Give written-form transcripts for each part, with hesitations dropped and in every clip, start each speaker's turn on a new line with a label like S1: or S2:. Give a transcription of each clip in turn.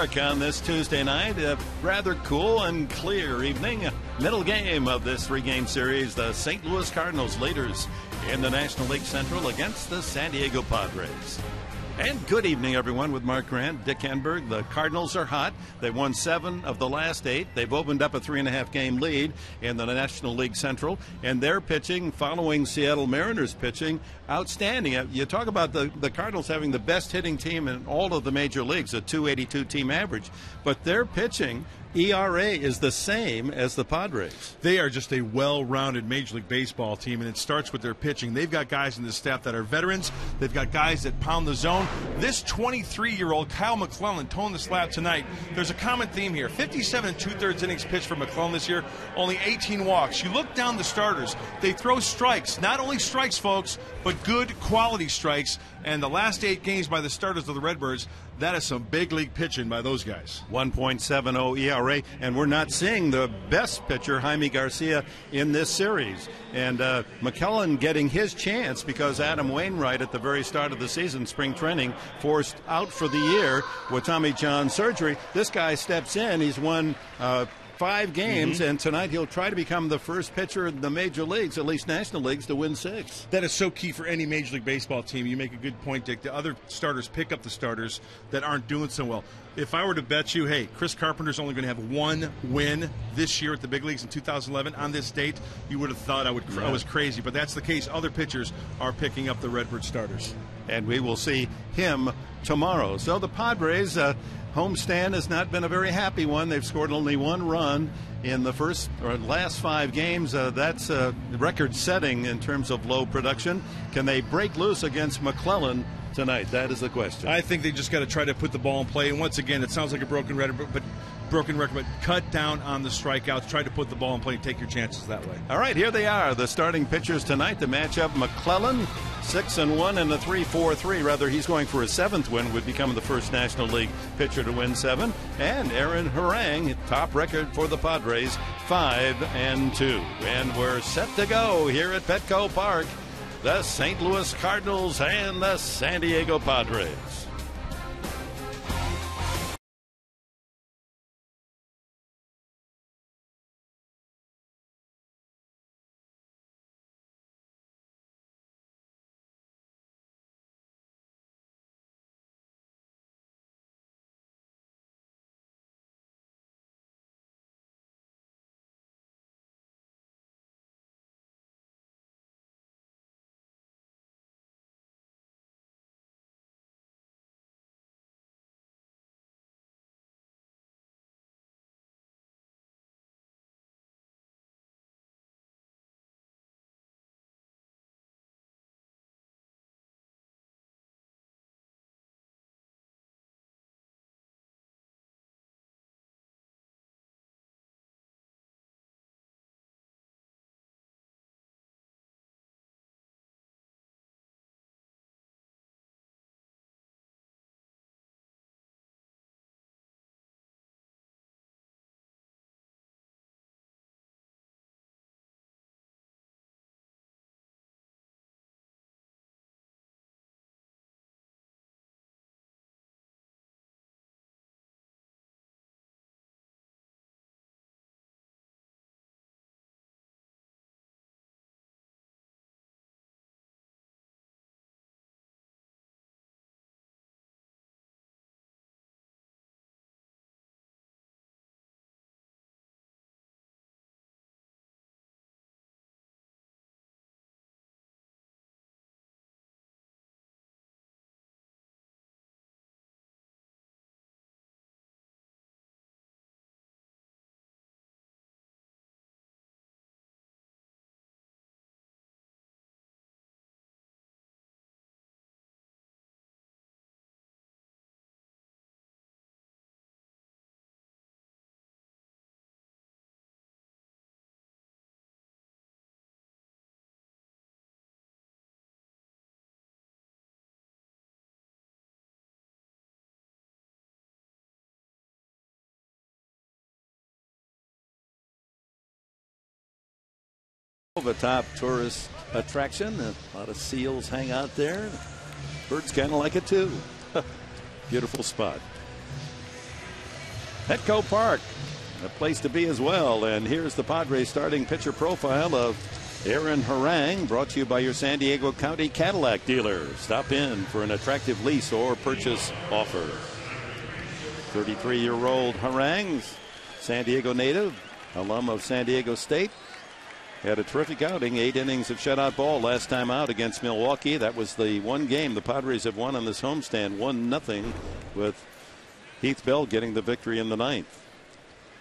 S1: Park on this Tuesday night. A rather cool and clear evening. Middle game of this three-game series. The St. Louis Cardinals, leaders in the National League Central, against the San Diego Padres. And good evening, everyone, with Mark Grant, Dick Enberg. The Cardinals are hot. They've won 7 of the last 8. They've opened up a 3.5-game lead in the National League Central, and their pitching, following Seattle Mariners pitching, outstanding. You talk about the Cardinals having the best hitting team in all of the major leagues, a .282 team average, but their pitching ERA is the same as the Padres.
S2: They are just a well-rounded Major League Baseball team, and it starts with their pitching. They've got guys in the staff that are veterans. They've got guys that pound the zone. This 23-year-old Kyle McClellan toned the slab tonight. There's a common theme here. 57 2/3 innings pitched for McClellan this year, only 18 walks. You look down the starters. They throw strikes. Not only strikes, folks, but good quality strikes. And the last 8 games by the starters of the Redbirds, that is some big league pitching by those guys.
S1: 1.70 ERA, and we're not seeing the best pitcher, Jaime Garcia, in this series. And McClellan getting his chance because Adam Wainwright at the very start of the season, spring training, forced out for the year with Tommy John surgery. This guy steps in. He's won 5 games, and tonight he'll try to become the first pitcher in the major leagues, at least national leagues, to win 6.
S2: That is so key for any Major League Baseball team. You make a good point, Dick. The other starters pick up the starters that aren't doing so well. If I were to bet you, hey, Chris Carpenter's only going to have 1 win this year at the big leagues in 2011 on this date, you would have thought I was crazy. But that's the case. Other pitchers are picking up the Redbird starters.
S1: And we will see him tomorrow. So the Padres, homestand has not been a very happy one. They've scored only 1 run in the last 5 games. That's record-setting in terms of low production. Can they break loose against McClellan tonight? That is the question.
S2: I think they just got to try to put the ball in play. And once again, it sounds like a broken record, but cut down on the strikeouts. Try to put the ball in play and take your chances that way.
S1: All right, here they are, the starting pitchers tonight. The matchup: McClellan, 6-1 and a 3.43. Rather, he's going for a 7th win, would become the first National League pitcher to win 7. And Aaron Harang, top record for the Padres, 5-2. And we're set to go here at Petco Park. The St. Louis Cardinals and the San Diego Padres. The top tourist attraction. A lot of seals hang out there. Birds kind of like it too. Beautiful spot. Petco Park, a place to be as well. And here's the Padres starting pitcher profile of Aaron Harang, brought to you by your San Diego County Cadillac dealer. Stop in for an attractive lease or purchase offer. 33-year-old Harang, San Diego native, alum of San Diego State. Had a terrific outing, 8 innings of shutout ball last time out against Milwaukee. That was the one game the Padres have won on this homestand, 1-0, with Heath Bell getting the victory in the 9th.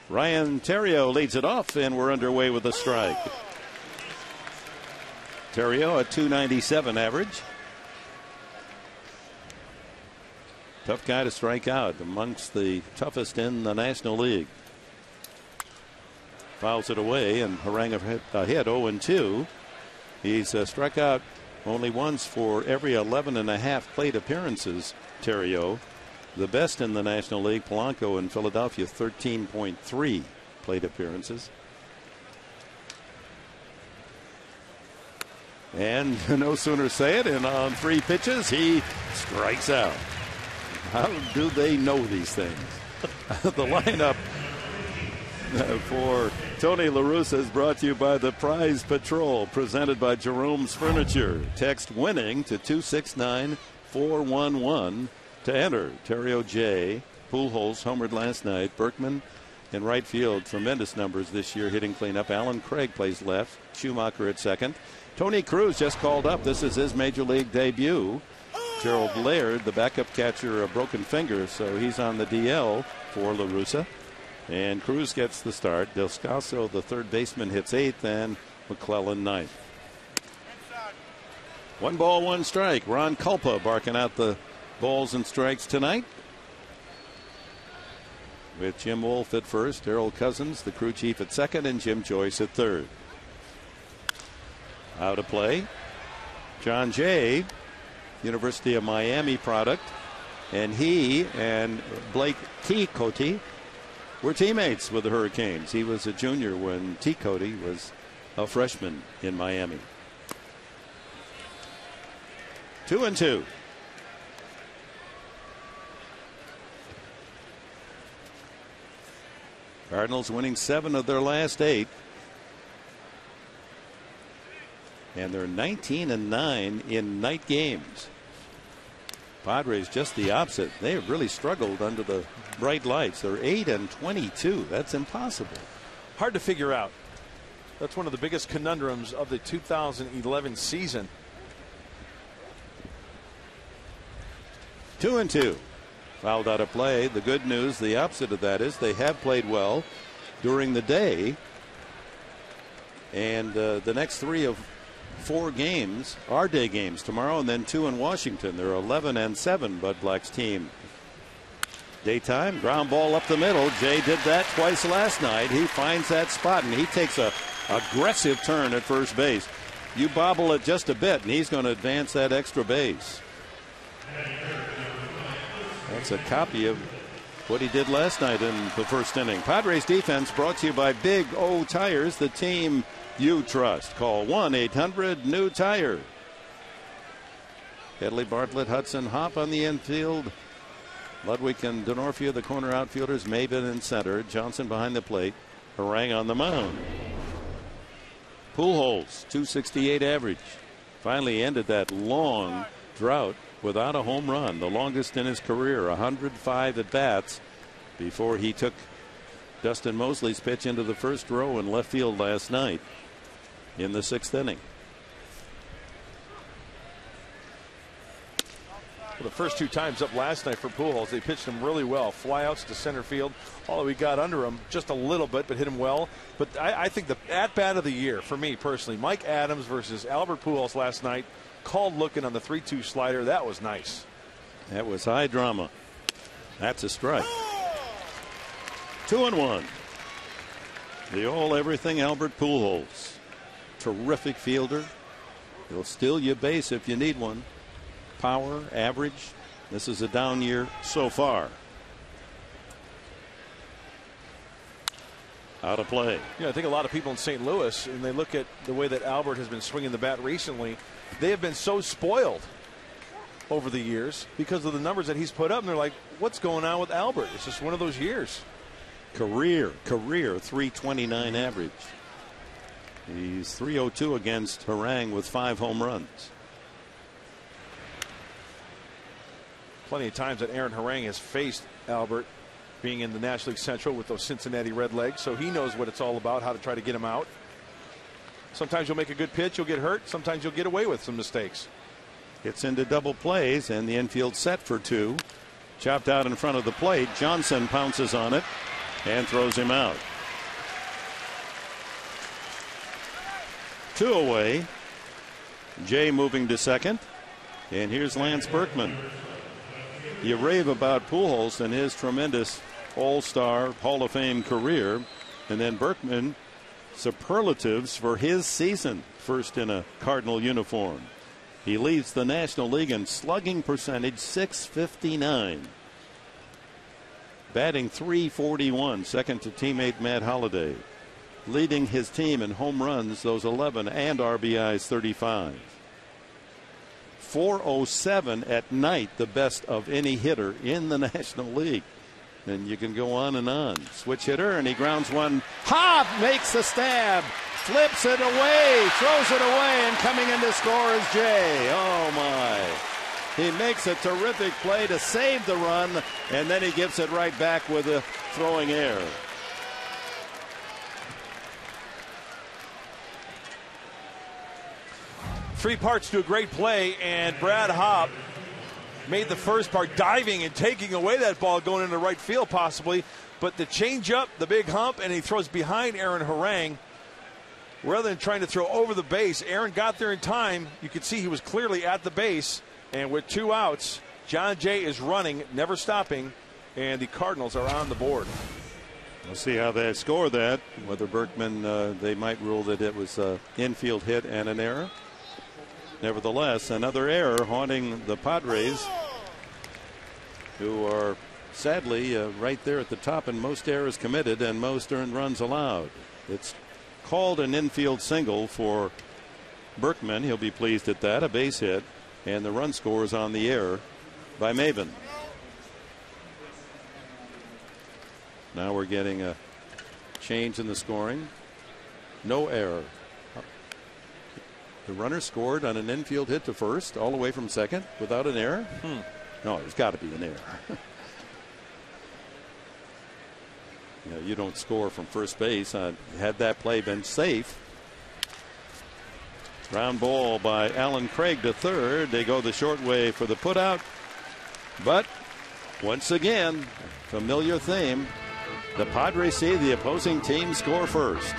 S1: Ryan Theriot leads it off, and we're underway with a strike. Theriot a .297 average. Tough guy to strike out, amongst the toughest in the National League. Fouls it away, and Harang hit 0-2. He's struck out only once for every 11.5 plate appearances, Theriot. The best in the National League, Polanco in Philadelphia, 13.3 plate appearances. And no sooner say it, and on 3 pitches, he strikes out. How do they know these things? The lineup for Tony La Russa is brought to you by the Prize Patrol, presented by Jerome's Furniture. Text winning to 269-411 to enter. Theriot J. Pujols homered last night. Berkman in right field, tremendous numbers this year hitting cleanup. Alan Craig plays left. Schumacher at second. Tony Cruz just called up. This is his major league debut. Gerald Laird, the backup catcher, a broken finger, so he's on the DL for La Russa. And Cruz gets the start. Del Scasso, the third baseman, hits 8th, and McClellan 9th. 1 ball, 1 strike. Ron Culpa barking out the balls and strikes tonight, with Jim Wolf at first, Harold Cousins, the crew chief, at second, and Jim Joyce at third. Out of play, John Jay, University of Miami product, and he and Blake T. were teammates with the Hurricanes. He was a junior when T. was a freshman in Miami. 2-2. Cardinals winning 7 of their last 8. And they're 19-9 in night games. Padres just the opposite. They have really struggled under the bright lights. They're 8-22. That's impossible.
S2: Hard to figure out. That's one of the biggest conundrums of the 2011 season.
S1: 2-2. Fouled out of play. The good news, the opposite of that, is they have played well during the day. And the next 3 of 4 games are day games, tomorrow and then 2 in Washington. They're 11-7, Bud Black's team. Daytime, ground ball up the middle. Jay did that twice last night. He finds that spot, and he takes a aggressive turn at first base. You bobble it just a bit, and he's going to advance that extra base. That's a copy of what he did last night in the first inning. Padres defense brought to you by Big O Tires, the team you trust. Call 1-800-NEW-TIRE. Headley, Bartlett, Hudson, Hop on the infield. Ludwig and Denorfia, the corner outfielders. Maven in center. Johnson behind the plate. Harang on the mound. Pujols, .268 average. Finally ended that long drought without a home run, the longest in his career, 105 at-bats, before he took Dustin Mosley's pitch into the first row in left field last night in the 6th inning.
S2: Well, the first 2 times up last night for Pujols, they pitched him really well. Flyouts to center field. Although he got under him just a little bit, but hit him well. But I think the at-bat of the year, for me personally, Mike Adams versus Albert Pujols last night. Called looking on the 3-2 slider. That was nice.
S1: That was high drama. That's a strike. 2-1. The all-everything Albert Pujols. Terrific fielder. He'll steal your base if you need one. Power, average. This is a down year so far. Out of play.
S2: Yeah, I think a lot of people in St. Louis, and they look at the way that Albert has been swinging the bat recently, they have been so spoiled over the years because of the numbers that he's put up, and they're like, what's going on with Albert? It's just one of those years.
S1: Career 329 average. He's 302 against Harang with 5 home runs.
S2: Plenty of times that Aaron Harang has faced Albert, being in the National League Central with those Cincinnati Redlegs, so he knows what it's all about, how to try to get him out. Sometimes you'll make a good pitch, you'll get hurt. Sometimes you'll get away with some mistakes.
S1: Gets into double plays, and the infield set for 2. Chopped out in front of the plate. Johnson pounces on it and throws him out. 2 away. Jay moving to second. And here's Lance Berkman. You rave about Pujols and his tremendous All-Star Hall of Fame career. And then Berkman, superlatives for his season. First in a Cardinal uniform. He leads the National League in slugging percentage, .659. Batting .341, second to teammate Matt Holliday. Leading his team in home runs, those 11, and RBIs 35. .407 at night, the best of any hitter in the National League. And you can go on and on. Switch hitter, and he grounds one. Hobb makes the stab. Flips it away, throws it away, and coming in to score is Jay. Oh, my. He makes a terrific play to save the run, and then he gives it right back with a throwing error.
S2: Three parts to a great play, and Brad Hobb made the first part diving and taking away that ball going into right field possibly, but the change up, the big hump, and he throws behind Aaron Harang. Rather than trying to throw over the base, Aaron got there in time. You could see he was clearly at the base, and with 2 outs, John Jay is running, never stopping, and the Cardinals are on the board.
S1: We'll see how they score that, whether Berkman, they might rule that it was an infield hit and an error. Nevertheless, another error haunting the Padres, who are sadly right there at the top in most errors committed and most earned runs allowed. It's called an infield single for Berkman. He'll be pleased at that. A base hit, and the run score is on the error by Maven. Now we're getting a change in the scoring. No error. The runner scored on an infield hit to first, all the way from second, without an error. No, there's got to be an error. You know, you don't score from first base. Had that play been safe. Ground ball by Alan Craig to third. They go the short way for the putout. But once again, familiar theme. The Padres see the opposing team score first.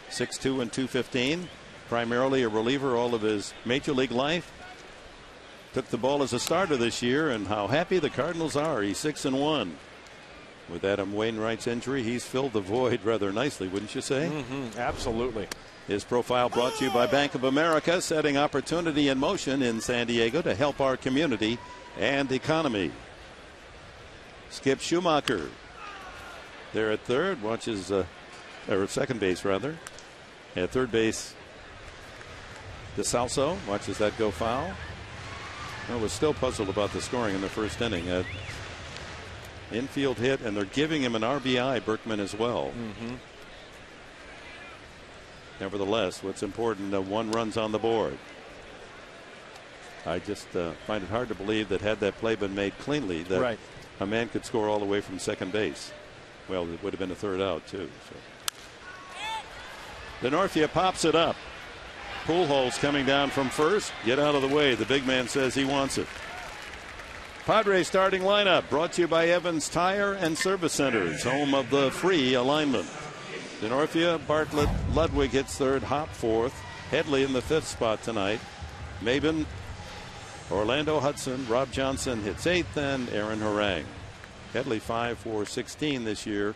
S1: 6'2" and 215. Primarily a reliever all of his major league life. Took the ball as a starter this year, and how happy the Cardinals are. He's 6-1. With Adam Wainwright's injury, he's filled the void rather nicely, wouldn't you say?
S2: Absolutely.
S1: His profile brought to you by Bank of America, setting opportunity in motion in San Diego to help our community and economy. Skip Schumacher there at third, watches, or second base rather. At third base, DeSalso watches that go foul. I was still puzzled about the scoring in the first inning. Infield hit, and they're giving him an RBI, Berkman, as well. Nevertheless, what's important, 1 run's on the board. I just find it hard to believe that had that play been made cleanly, that a man could score all the way from second base. Well, it would have been a third out, too. So. DeNorfia pops it up. Pujols coming down from first. Get out of the way. The big man says he wants it. Padres starting lineup brought to you by Evans Tire and Service Centers, home of the free alignment. DeNorfia, Bartlett, Ludwig hits third, Hop fourth. Headley in the 5th spot tonight. Maben, Orlando Hudson, Rob Johnson hits 8th, and Aaron Harang. Headley 5 for 16 this year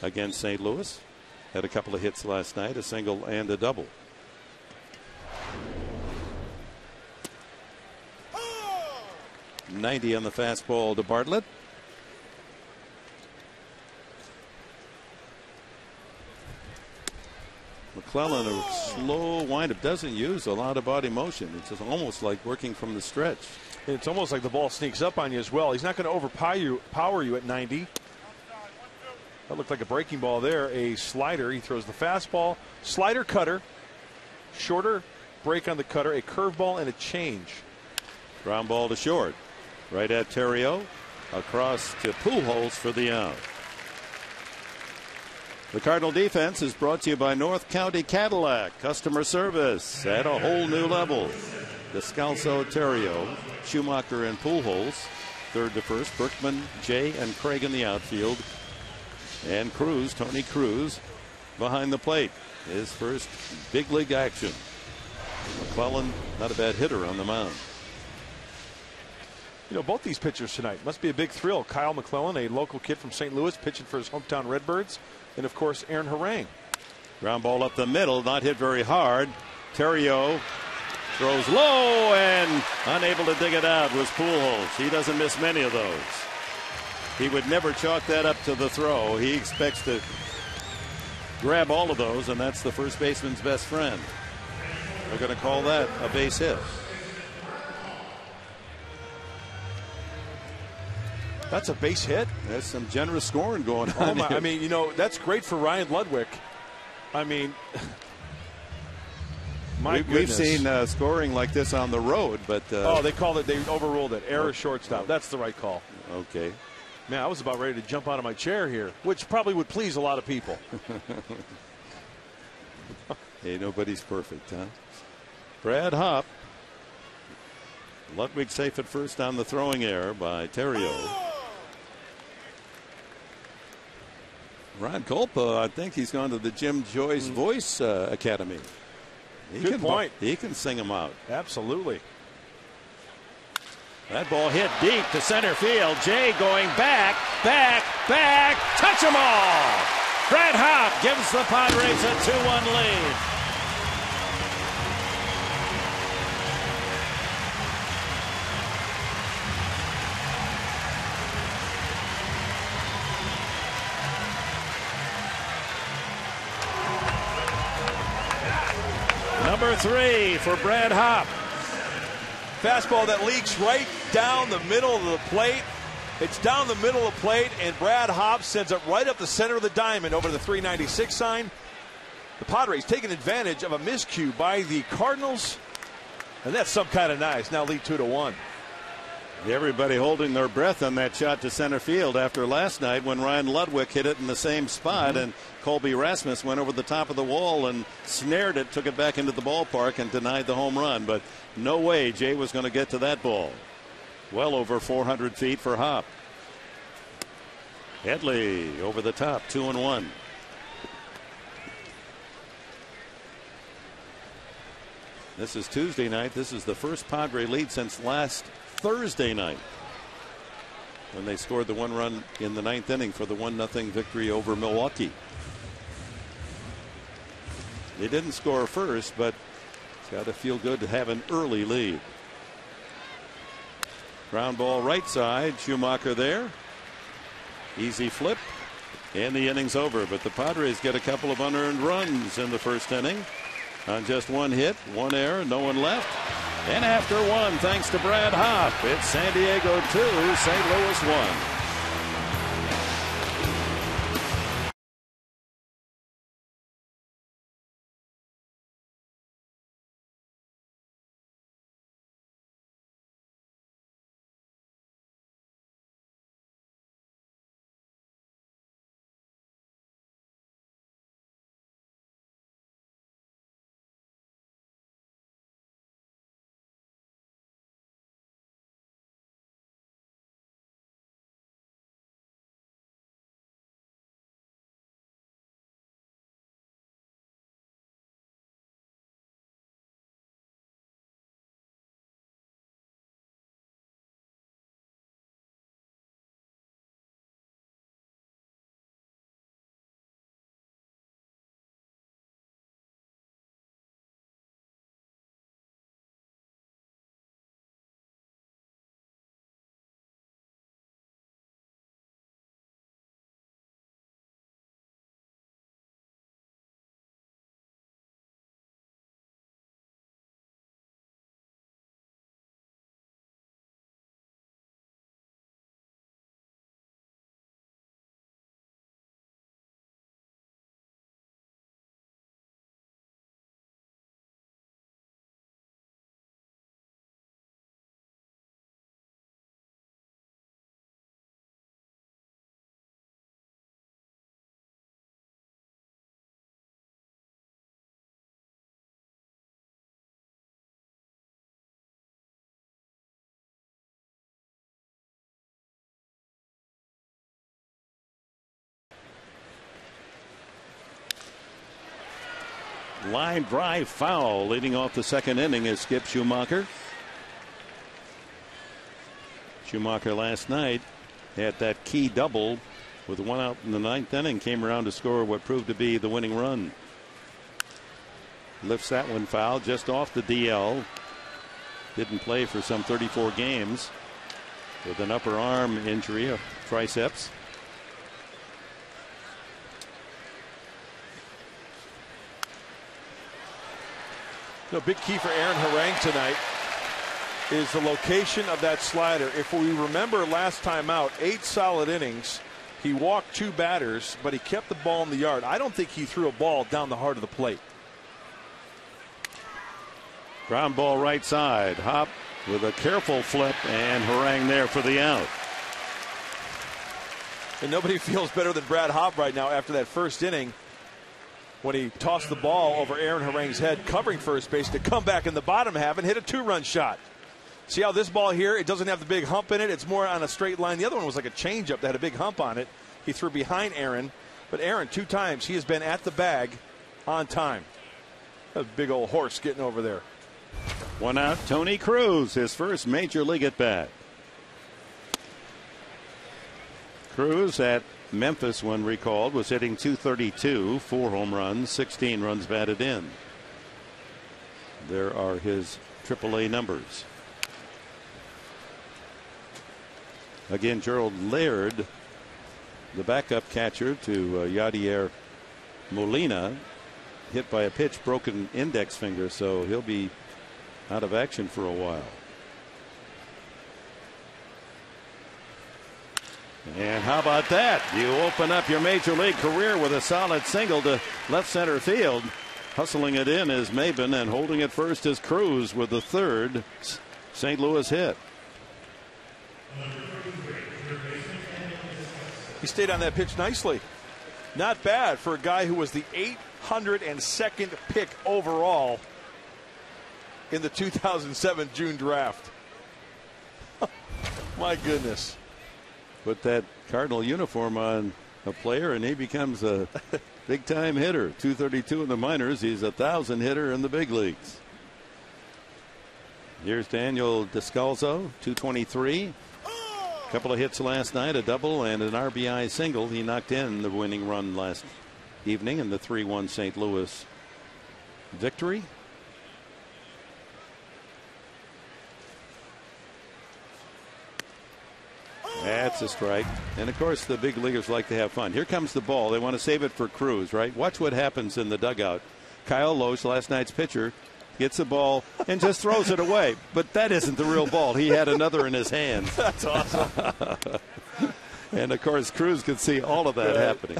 S1: against St. Louis. Had a couple of hits last night, a single and a double. .90 on the fastball to Bartlett. McClellan, a slow windup, doesn't use a lot of body motion. It's just almost like working from the stretch.
S2: It's almost like the ball sneaks up on you as well. He's not going to overpower you at 90. That looked like a breaking ball there. A slider. He throws the fastball, slider, cutter, shorter break on the cutter, a curveball, and a change.
S1: Ground ball to short. Right at Terrio. Across to Pujols for the out. The Cardinal defense is brought to you by North County Cadillac. Customer service at a whole new level. Descalso, Terrio, Schumacher, and Pujols. Third to first. Berkman, Jay, and Craig in the outfield. And Cruz, Tony Cruz, behind the plate. His first big league action. McClellan, not a bad hitter on the mound.
S2: You know, both these pitchers tonight must be a big thrill. Kyle McClellan, a local kid from St. Louis, pitching for his hometown Redbirds. And, of course, Aaron Harang.
S1: Ground ball up the middle, not hit very hard. Terrio throws low, and unable to dig it out was Pujols. He doesn't miss many of those. He would never chalk that up to the throw. He expects to grab all of those, and that's the first baseman's best friend. They're going to call that a base hit.
S2: That's a base hit.
S1: There's some generous scoring going on.
S2: I mean, you know, that's great for Ryan Ludwig. I mean,
S1: we've seen scoring like this on the road, but
S2: they called it. They overruled it. Error shortstop. That's the right call.
S1: Okay.
S2: Man, I was about ready to jump out of my chair here, which probably would please a lot of people.
S1: Hey, nobody's perfect, huh? Brad Hopp. Ludwig safe at first on the throwing error by Terrio. Ron Kolpa, I think he's gone to the Jim Joyce Voice Academy.
S2: Good point.
S1: He can sing them out.
S2: Absolutely.
S1: That ball hit deep to center field. Jay going back. Touch them all. Brad Hopp gives the Padres a 2-1 lead. Number 3 for Brad Hopp.
S2: Fastball that leaks right down the middle of the plate. It's down the middle of the plate, and Brad Hopp sends it right up the center of the diamond over the 396 sign. The Padres taking advantage of a miscue by the Cardinals, and that's some kind of nice. Now lead 2-1.
S1: Everybody holding their breath on that shot to center field after last night when Ryan Ludwig hit it in the same spot, and Colby Rasmus went over the top of the wall and snared it, took it back into the ballpark and denied the home run. But no way Jay was going to get to that ball. Well over 400 feet for Hopp. Headley over the top, 2-1. This is Tuesday night. This is the first Padre lead since last Thursday night, when they scored the 1 run in the 9th inning for the 1-0 victory over Milwaukee. They didn't score first, but it's got to feel good to have an early lead. Ground ball right side. Schumacher there. Easy flip. And the inning's over. But the Padres get a couple of unearned runs in the first inning on just 1 hit, 1 error, no one left. And after 1, thanks to Brad Hopp, it's San Diego 2, St. Louis 1. Line drive foul leading off the 2nd inning is Skip Schumacher. Schumacher last night had that key double with 1 out in the 9th inning, came around to score what proved to be the winning run. Lifts that one foul just off the DL. Didn't play for some 34 games with an upper arm injury, a triceps.
S3: The big key for Aaron Harang tonight is the location of that slider. If we remember last time out, 8 solid innings. He walked 2 batters, but he kept the ball in the yard. I don't think he threw a ball down the heart of the plate.
S1: Ground ball right side. Hop with a careful flip, and Harang there for the out.
S3: And nobody feels better than Brad Hopp right now after that first inning, when he tossed the ball over Aaron Harang's head, covering first base, to come back in the bottom half and hit a 2-run shot. See how this ball here, it doesn't have the big hump in it. It's more on a straight line. The other one was like a changeup that had a big hump on it. He threw behind Aaron. But Aaron, 2 times, he has been at the bag on time. A big old horse getting over there.
S1: 1 out, Tony Cruz, his first major league at bat. Cruz at Memphis, when recalled, was hitting .232, 4 home runs, 16 runs batted in. There are his AAA numbers. Again, Gerald Laird, the backup catcher to Yadier Molina, hit by a pitch, broken index finger, so he'll be out of action for a while. And how about that? You open up your major league career with a solid single to left center field. Hustling it in is Maben, and holding it first is Cruz with the 3rd St. Louis hit.
S3: He stayed on that pitch nicely. Not bad for a guy who was the 802nd pick overall in the 2007 June draft. My goodness.
S1: Put that Cardinal uniform on a player and he becomes a big time hitter. .232 in the minors. He's a 1,000 hitter in the big leagues. Here's Daniel Descalzo, 223. A couple of hits last night, a double and an RBI single. He knocked in the winning run last evening in the 3-1 St. Louis victory. That's a strike. And of course, the big leaguers like to have fun. Here comes the ball. They want to save it for Cruz, right? Watch what happens in the dugout. Kyle Loesch, last night's pitcher, gets the ball and just throws it away. But that isn't the real ball. He had another in his hands.
S3: That's awesome.
S1: And of course, Cruz could see all of that happening.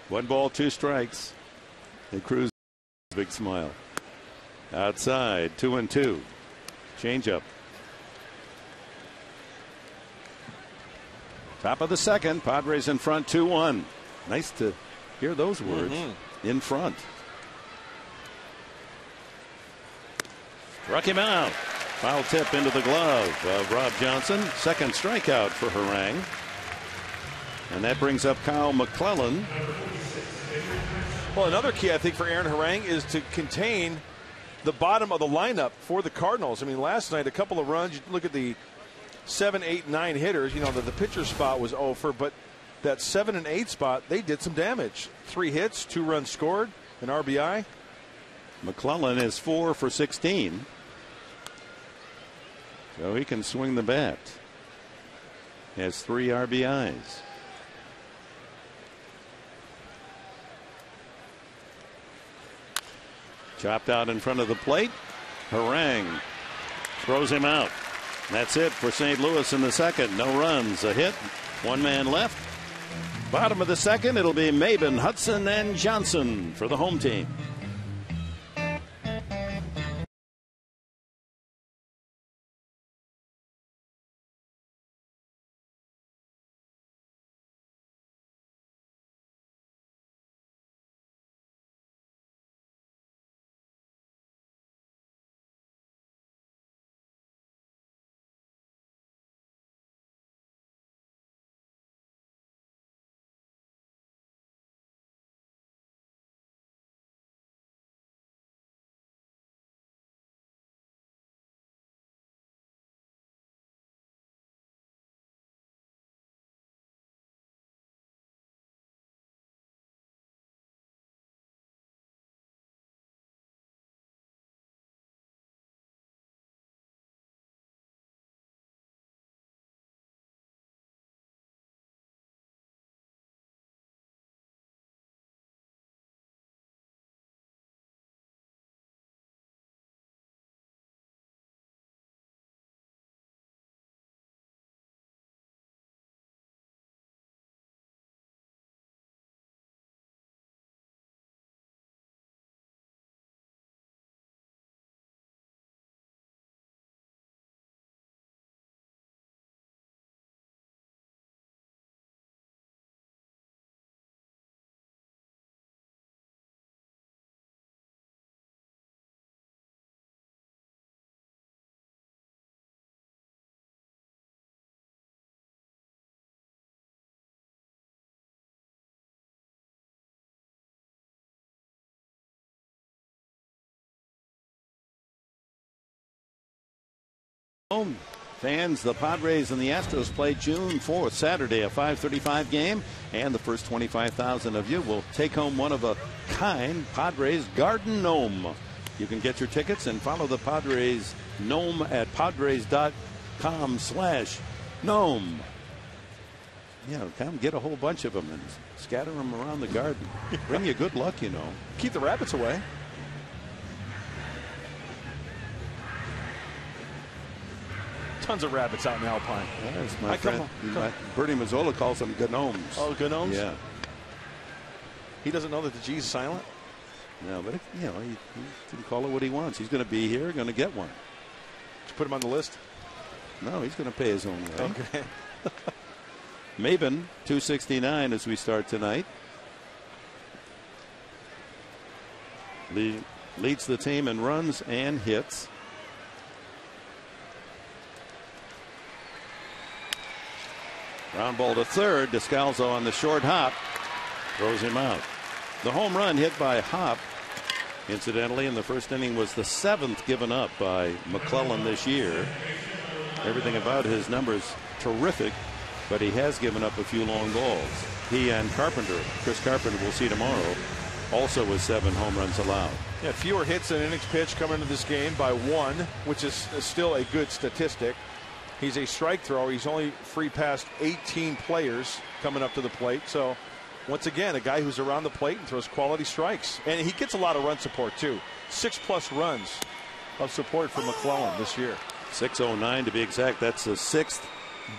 S1: One ball, two strikes. And Cruz, big smile. Outside, 2-2. Changeup. Top of the second, Padres in front 2-1. Nice to hear those words. In front. Struck him out. Foul tip into the glove of Rob Johnson. Second strikeout for Harang. And that brings up Kyle McClellan.
S3: Well, another key, I think, for Aaron Harang is to contain the bottom of the lineup for the Cardinals. I mean, last night, a couple of runs. You look at the 7, 8, 9 hitters. You know, the pitcher spot was over, but that 7 and 8 spot, they did some damage. 3 hits, 2 runs scored, an RBI.
S1: McClellan is 4 for 16. So he can swing the bat. Has 3 RBIs. Chopped out in front of the plate. Harang throws him out. That's it for St. Louis in the second. No runs, a hit, 1 man left. Bottom of the second, it'll be Maben, Hudson, and Johnson for the home team. Home fans, the Padres and the Astros play June 4th, Saturday, a 5:35 game, and the first 25,000 of you will take home one of a kind Padres Garden Gnome. You can get your tickets and follow the Padres Gnome at padres.com/gnome. Yeah, come get a whole bunch of them and scatter them around the garden. Bring you good luck, you know.
S3: Keep the rabbits away. Tons of rabbits out in Alpine.
S1: That's my friend. Bernie Mazzola calls them gnomes.
S3: Oh, gnomes?
S1: Yeah.
S3: He doesn't know that the G is silent?
S1: No, but you know, he can call it what he wants. He's going to be here, going to get one.
S3: Did you put him on the list?
S1: No, he's going to pay his own way.
S3: Okay.
S1: Maben, 269 as we start tonight. Leads the team in runs and hits. Ground ball to third. Descalzo on the short hop. throws him out. The home run hit by Hop, incidentally, in the first inning was the 7th given up by McClellan this year. Everything about his numbers terrific, but he has given up a few long balls. He and Carpenter, Chris Carpenter, we'll see tomorrow, also with 7 home runs allowed.
S3: Yeah, fewer hits than innings pitched coming into this game by 1, which is still a good statistic. He's a strike thrower. He's only free past 18 players coming up to the plate. So once again, a guy who's around the plate and throws quality strikes. And he gets a lot of run support too. 6+ runs of support for McClellan this year.
S1: 609 to be exact. That's the 6th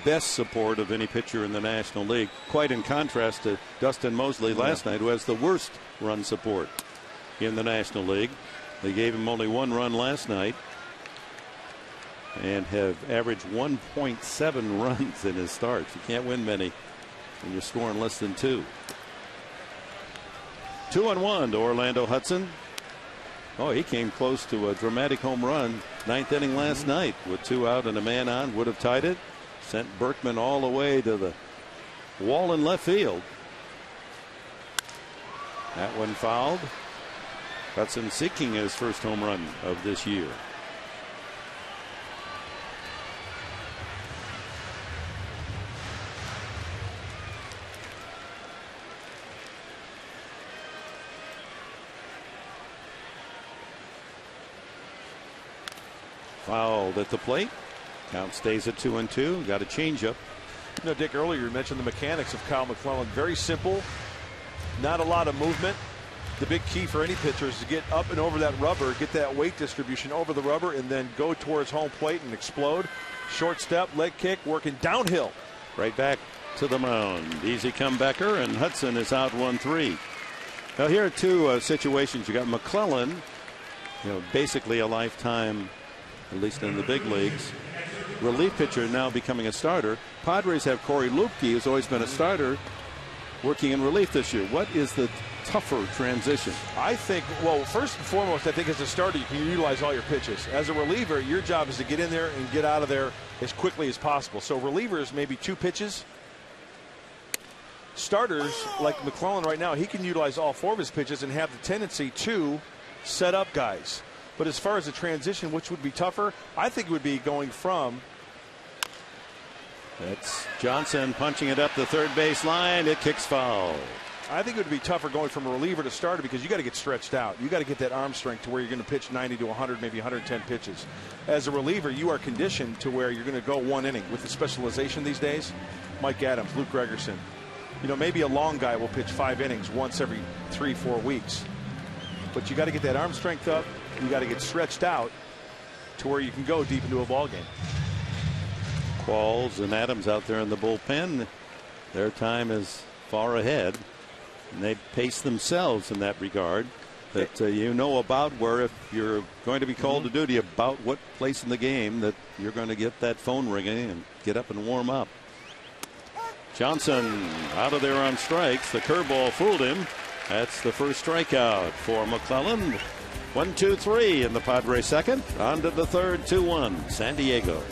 S1: best support of any pitcher in the National League. Quite in contrast to Dustin Mosley last night, who has the worst run support in the National League. They gave him only 1 run last night and have averaged 1.7 runs in his starts. You can't win many when you're scoring less than 2. 2-1 to Orlando Hudson. Oh, he came close to a dramatic home run 9th inning last night with 2 out and a man on. Would have tied it. Sent Berkman all the way to the wall in left field. That one fouled. Hudson seeking his first home run of this year. Fouled at the plate. Count stays at 2-2. Got a changeup.
S3: You know, Dick, earlier you mentioned the mechanics of Kyle McClellan. Very simple, not a lot of movement. The big key for any pitcher is to get up and over that rubber, get that weight distribution over the rubber, and then go towards home plate and explode. Short step, leg kick, working downhill.
S1: Right back to the mound. Easy comebacker, and Hudson is out 1-3. Now here are 2 situations. You got McClellan, basically a lifetime, at least in the big leagues, relief pitcher now becoming a starter. Padres have Corey Lupke, who's always been a starter, working in relief this year. What is the tougher transition?
S3: I think, well, first and foremost, I think as a starter, you can utilize all your pitches. As a reliever, your job is to get in there and get out of there as quickly as possible. So relievers, maybe 2 pitches. Starters, like McClellan right now, he can utilize all 4 of his pitches and have the tendency to set up guys. But as far as the transition, which would be tougher, I think it would be going from.
S1: That's Johnson punching it up the third base line. It kicks foul.
S3: I think it would be tougher going from a reliever to starter because you got to get stretched out. You got to get that arm strength to where you're going to pitch 90 to 100, maybe 110 pitches. As a reliever, you are conditioned to where you're going to go 1 inning. With the specialization these days, Mike Adams, Luke Gregerson, maybe a long guy will pitch 5 innings once every 3-4 weeks. But you got to get that arm strength up. You got to get stretched out to where you can go deep into a ball game.
S1: Qualls and Adams out there in the bullpen. Their time is far ahead, and they pace themselves in that regard. That about where if you're going to be called to duty, about what place in the game that you're going to get that phone ringing and get up and warm up. Johnson out of there on strikes. The curveball fooled him. That's the first strikeout for McClellan. 1-2-3 in the Padres second. On to the third. 2-1 San Diego.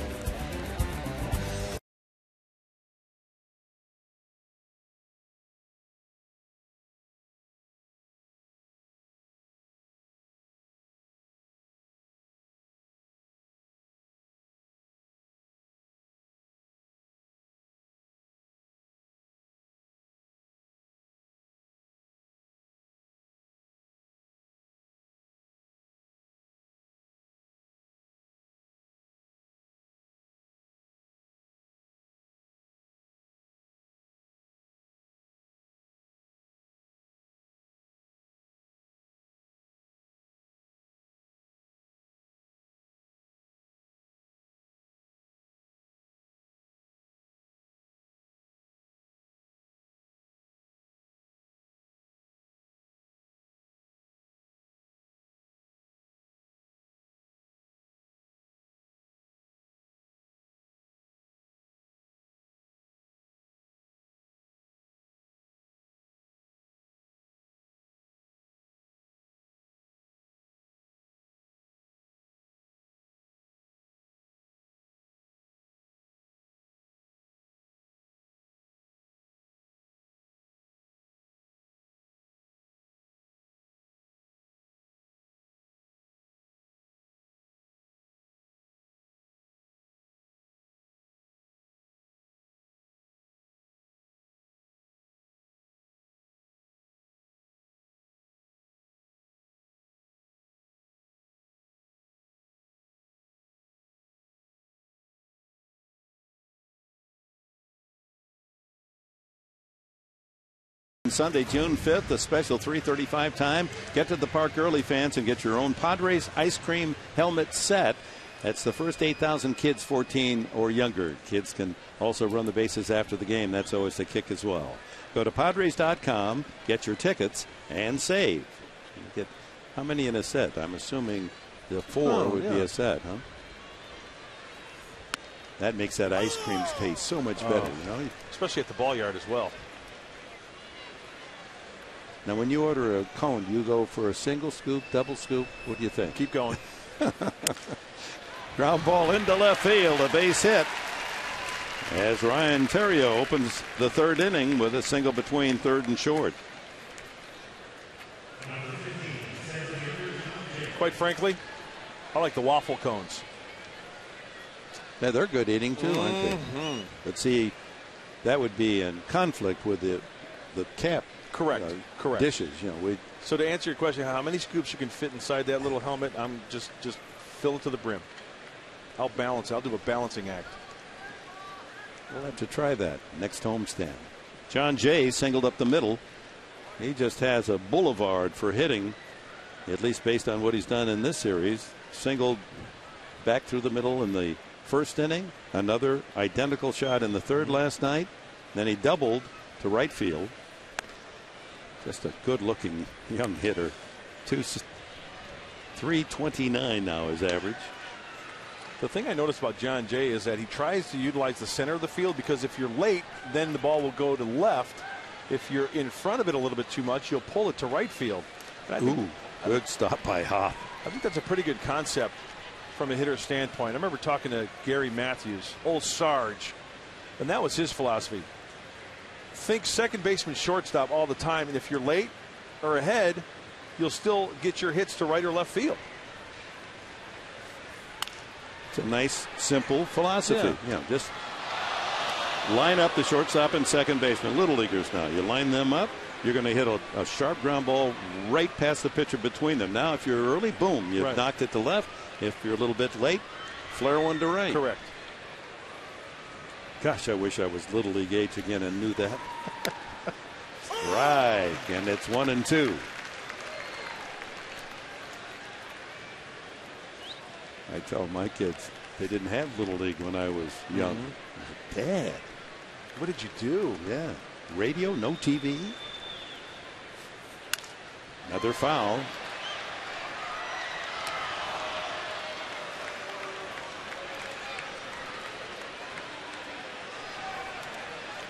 S1: Sunday, June 5th, a special 3:35 time. Get to the park early, fans, and get your own Padres ice cream helmet set. That's the first 8,000 kids 14 or younger. Kids can also run the bases after the game. That's always the kick as well. Go to Padres.com, get your tickets, and save. You get how many in a set? I'm assuming the 4 would be a set, huh? That makes that ice cream taste so much better, you know?
S3: Especially at the ball yard as well.
S1: Now, when you order a cone, you go for a single scoop, double scoop. What do you think?
S3: Keep going.
S1: Ground ball into left field, a base hit. As Ryan Theriot opens the third inning with a single between third and short.
S3: Quite frankly, I like the waffle cones.
S1: Now, they're good eating too, aren't they? But see, that would be in conflict with the cap.
S3: Correct. Correct.
S1: Dishes, you know.
S3: So to answer your question, how many scoops you can fit inside that little helmet? I'm just fill it to the brim. I'll balance. I'll do a balancing act.
S1: We'll have to try that next homestand. John Jay singled up the middle. He just has a boulevard for hitting, at least based on what he's done in this series. Singled back through the middle in the first inning. Another identical shot in the third last night. Then he doubled to right field. Just a good-looking young hitter. 329 now his average.
S3: The thing I noticed about John Jay is that he tries to utilize the center of the field, because if you're late, then the ball will go to left. If you're in front of it a little bit too much, you'll pull it to right field.
S1: Good stop by Hop.
S3: I think that's a pretty good concept from a hitter's standpoint. I remember talking to Gary Matthews, old Sarge, and that was his philosophy. Think second baseman, shortstop all the time, and if you're late or ahead, you'll still get your hits to right or left field.
S1: It's a nice, simple philosophy. Yeah, just line up the shortstop and second baseman. Little leaguers now, you line them up, you're going to hit a sharp ground ball right past the pitcher between them. Now, if you're early, boom, you've knocked it to left. If you're a little bit late, flare one to right.
S3: Correct.
S1: Gosh, I wish I was Little League age again and knew that. Right, and it's 1-2. I tell my kids they didn't have Little League when I was young. Dad,
S3: what did you do?
S1: Yeah, radio, no TV. Another foul.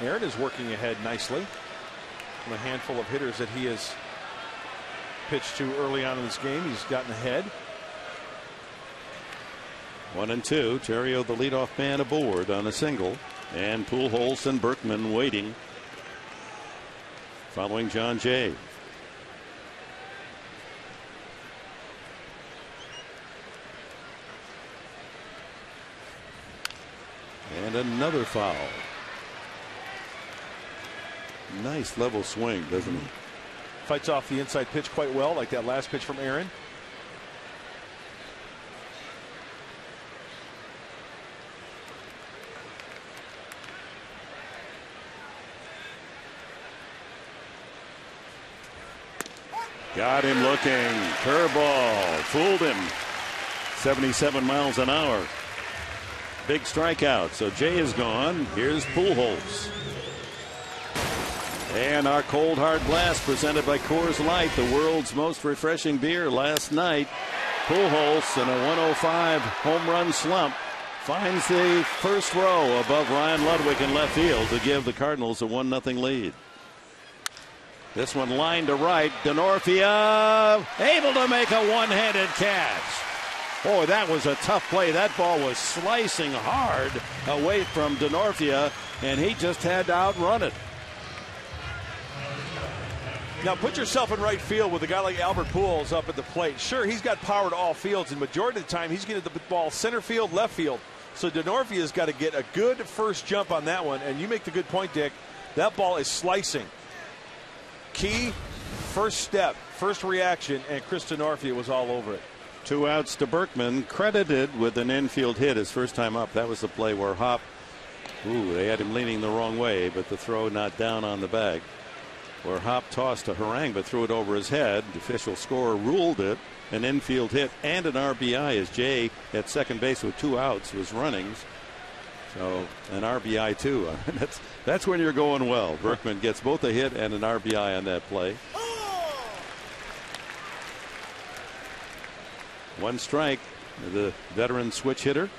S3: Aaron is working ahead nicely from a handful of hitters that he has pitched to early on in this game. He's gotten ahead.
S1: 1-2. Theriot, the leadoff man, aboard on a single, and Pujols and Berkman waiting, following John Jay. And another foul. Nice level swing, doesn't he?
S3: Fights off the inside pitch quite well, like that last pitch from Aaron.
S1: Got him looking. Curveball. Fooled him. 77 miles an hour. Big strikeout. So Jay is gone. Here's Pujols. And our cold hard blast presented by Coors Light, the world's most refreshing beer. Last night, Pujols in a 105 home run slump finds the first row above Ryan Ludwig in left field to give the Cardinals a 1-0 lead. This one lined to right. Denorfia able to make a one-handed catch. Boy, that was a tough play. That ball was slicing hard away from Denorfia, and he just had to outrun it.
S3: Now put yourself in right field with a guy like Albert Pujols up at the plate. Sure, he's got power to all fields, and majority of the time he's getting the ball center field, left field. So Denorfia's got to get a good first jump on that one, and you make the good point, Dick. That ball is slicing. Key, first step, first reaction, and Chris Denorfia was all over it.
S1: 2 outs to Berkman, credited with an infield hit his first time up. That was the play where Hop, they had him leaning the wrong way, but the throw not down on the bag. where Hop tossed to Harang but threw it over his head. The official scorer ruled it an infield hit and an RBI as Jay at second base with 2 outs was running. So an RBI too. That's when you're going well. Berkman gets both a hit and an RBI on that play. 1 strike. The veteran switch hitter.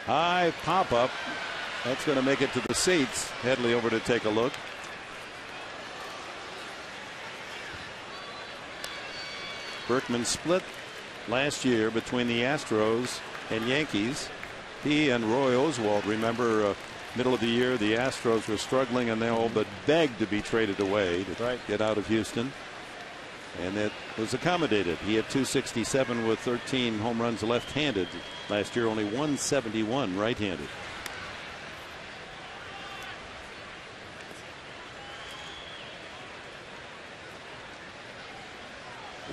S1: High pop up. That's going to make it to the seats. Headley over to take a look. Berkman split last year between the Astros and Yankees. He and Roy Oswalt, remember, middle of the year, the Astros were struggling and they all but begged to be traded away to get out of Houston. And it was accommodated. He had 267 with 13 home runs left-handed last year, only 171 right-handed.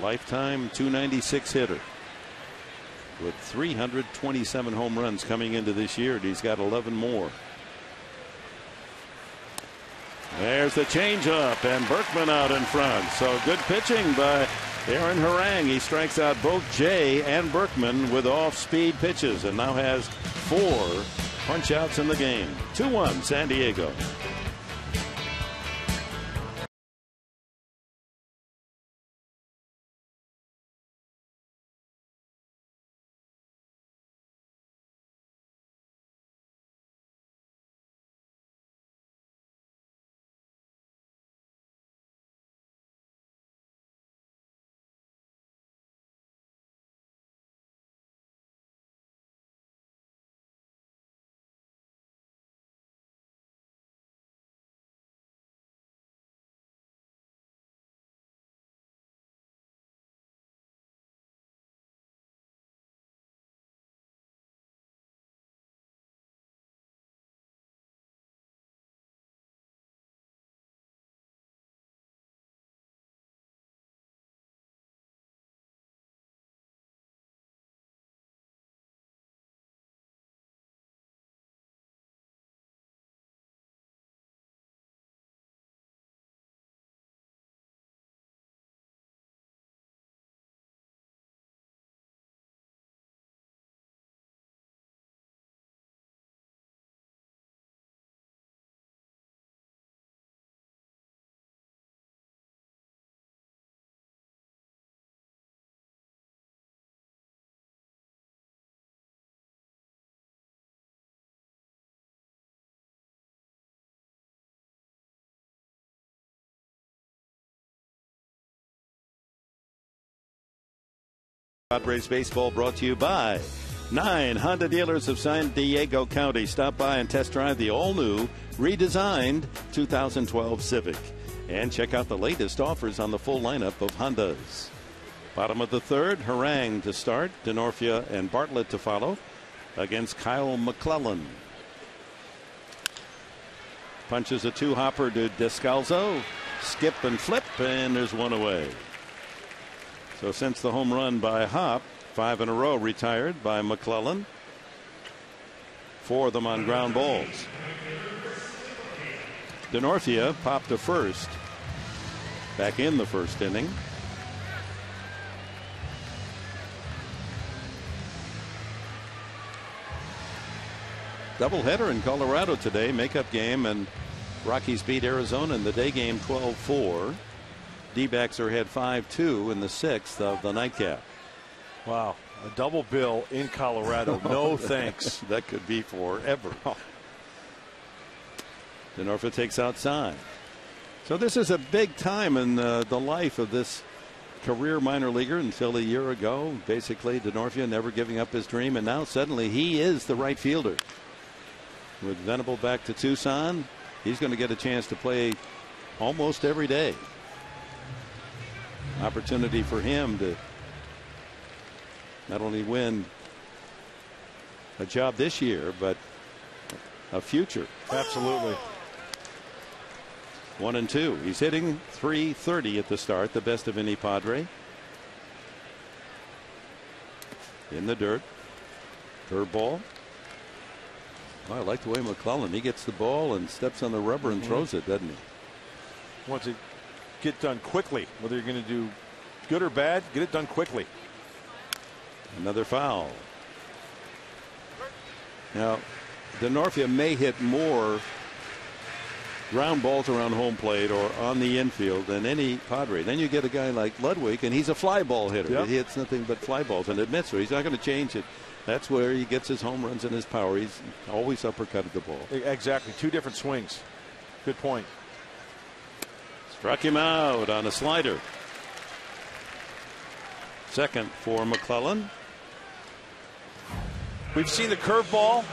S1: Lifetime 296 hitter with 327 home runs coming into this year, and he's got 11 more. There's the changeup, and Berkman out in front. So good pitching by Aaron Harang. He strikes out both Jay and Berkman with off-speed pitches, and now has 4 punch-outs in the game. 2-1 San Diego. Padres baseball brought to you by 9 Honda dealers of San Diego County. Stop by and test drive the all-new, redesigned 2012 Civic. And check out the latest offers on the full lineup of Hondas. Bottom of the third, Harang to start, Denorfia and Bartlett to follow against Kyle McClellan. Punches a 2-hopper to Descalzo. Skip and flip, and there's 1 away. So since the home run by Hop, 5 in a row retired by McClellan. 4 of them on ground balls. Denorfia popped to first back in the first inning. Doubleheader in Colorado today, makeup game, and Rockies beat Arizona in the day game 12-4. D-backs are ahead 5-2 in the 6th of the nightcap.
S3: Wow, a double bill in Colorado. No thanks.
S1: That could be forever. Denorfia takes outside. So this is a big time in the life of this career minor leaguer until a year ago. Basically, Denorfia never giving up his dream, and now suddenly he is the right fielder. With Venable back to Tucson, he's going to get a chance to play almost every day. Opportunity for him to not only win a job this year, but a future.
S3: Absolutely.
S1: 1-2. He's hitting .330 at the start, the best of any Padre. in the dirt. Curveball. Oh, I like the way McClellan, he gets the ball and steps on the rubber and throws it, doesn't he?
S3: Wants to get done quickly. Whether you're going to do good or bad, get it done quickly.
S1: Another foul. Now, DeNorfia may hit more ground balls around home plate or on the infield than any Padre. Then you get a guy like Ludwig, and he's a fly ball hitter.
S3: Yep.
S1: He hits nothing but fly balls and admits so. He's not going to change it. That's where he gets his home runs and his power. He's always uppercutted the ball.
S3: Exactly. Two different swings. Good point.
S1: Struck him out on a slider. Second for McClellan.
S3: We've seen the curveball.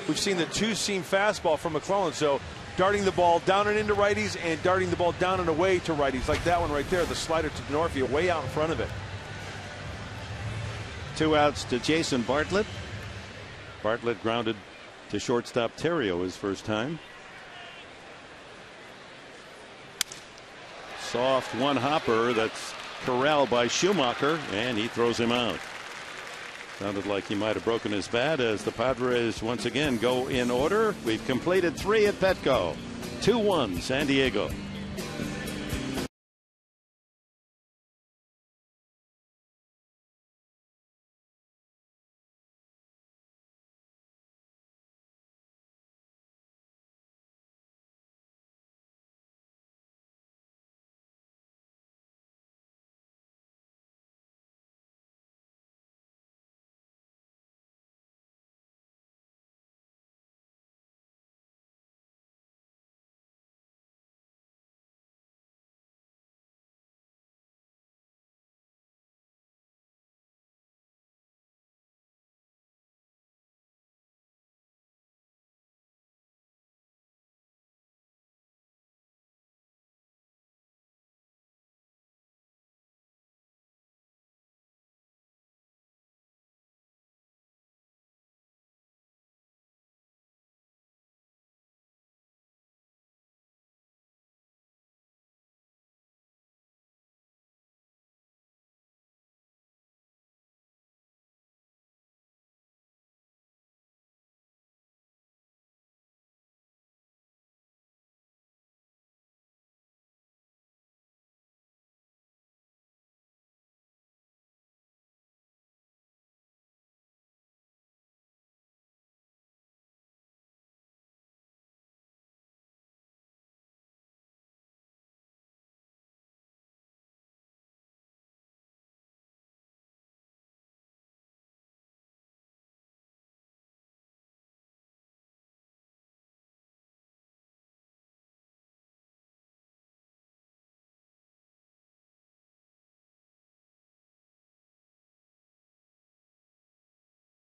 S3: We've seen the two-seam fastball from McClellan. So darting the ball down and into righties and darting the ball down and away to righties. Like that one right there, the slider to DeNorfia way out in front of it.
S1: 2 outs to Jason Bartlett. Bartlett grounded to shortstop Terrio his first time. Soft one hopper that's corralled by Schumacher, and he throws him out. Sounded like he might have broken his bat as the Padres once again go in order. We've completed 3 at Petco. 2-1 San Diego.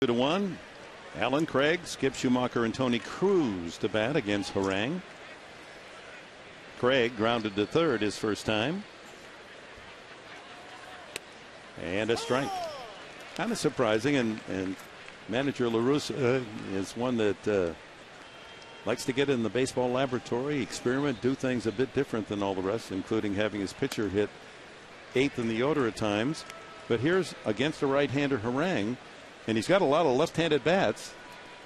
S1: To 1. Allen Craig, Skip Schumacher, and Tony Cruz to bat against Harang. Craig grounded to third his first time. And a strike. Kind of surprising, and manager LaRussa is one that likes to get in the baseball laboratory, experiment, do things a bit different than all the rest, including having his pitcher hit 8th in the order at times. But here's against a right-hander Harang. And he's got a lot of left-handed bats.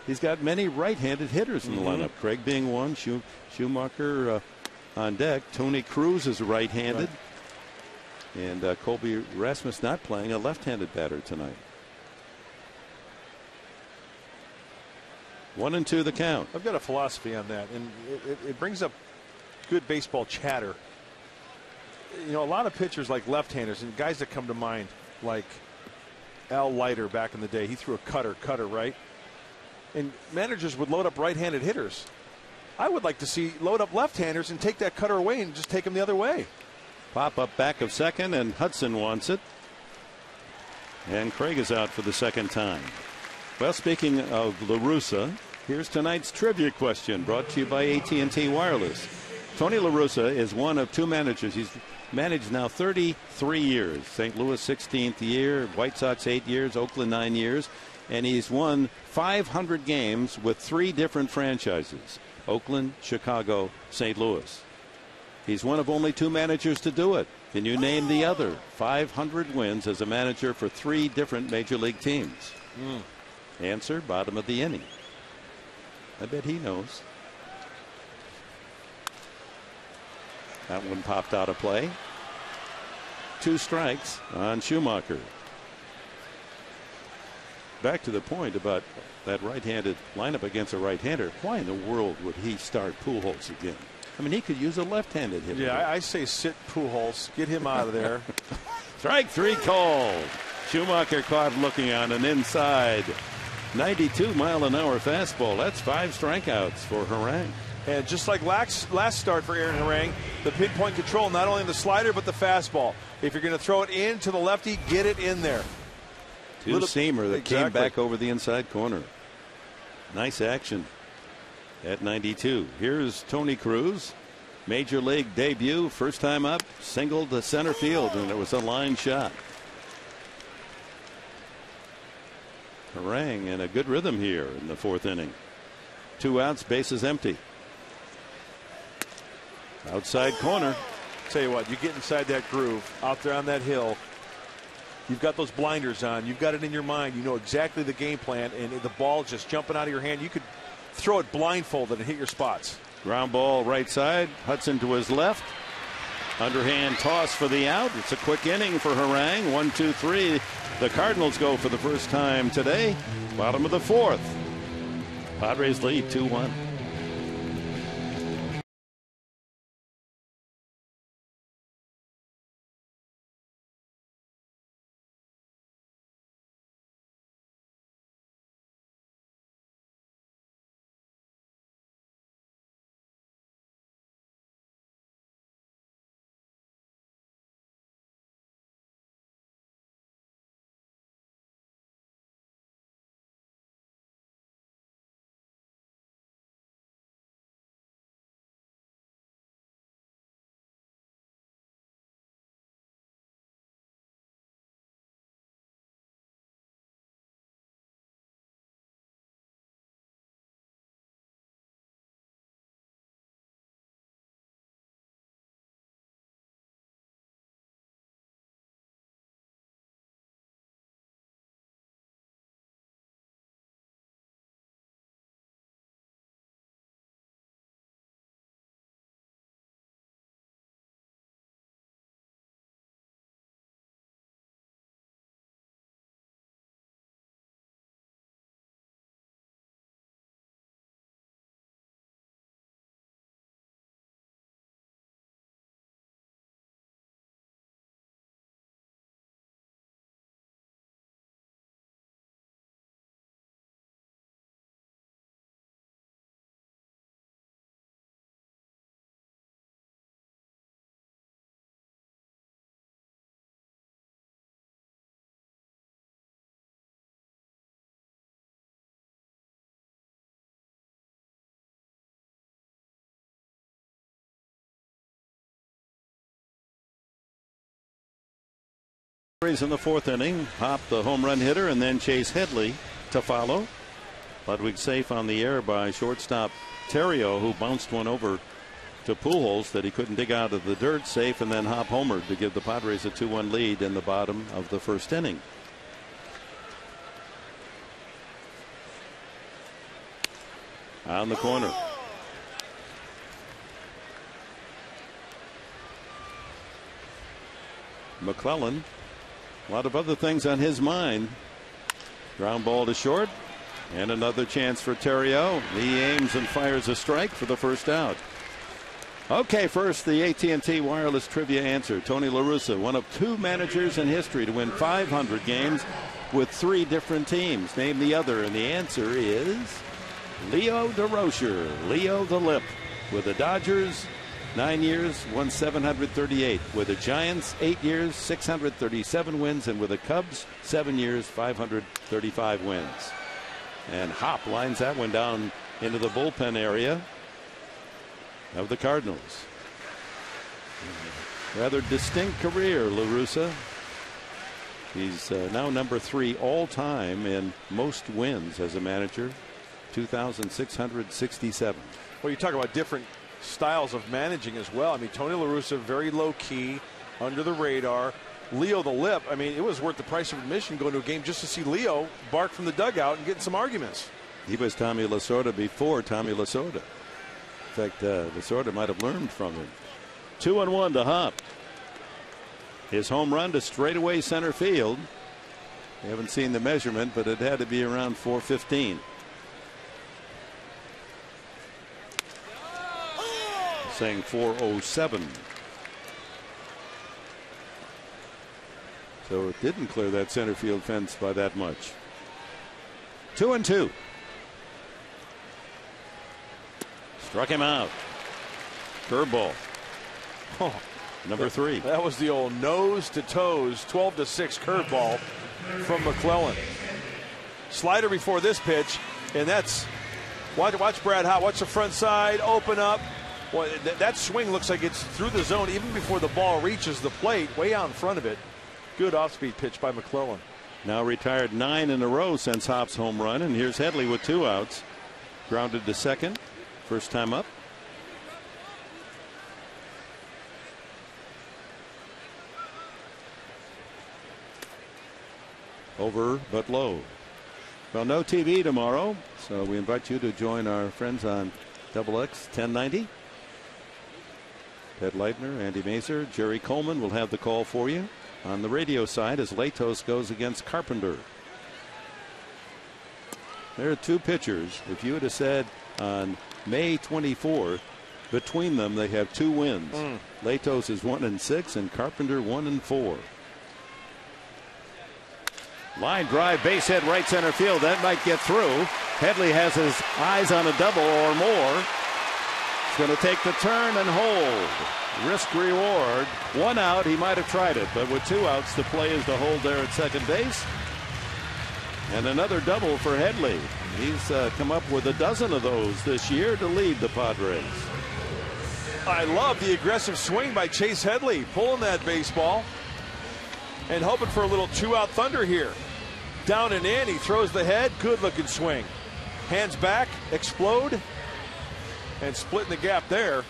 S1: He's got many right-handed hitters in the lineup. Craig being one, Schumacher on deck. Tony Cruz is right-handed. Right. And Colby Rasmus not playing, a left-handed batter tonight. 1-2 the count.
S3: I've got a philosophy on that, and it brings up good baseball chatter. You know, a lot of pitchers like left-handers, and guys that come to mind, like Al Leiter back in the day, he threw a cutter, right? And managers would load up right-handed hitters. I would like to see load up left-handers and take that cutter away and just take them the other way.
S1: Pop up back of second, and Hudson wants it. And Craig is out for the second time. Well, speaking of LaRussa, here's tonight's trivia question brought to you by AT&T Wireless. Tony LaRussa is one of 2 managers. He's managed now 33 years. St. Louis 16th year, White Sox 8 years, Oakland 9 years, and he's won 500 games with 3 different franchises: Oakland, Chicago, St. Louis. He's one of only 2 managers to do it. Can you name the other? 500 wins as a manager for 3 different major league teams. Answer, bottom of the inning. I bet he knows. That one popped out of play. 2 strikes on Schumacher. Back to the point about that right-handed lineup against a right-hander. Why in the world would he start Pujols again? I mean, he could use a left-handed hitter.
S3: Yeah, I say sit Pujols. Get him out of there.
S1: Strike 3 called. Schumacher caught looking on an inside 92-mile-an-hour fastball. That's 5 strikeouts for Harang.
S3: And just like last start for Aaron Harang, the pinpoint control, not only the slider, but the fastball. If you're going to throw it into the lefty, get it in there.
S1: Two-seamer that came back over the inside corner. Nice action at 92. Here's Tony Cruz. Major league debut. First time up. Singled to center field, and it was a line shot. Harang in a good rhythm here in the 4th inning. 2 outs, bases empty. Outside corner.
S3: Tell you what, you get inside that groove out there on that hill. You've got those blinders on. You've got it in your mind. You know exactly the game plan, and the ball just jumping out of your hand. You could throw it blindfolded and hit your spots.
S1: Ground ball right side. Hudson to his left. Underhand toss for the out. It's a quick inning for Harang. 1, 2, 3. The Cardinals go for the first time today. Bottom of the 4th. Padres lead 2-1. In the 4th inning, Hop the home run hitter, and then Chase Headley to follow. Ludwig safe on the air by shortstop Terrio, who bounced one over to Pujols that he couldn't dig out of the dirt. Safe, and then Hop homered to give the Padres a 2-1 lead in the bottom of the 1st inning. On the corner. McClellan. A lot of other things on his mind. Ground ball to short, and another chance for Terrio. He aims and fires a strike for the first out. Okay, first the AT&T wireless trivia answer. Tony La Russa, one of 2 managers in history to win 500 games with 3 different teams. Name the other, and the answer is Leo DeRocher. Leo the Lip with the Dodgers. 9 years, won 738. With the Giants, 8 years, 637 wins. And with the Cubs, 7 years, 535 wins. And Hop lines that one down into the bullpen area of the Cardinals. Rather distinct career, La Russa. He's now number 3 all-time in most wins as a manager, 2,667.
S3: Well, you talk about different styles of managing as well. I mean, Tony La Russa, very low key, under the radar. Leo the Lip, I mean, it was worth the price of admission going to a game just to see Leo bark from the dugout and get in some arguments.
S1: He was Tommy Lasorda before Tommy Lasorda. In fact, Lasorda might have learned from him. 2-1 to Hop. His home run to straightaway center field. We haven't seen the measurement, but it had to be around 415. Saying 407. So it didn't clear that center field fence by that much. 2-2. Struck him out. Curveball.
S3: Oh,
S1: number 3.
S3: That was the old nose to toes 12-6 curveball from McClellan. Slider before this pitch, and that's watch Brad Hop. Watch the front side open up. Well, that swing looks like it's through the zone even before the ball reaches the plate, way out in front of it. Good off-speed pitch by McClellan.
S1: Now retired 9 in a row since Hop's home run, and here's Headley with 2 outs. Grounded to second, first time up. Over but low. Well, no TV tomorrow, so we invite you to join our friends on XX 1090. Ted Leitner, Andy Mazer, Jerry Coleman will have the call for you on the radio side as Latos goes against Carpenter. There are 2 pitchers. If you would have said on May 24th, between them they have 2 wins. Latos is 1-6 and Carpenter 1-4. Line drive, base hit, right center field. That might get through. Headley has his eyes on a double or more. He's going to take the turn and hold. Risk reward. 1 out. He might have tried it, but with 2 outs, the play is to hold there at second base. And another double for Headley. He's come up with a dozen of those this year to lead the Padres.
S3: I love the aggressive swing by Chase Headley, pulling that baseball and hoping for a little 2-out thunder here. Down and in, he throws the head. Good looking swing. Hands back, explode, and splitting the gap there.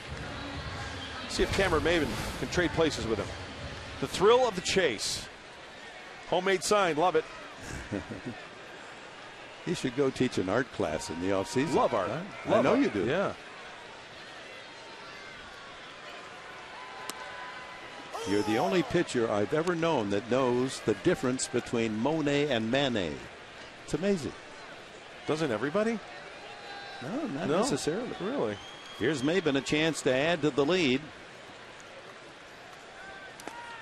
S3: See if Cameron Maven can trade places with him. The thrill of the chase. Homemade sign, love it.
S1: He should go teach an art class in the offseason.
S3: Love art.
S1: I know you do.
S3: Yeah.
S1: You're the only pitcher I've ever known that knows the difference between Monet and Manet. It's amazing.
S3: Doesn't everybody?
S1: No, not necessarily.
S3: Really?
S1: Here's Maben, a chance to add to the lead.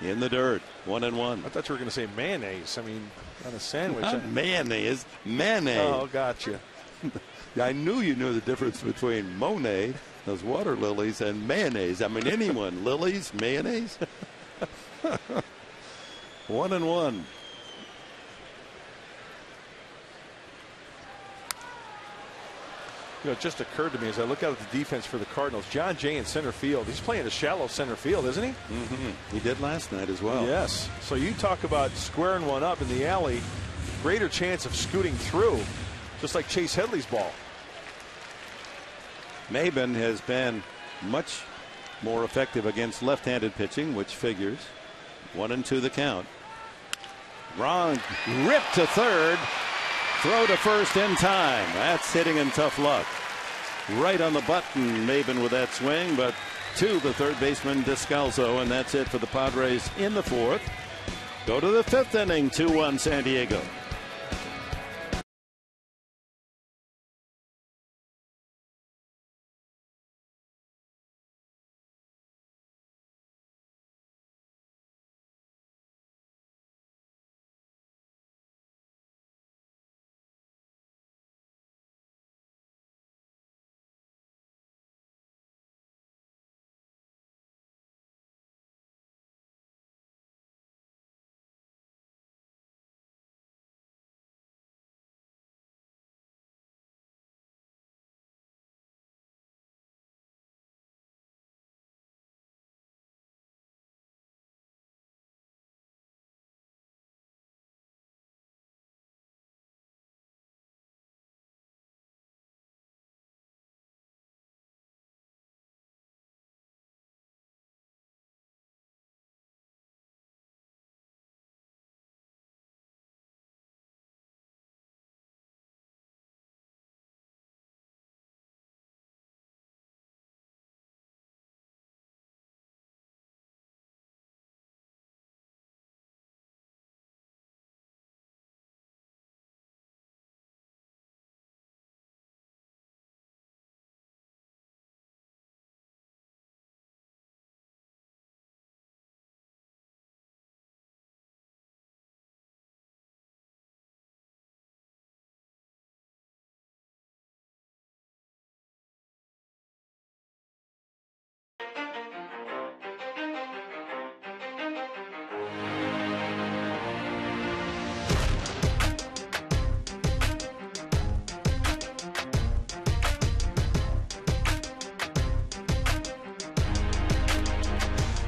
S1: In the dirt, 1-1.
S3: I thought you were going to say mayonnaise. I mean, on a sandwich.
S1: Not mayonnaise, mayonnaise.
S3: Oh, gotcha.
S1: I knew you knew the difference between Monet, those water lilies, and mayonnaise. I mean, anyone. Lilies, mayonnaise. 1-1.
S3: You know, it just occurred to me as I look out at the defense for the Cardinals. John Jay in center field. He's playing a shallow center field, isn't he?
S1: He did last night as well.
S3: Yes. So you talk about squaring one up in the alley. Greater chance of scooting through, just like Chase Headley's ball.
S1: Maben has been much more effective against left-handed pitching, which figures. 1-2 the count. Wrong. Ripped to third. Throw to first in time. That's hitting in tough luck. Right on the button, Maben with that swing, but to the third baseman Descalzo, and that's it for the Padres in the 4th. Go to the 5th inning, 2-1 San Diego.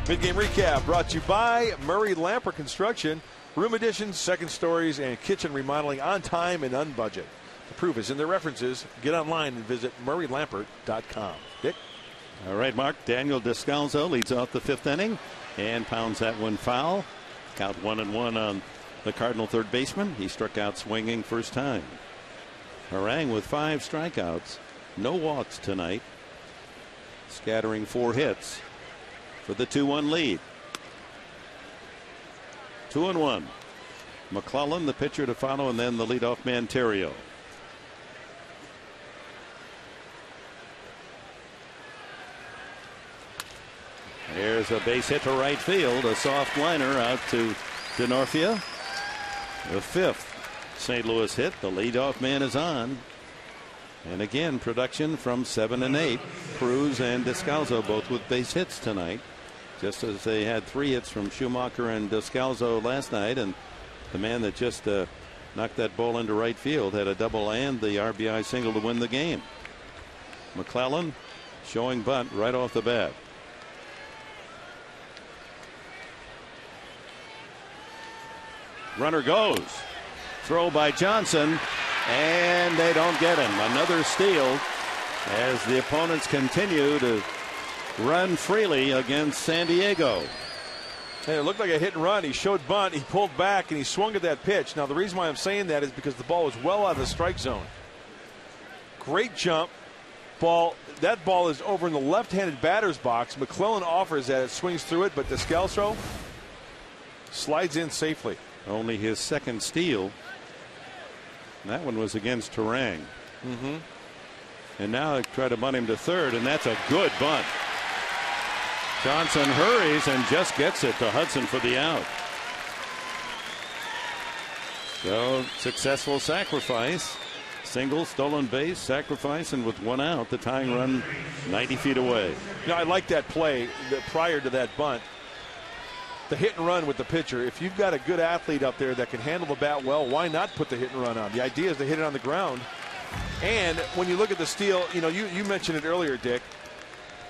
S3: Mid-game recap brought to you by Murray Lamper Construction. Room additions, second stories, and kitchen remodeling on time and on budget. The proof is in their references. Get online and visit murraylampert.com. Dick?
S1: All right, Mark. Daniel Descalzo leads off the fifth inning and pounds that one foul. Count 1-1 on the Cardinal third baseman. He struck out swinging first time. Harang with 5 strikeouts. No walks tonight. Scattering 4 hits for the 2-1 lead. 2-1. McClellan, the pitcher, to follow, and then the leadoff man, Terrio. There's a base hit to right field, a soft liner out to Denorfia. The 5th St. Louis hit. The leadoff man is on. And again, production from 7 and 8. Cruz and Descalzo both with base hits tonight, just as they had 3 hits from Schumacher and Descalzo last night. And the man that just knocked that ball into right field had a double and the RBI single to win the game. McClellan showing bunt right off the bat. Runner goes. Throw by Johnson, and they don't get him. Another steal as the opponents continue to run freely against San Diego.
S3: And it looked like a hit and run. He showed bunt. He pulled back and he swung at that pitch. Now, the reason why I'm saying that is because the ball was well out of the strike zone. Great jump. Ball. That ball is over in the left-handed batter's box. McClellan offers that. It swings through it, but Descalzo slides in safely.
S1: Only his second steal. That one was against Harang. And now they try to bunt him to third, and that's a good bunt. Johnson hurries and just gets it to Hudson for the out. So successful sacrifice. Single, stolen base, sacrifice, and with 1 out, the tying run 90 feet away.
S3: Now, I like that play prior to that bunt. The hit and run with the pitcher. If you've got a good athlete up there that can handle the bat well, why not put the hit and run on? The idea is to hit it on the ground. And when you look at the steal, you mentioned it earlier, Dick.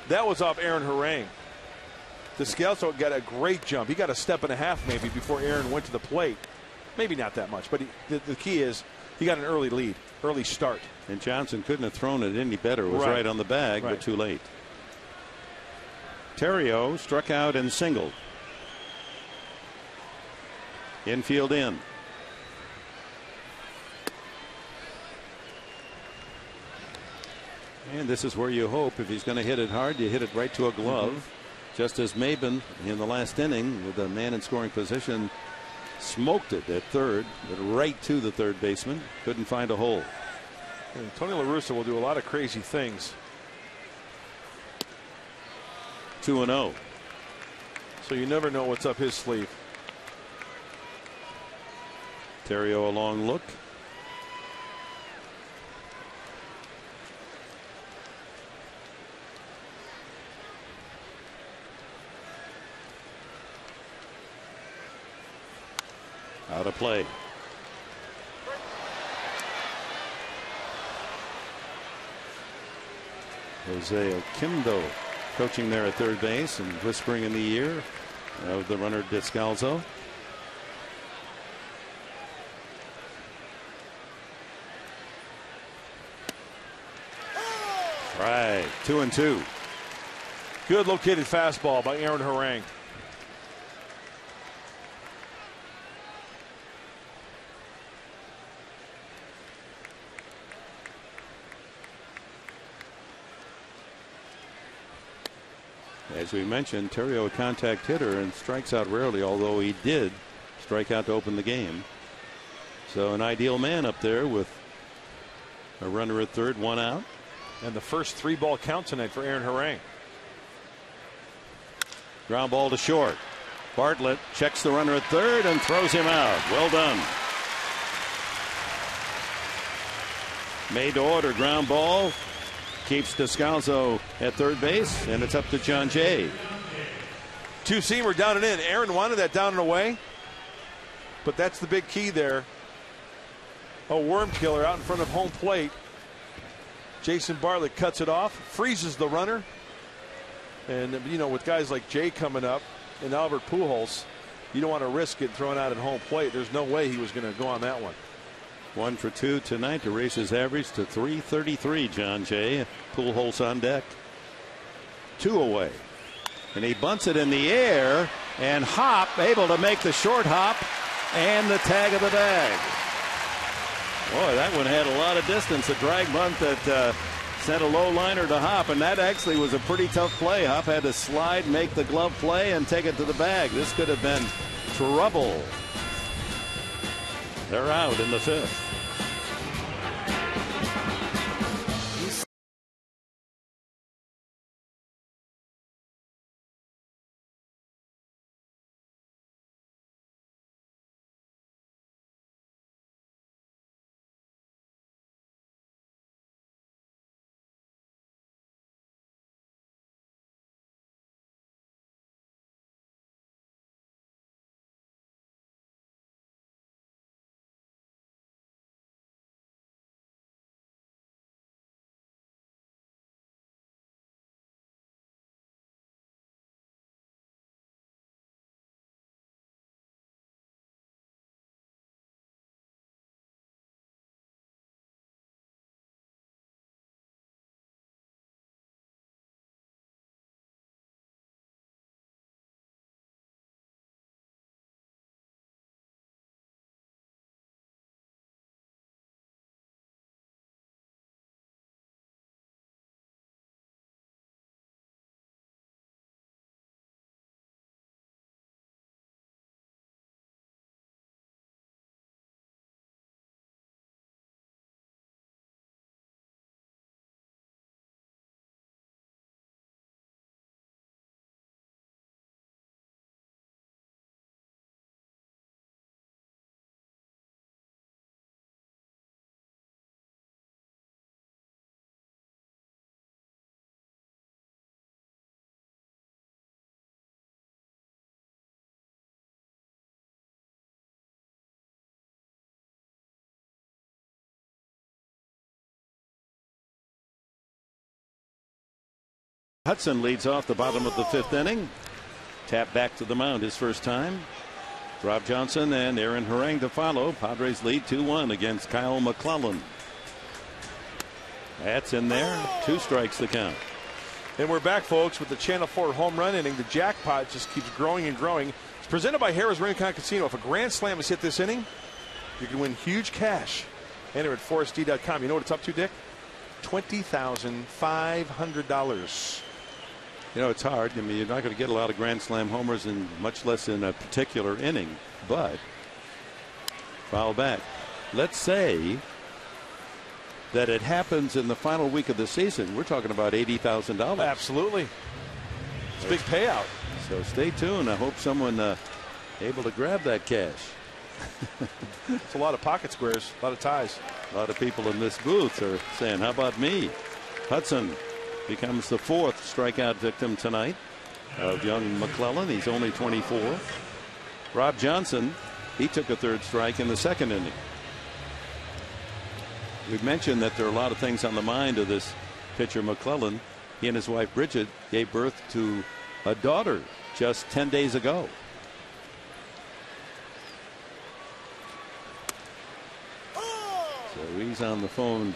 S3: That was off Aaron Harang. Descalzo got a great jump. He got a step and a half maybe before Aaron went to the plate. Maybe not that much, but the key is he got an early lead, early start.
S1: And Johnson couldn't have thrown it any better. It was right on the bag, but too late. Terrio struck out and singled. Infield in. And this is where you hope if he's going to hit it hard, you hit it right to a glove. Just as Maben in the last inning with a man in scoring position smoked it at third, but right to the third baseman. Couldn't find a hole.
S3: And Tony La Russa will do a lot of crazy things.
S1: 2-0.
S3: So you never know what's up his sleeve.
S1: Terrio a long look. Out of play. Jose Oquendo coaching there at third base and whispering in the ear of the runner Descalzo. Right, 2-2.
S3: Good located fastball by Aaron Harang.
S1: As we mentioned, Terrio a contact hitter and strikes out rarely, although he did strike out to open the game. So an ideal man up there with a runner at third, 1 out.
S3: And the first 3-ball count tonight for Aaron Harang.
S1: Ground ball to short. Bartlett checks the runner at third and throws him out. Well done. Made to order ground ball. keeps Descalzo at third base, and it's up to John Jay.
S3: Two-seamer down and in. Aaron wanted that down and away, but that's the big key there. A worm killer out in front of home plate. Jason Bartlett cuts it off, freezes the runner. And, you know, with guys like Jay coming up and Albert Pujols, you don't want to risk it thrown out at home plate. There's no way he was going to go on that one.
S1: 1 for 2 tonight to raise his average to .333. John Jay. Pujols on deck. 2 away. And he bunts it in the air, and Hop able to make the short hop and the tag of the bag. Boy, that one had a lot of distance. A drag bunt that sent a low liner to Hop, and that actually was a pretty tough play. Hop had to slide, make the glove play, and take it to the bag. This could have been trouble. They're out in the 5th. Hudson leads off the bottom of the 5th inning. Tap back to the mound his first time. Rob Johnson and Aaron Harang to follow. Padres lead 2-1 against Kyle McClellan. That's in there. 2 strikes the count.
S3: And we're back, folks, with the Channel 4 home run inning. The jackpot just keeps growing and growing. It's presented by Harrah's Rincon Casino. If a grand slam is hit this inning, you can win huge cash. Enter at ForestD.com. You know what it's up to, Dick? $20,500.
S1: You know, it's hard. I mean, you're not going to get a lot of grand slam homers, and much less in a particular inning. But foul back. Let's say that it happens in the final week of the season. We're talking about $80,000.
S3: Absolutely. It's a big payout.
S1: So stay tuned. I hope someone able to grab that cash.
S3: It's a lot of pocket squares, a lot of ties.
S1: A lot of people in this booth are saying, how about me? Hudson becomes the 4th strikeout victim tonight of young McClellan. He's only 24. Rob Johnson, he took a 3rd strike in the 2nd inning. We've mentioned that there are a lot of things on the mind of this pitcher McClellan. He and his wife Bridget gave birth to a daughter just 10 days ago. So he's on the phone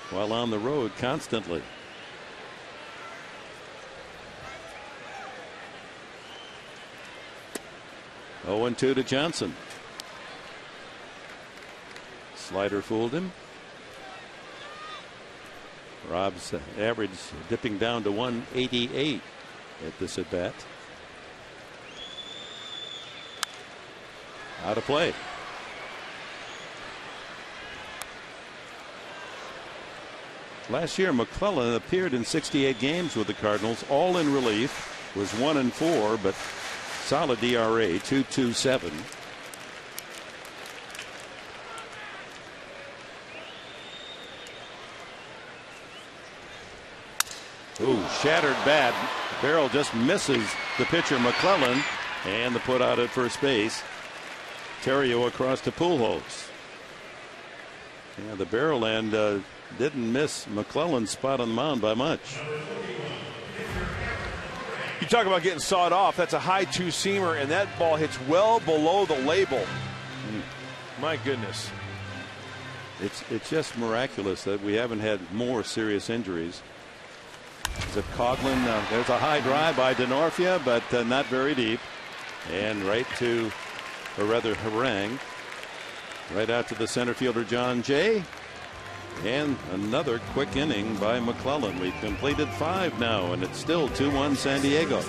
S1: while on the road constantly. Oh, 0-2 to Johnson. Slider fooled him. Rob's average dipping down to 188 at this at bat. Out of play. Last year, McClellan appeared in 68 games with the Cardinals, all in relief, was 1-4, but solid DRA, 2.27. Ooh, shattered bat. Barrel just misses the pitcher McClellan, and the put out at first base. Terrio across to Pujols. Yeah, the barrel end didn't miss McClellan's spot on the mound by much.
S3: You talk about getting sawed off. That's a high two-seamer, and that ball hits well below the label. My goodness.
S1: It's just miraculous that we haven't had more serious injuries. Is it Coughlin? There's a high drive by Denorfia, but not very deep. And right to, or rather Harang. Right out to the center fielder John Jay. And another quick inning by McClellan. We've completed 5 now, and it's still 2-1 San Diego.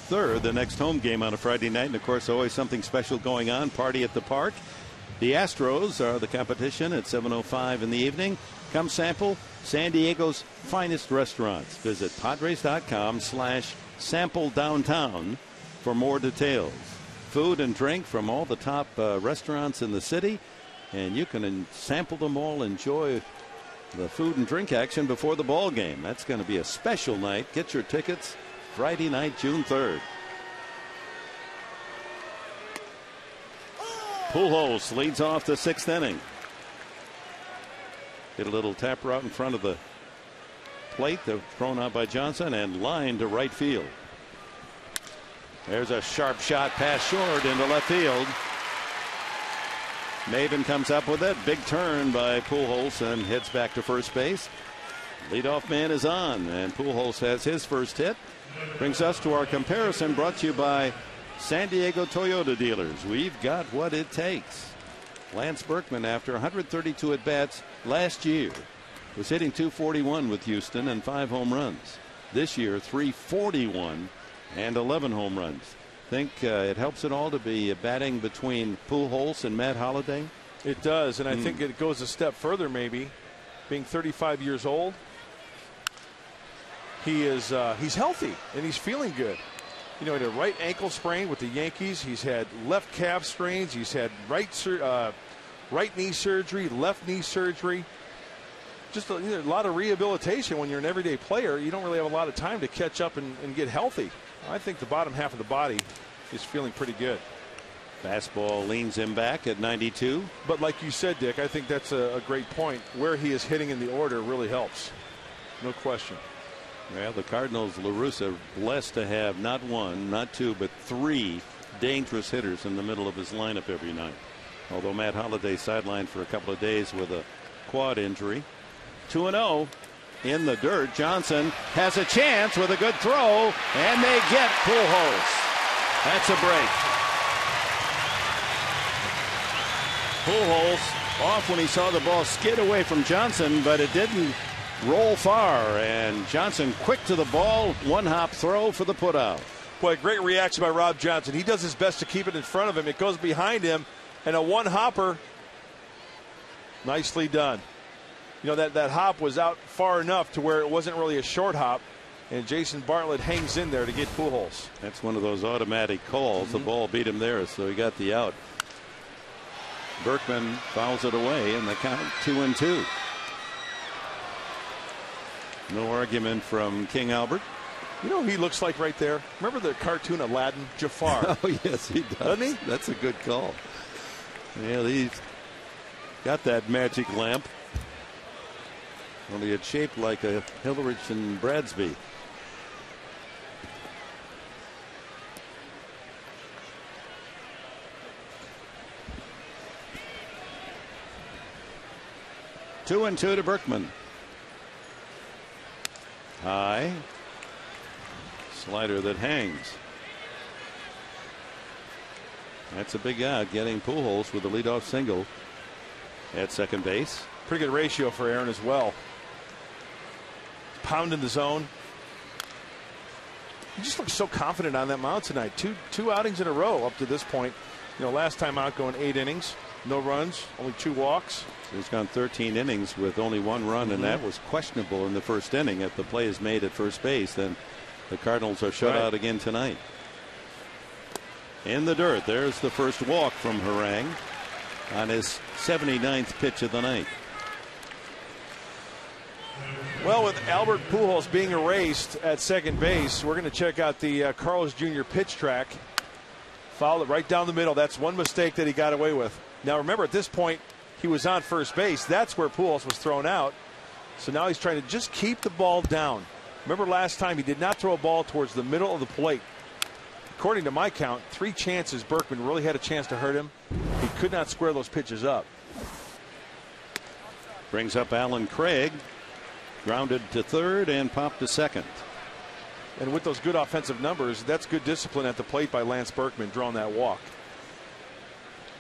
S1: Third, the next home game on a Friday night, and of course always something special going on. Party at the Park. The Astros are the competition at 7:05 in the evening. Come sample San Diego's finest restaurants. Visit Padres.com/sample downtown for more details. Food and drink from all the top restaurants in the city, and you can sample them all. Enjoy the food and drink action before the ball game. That's going to be a special night. Get your tickets Friday night, June 3rd. Pujols leads off the 6th inning. Hit a little tap route in front of the plate, thrown out by Johnson, and line to right field. There's a sharp shot past short into left field. Maven comes up with it. Big turn by Pujols and heads back to first base. Leadoff man is on, and Pujols has his first hit. Brings us to our comparison, brought to you by San Diego Toyota dealers. We've got what it takes. Lance Berkman, after 132 at-bats last year, was hitting .241 with Houston and 5 home runs. This year, .341 and 11 home runs. Think it helps it all to be batting between Pujols and Matt Holliday?
S3: It does, and I think it goes a step further maybe. Being 35 years old, he's healthy and he's feeling good. You know, he had a right ankle sprain with the Yankees. He's had left calf strains. He's had right knee surgery, left knee surgery. Just a lot of rehabilitation. When you're an everyday player, you don't really have a lot of time to catch up and get healthy. I think the bottom half of the body is feeling pretty good.
S1: Fastball leans him back at 92.
S3: But like you said, Dick, I think that's a great point. Where he is hitting in the order really helps. No question.
S1: Well, the Cardinals, La Russa, blessed to have not 1, not 2, but 3 dangerous hitters in the middle of his lineup every night. Although Matt Holliday sidelined for a couple of days with a quad injury. 2-0 in the dirt. Johnson has a chance with a good throw, and they get Pujols. That's a break. Pujols off when he saw the ball skid away from Johnson, but it didn't roll far. And Johnson quick to the ball. One hop throw for the putout.
S3: Boy, great reaction by Rob Johnson. He does his best to keep it in front of him. It goes behind him, and a one hopper. Nicely done. You know, that hop was out far enough to where it wasn't really a short hop, and Jason Bartlett hangs in there to get Pujols.
S1: That's one of those automatic calls. The ball beat him there, so he got the out. Berkman fouls it away, and the count 2-2. No argument from King Albert.
S3: You know who he looks like right there? Remember the cartoon Aladdin? Jafar.
S1: Oh, yes, he does.
S3: Doesn't he?
S1: That's a good call. Yeah, he's got that magic lamp. Only it's shaped like a Hillerich and Bradsby. Two and two to Berkman. High. Slider that hangs. That's a big out, getting Pujols with a leadoff single at second base.
S3: Pretty good ratio for Aaron as well. Pounding the zone. He just looks so confident on that mound tonight. Two outings in a row up to this point. You know, last time out going 8 innings, no runs, only 2 walks.
S1: So he's gone 13 innings with only 1 run, and that was questionable in the first inning. If the play is made at first base, then the Cardinals are shut out again tonight. In the dirt, there's the first walk from Harang on his 79th pitch of the night.
S3: Well, with Albert Pujols being erased at second base, we're going to check out the Carlos Jr. pitch track. Fouled it right down the middle. That's one mistake that he got away with. Now remember, at this point he was on first base. That's where Pujols was thrown out. So now he's trying to just keep the ball down. Remember last time he did not throw a ball towards the middle of the plate. According to my count, 3 chances Berkman really had a chance to hurt him. He could not square those pitches up.
S1: Brings up Alan Craig. Grounded to third and popped to second.
S3: And with those good offensive numbers, that's good discipline at the plate by Lance Berkman, drawing that walk.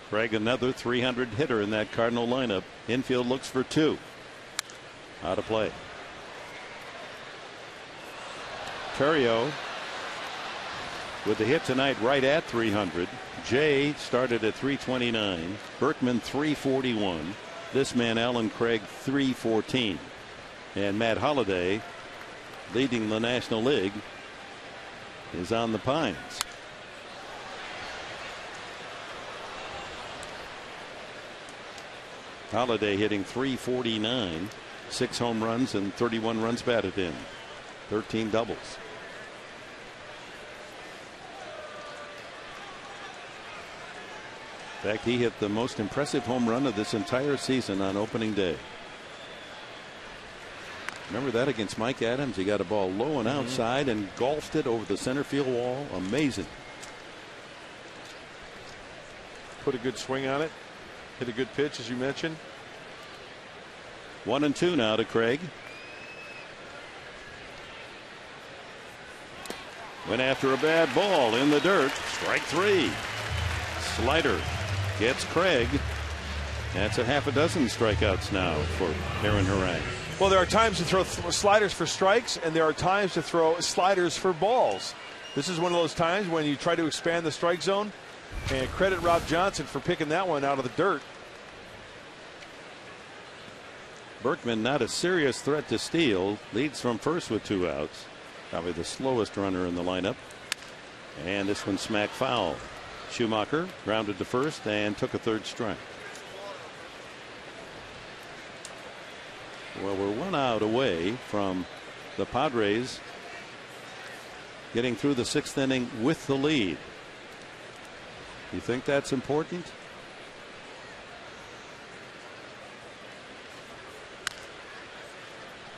S1: Craig, another 300 hitter in that Cardinal lineup. Infield looks for 2. Out of play. Terrio with the hit tonight right at 300. Jay started at 329. Berkman 341. This man Alan Craig 314. And Matt Holliday, leading the National League, is on the Pines. Holliday hitting 349, 6 home runs and 31 runs batted in, 13 doubles. In fact, he hit the most impressive home run of this entire season on opening day. Remember that against Mike Adams? He got a ball low and outside and golfed it over the center field wall. Amazing.
S3: Put a good swing on it. Hit a good pitch, as you mentioned.
S1: 1-2 now to Craig. Went after a bad ball in the dirt. Strike 3. Slider gets Craig. That's a half a dozen strikeouts now for Aaron Harang.
S3: Well, there are times to throw sliders for strikes, and there are times to throw sliders for balls. This is one of those times when you try to expand the strike zone, and credit Rob Johnson for picking that one out of the dirt.
S1: Berkman not a serious threat to steal. Leads from first with 2 outs. Probably the slowest runner in the lineup. And this one smack foul. Schumacher grounded to first and took a 3rd strike. Well, we're 1 out away from the Padres getting through the 6th inning with the lead. You think that's important?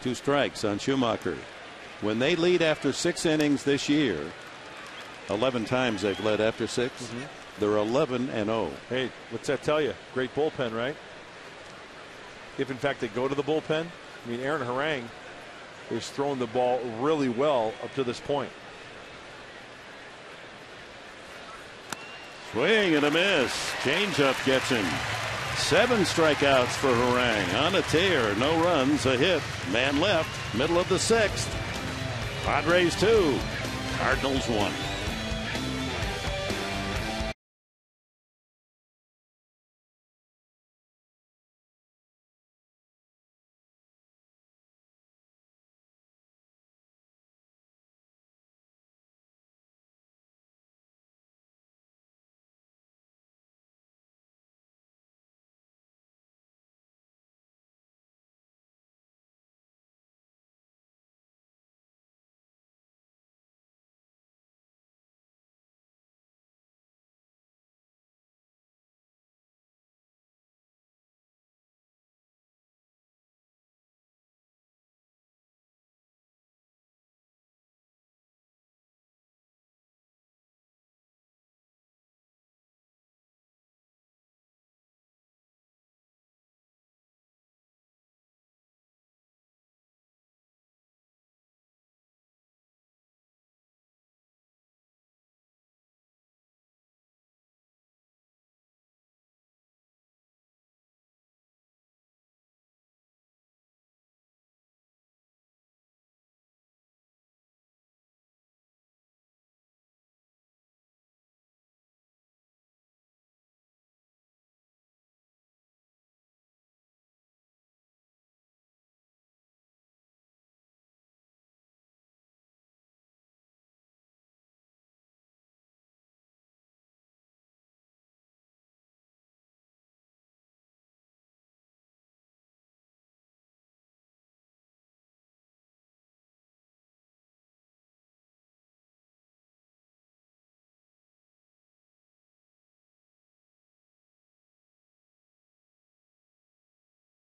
S1: Two strikes on Schumacher. When they lead after 6 innings this year, 11 times they've led after 6. They're 11-0.
S3: Hey, what's that tell you? Great bullpen, right? If in fact they go to the bullpen. I mean, Aaron Harang is throwing the ball really well up to this point.
S1: Swing and a miss. Changeup gets him. 7 strikeouts for Harang. On a tear, no runs, a hit, man left, middle of the 6th. Padres 2, Cardinals 1.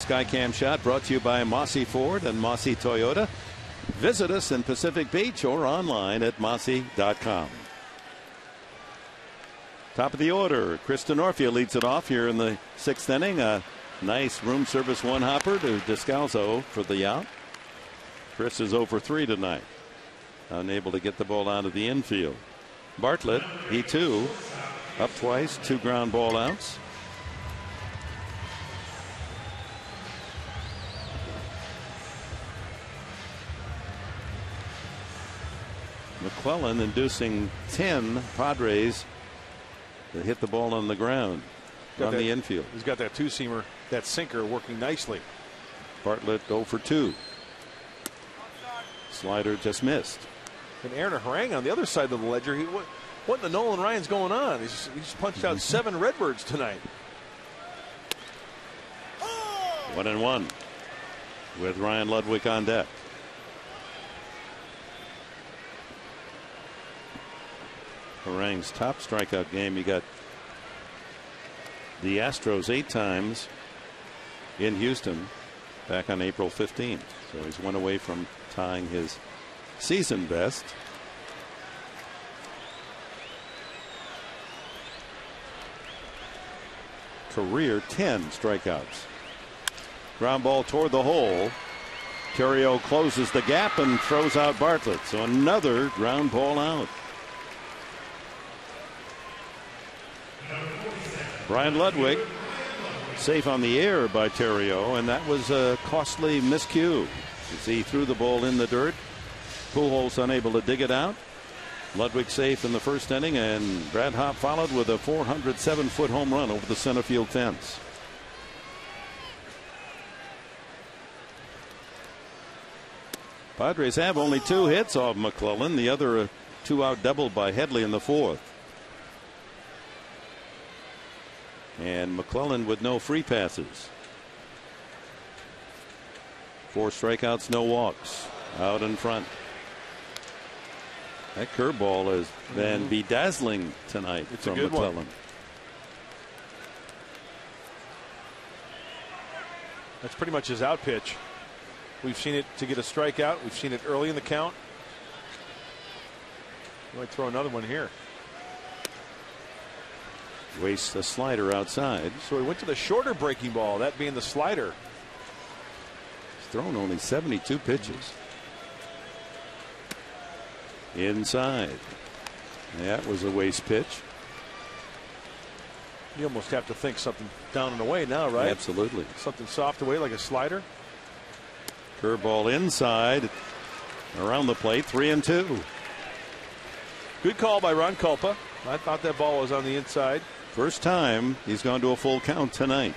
S1: Skycam shot brought to you by Mossy Ford and Mossy Toyota. Visit us in Pacific Beach or online at mossy.com. Top of the order, Chris Denorfia leads it off here in the 6th inning. A nice room service one hopper to Descalzo for the out. Chris is 0 for 3 tonight. Unable to get the ball out of the infield. Bartlett, he too, up twice, 2 ground ball outs. McClellan inducing 10 Padres to hit the ball on the ground on the infield.
S3: He's got that 2-seamer, that sinker working nicely.
S1: Bartlett 0 for 2. Slider just missed.
S3: And Aaron Harang on the other side of the ledger. What in the Nolan Ryan's going on? He's punched out 7 Redbirds tonight.
S1: 1-1 with Ryan Ludwig on deck. Harang's top strikeout game. He got the Astros 8 times in Houston back on April 15th. So he's 1 away from tying his season best. Career 10 strikeouts. Ground ball toward the hole. Terrio closes the gap and throws out Bartlett. So another ground ball out. Ryan Ludwig safe on the air by Terrio, and that was a costly miscue as he threw the ball in the dirt. Pujols unable to dig it out. Ludwig safe in the 1st inning, and Brad Hopp followed with a 407-foot home run over the center field fence. Padres have only 2 hits off McClellan. The other a 2-out double by Headley in the 4th. And McClellan with no free passes. 4 strikeouts, no walks. Out in front. That curveball has been bedazzling tonight from McClellan. One.
S3: That's pretty much his out pitch. We've seen it to get a strikeout. We've seen it early in the count. He might throw another one here.
S1: Wastes the slider outside.
S3: So he went to the shorter breaking ball, that being the slider.
S1: He's thrown only 72 pitches. Inside. That was a waste pitch.
S3: You almost have to think something down and away now, right?
S1: Absolutely.
S3: Something soft away like a slider.
S1: Curveball inside, around the plate, 3-2.
S3: Good call by Ron Kulpa. I thought that ball was on the inside.
S1: First time he's gone to a full count tonight.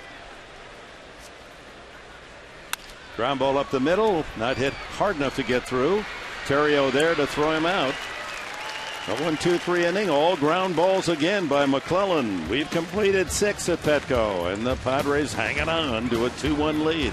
S1: Ground ball up the middle, not hit hard enough to get through. Terrio there to throw him out. A 1-2-3 inning, all ground balls again by McClellan. We've completed 6 at Petco, and the Padres hanging on to a 2-1 lead.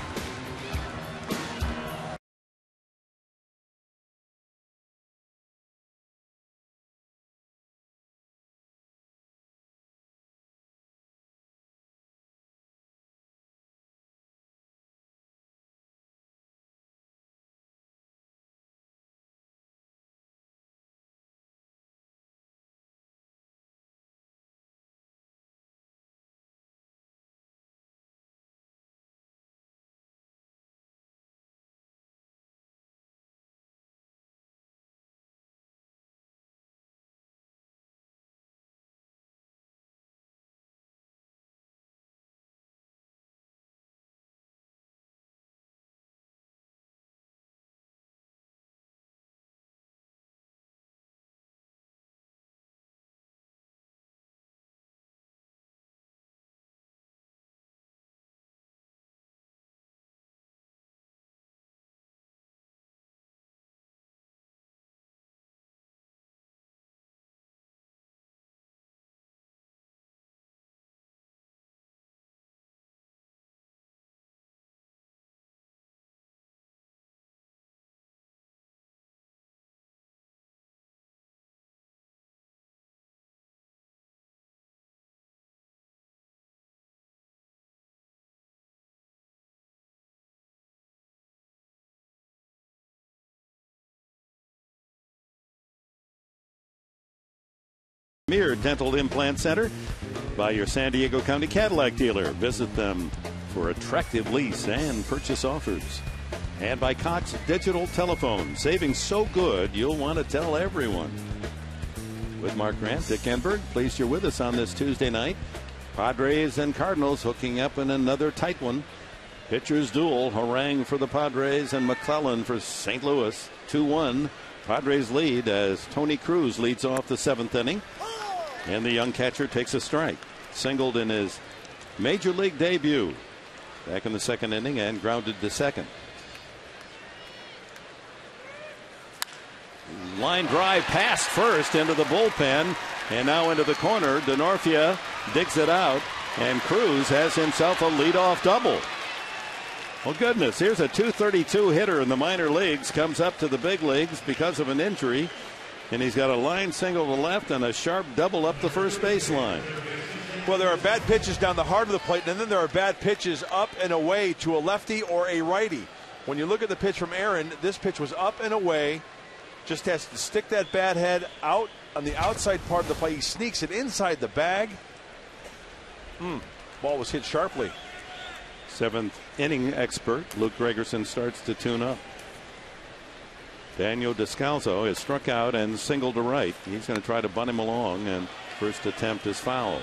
S1: Premier Dental Implant Center by your San Diego County Cadillac dealer. Visit them for attractive lease and purchase offers. And by Cox Digital Telephone. Savings so good you'll want to tell everyone. With Mark Grant, Dick Enberg, pleased you're with us on this Tuesday night. Padres and Cardinals hooking up in another tight one. Pitchers duel, Harang for the Padres and McClellan for St. Louis. 2-1. Padres lead as Tony Cruz leads off the 7th inning. And the young catcher takes a strike. Singled in his major league debut back in the 2nd inning and grounded to second. Line drive past first into the bullpen and now into the corner. DeNorfia digs it out and Cruz has himself a leadoff double. Well, goodness, here's a .232 hitter in the minor leagues, comes up to the big leagues because of an injury, and he's got a line single to left and a sharp double up the first baseline.
S3: Well, there are bad pitches down the heart of the plate, and then there are bad pitches up and away to a lefty or a righty. When you look at the pitch from Aaron, this pitch was up and away. Just has to stick that bat head out on the outside part of the plate. He sneaks it inside the bag. Ball was hit sharply.
S1: 7th inning expert Luke Gregerson starts to tune up. Daniel Descalzo is struck out and singled to right. He's going to try to bunt him along, and first attempt is foul.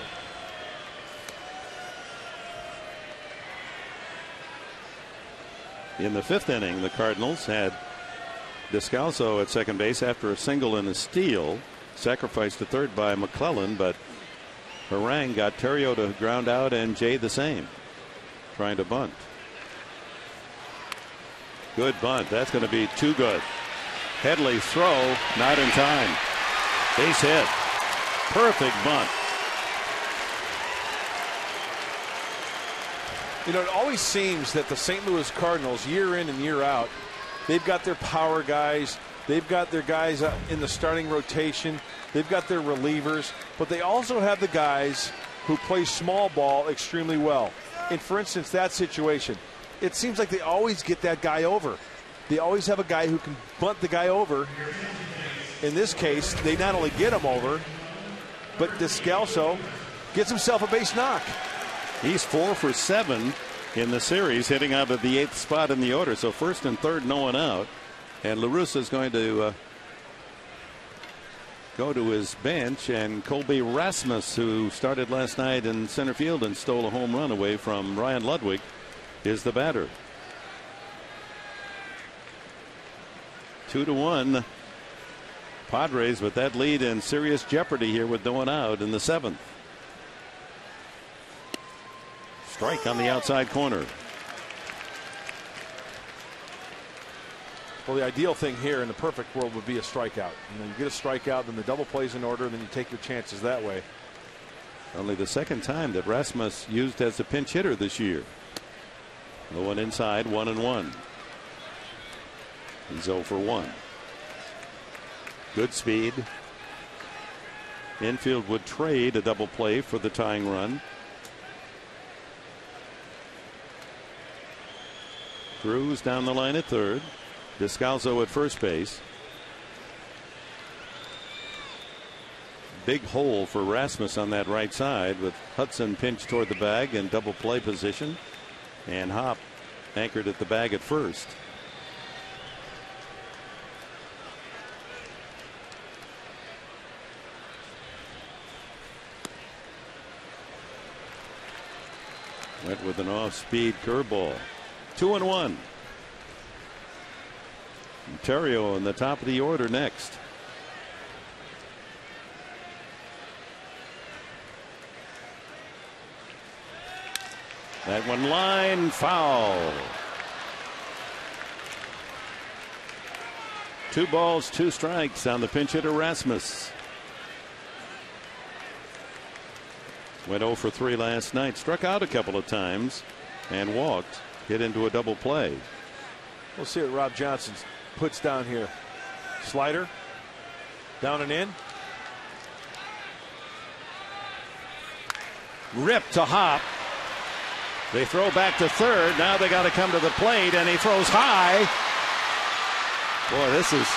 S1: In the 5th inning, the Cardinals had Descalzo at second base after a single and a steal. Sacrificed to third by McClellan, but Harang got Terrio to ground out and Jay the same. Trying to bunt. Good bunt. That's going to be too good. Headley's throw, not in time. Base hit. Perfect bunt.
S3: You know, it always seems that the St. Louis Cardinals, year in and year out, they've got their power guys. They've got their guys in the starting rotation. They've got their relievers. But they also have the guys who play small ball extremely well. And for instance, that situation, it seems like they always get that guy over. They always have a guy who can bunt the guy over. In this case, they not only get him over, but Descalzo gets himself a base knock.
S1: He's 4 for 7 in the series, hitting out of the 8th spot in the order. So first and third, no one out. And La Russa is going to go to his bench, and Colby Rasmus, who started last night in center field and stole a home run away from Ryan Ludwig, is the batter. 2-1. Padres with that lead in serious jeopardy here with no one out in the 7th. Strike on the outside corner.
S3: Well, the ideal thing here in the perfect world would be a strikeout. You get a strikeout, then the double plays in order, and then you take your chances that way.
S1: Only the second time that Rasmus used as a pinch hitter this year. No one inside, 1-1. He's 0 for 1. Good speed. Infield would trade a double play for the tying run. Cruz down the line at third. Descalzo at first base. Big hole for Rasmus on that right side with Hudson pinched toward the bag in double play position, and Hop anchored at the bag at first. Went with an off-speed curveball. 2-1. Ontario in the top of the order next. That one line foul. 2 balls, 2 strikes on the pinch hitter Rasmus. Went 0 for 3 last night. Struck out a couple of times and walked. Hit into a double play.
S3: We'll see what Rob Johnson puts down here. Slider down and in.
S1: Rip to Hop. They throw back to third. Now they got to come to the plate, and he throws high. Boy, this is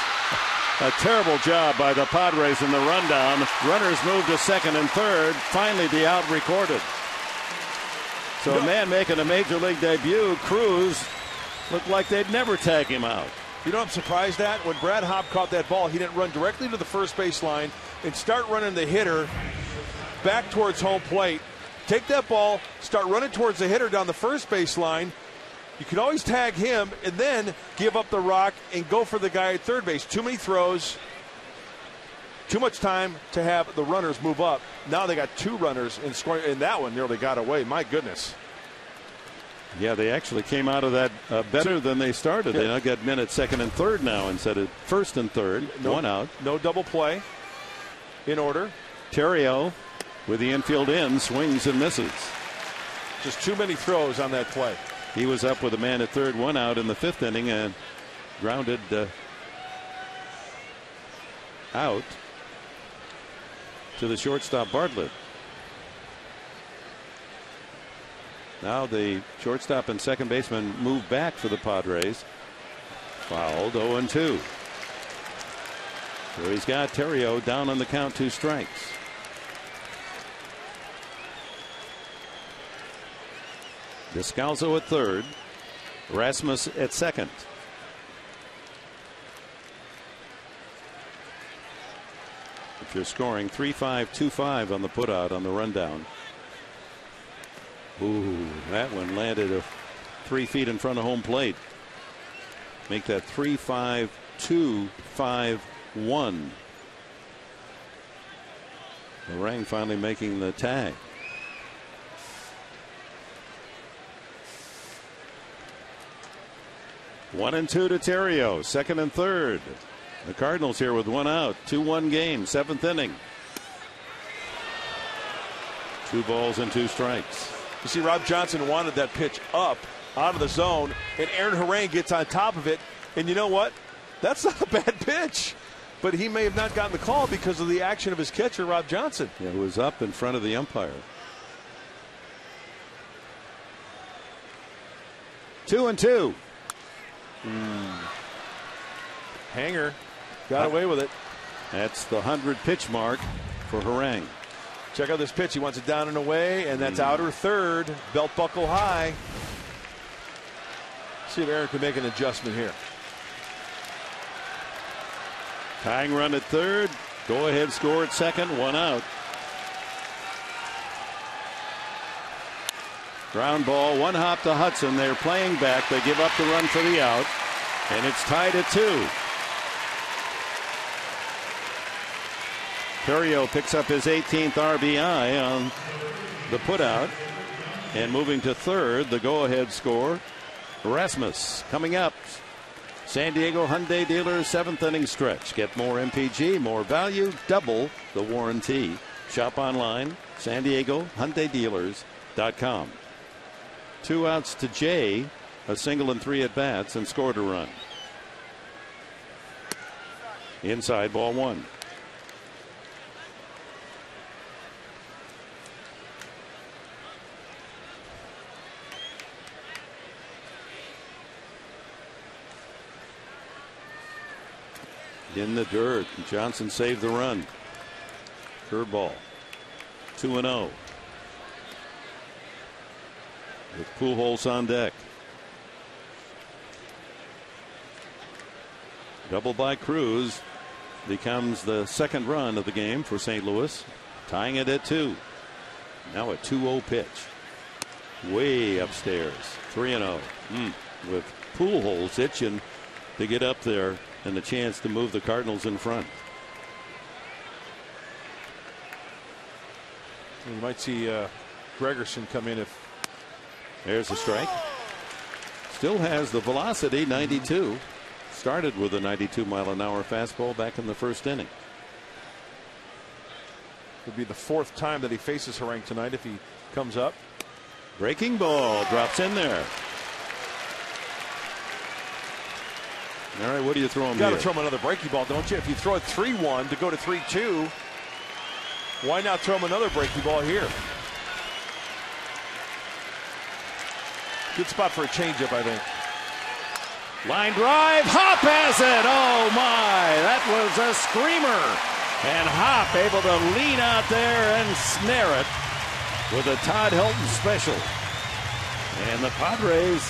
S1: a terrible job by the Padres in the rundown. Runners move to second and third. Finally, the out recorded. So a man making a major league debut, Cruz, looked like they'd never tag him out.
S3: You know what I'm surprised at? When Brad Hop caught that ball, he didn't run directly to the first base line and start running the hitter back towards home plate. Take that ball, start running towards the hitter down the first base line. You can always tag him and then give up the rock and go for the guy at third base. Too many throws, too much time to have the runners move up. Now they got 2 runners in scoring, and that one nearly got away. My goodness.
S1: Yeah, they actually came out of that better than they started. Yeah. They now got men at second and third now instead of first and third.
S3: No,
S1: 1 out.
S3: No double play in order.
S1: Terrio with the infield in, swings and misses.
S3: Just too many throws on that play.
S1: He was up with a man at third, 1 out in the 5th inning, and grounded out to the shortstop Bartlett. Now the shortstop and second baseman move back for the Padres. Fouled, 0-2. So he's got Terrio down on the count, 2 strikes. Descalzo at third. Rasmus at second. If you're scoring 3-5, 2-5 on the putout on the rundown. Ooh, that one landed 3 feet in front of home plate. Make that 3-5, 2-5-1. Lorang finally making the tag. One and 2 to Terrio, second and third. The Cardinals here with 1 out, 2-1 game, 7th inning. 2 balls and 2 strikes.
S3: You see, Rob Johnson wanted that pitch up out of the zone, and Aaron Harang gets on top of it. And you know what? That's not a bad pitch. But he may have not gotten the call because of the action of his catcher, Rob Johnson.
S1: Yeah, it was up in front of the umpire. 2-2.
S3: Hanger got away with it.
S1: That's the 100 pitch mark for Harang.
S3: Check out this pitch. He wants it down and away, and that's outer third, belt buckle high. See if Aaron can make an adjustment here.
S1: Tying run at third. Go ahead score at second, 1 out. Ground ball, 1 hop to Hudson. They're playing back. They give up the run for the out, and it's tied at 2. Perio picks up his 18th RBI on the putout, and moving to third, the go-ahead score. Rasmus coming up. San Diego Hyundai dealers 7th inning stretch. Get more MPG, more value, double the warranty. Shop online, San Diego Hyundai Dealers.com. 2 outs to Jay, a single and 3 at bats, and scored a run. Inside, ball 1. In the dirt, Johnson saved the run. Curveball, 2-0. With Pujols on deck. Double by Cruz becomes the second run of the game for St. Louis, tying it at 2. Now a 2-0 pitch. Way upstairs, 3-0. With Pujols itching to get up there and the chance to move the Cardinals in front.
S3: You might see Gregerson come in if.
S1: There's a strike. Still has the velocity, 92. Started with a 92-mile-an-hour fastball back in the first inning.
S3: It'll be the 4th time that he faces Harang tonight if he comes up.
S1: Breaking ball drops in there. All right, what do you throw him here?
S3: Got to throw him another breaking ball, don't you? If you throw it 3-1 to go to 3-2, why not throw him another breaking ball here? Good spot for a changeup, I think.
S1: Line drive, Hop has it. Oh my, that was a screamer. And Hop able to lean out there and snare it with a Todd Helton special. And the Padres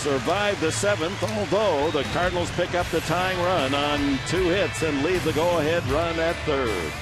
S1: survive the 7th, although the Cardinals pick up the tying run on 2 hits and leave the go-ahead run at third.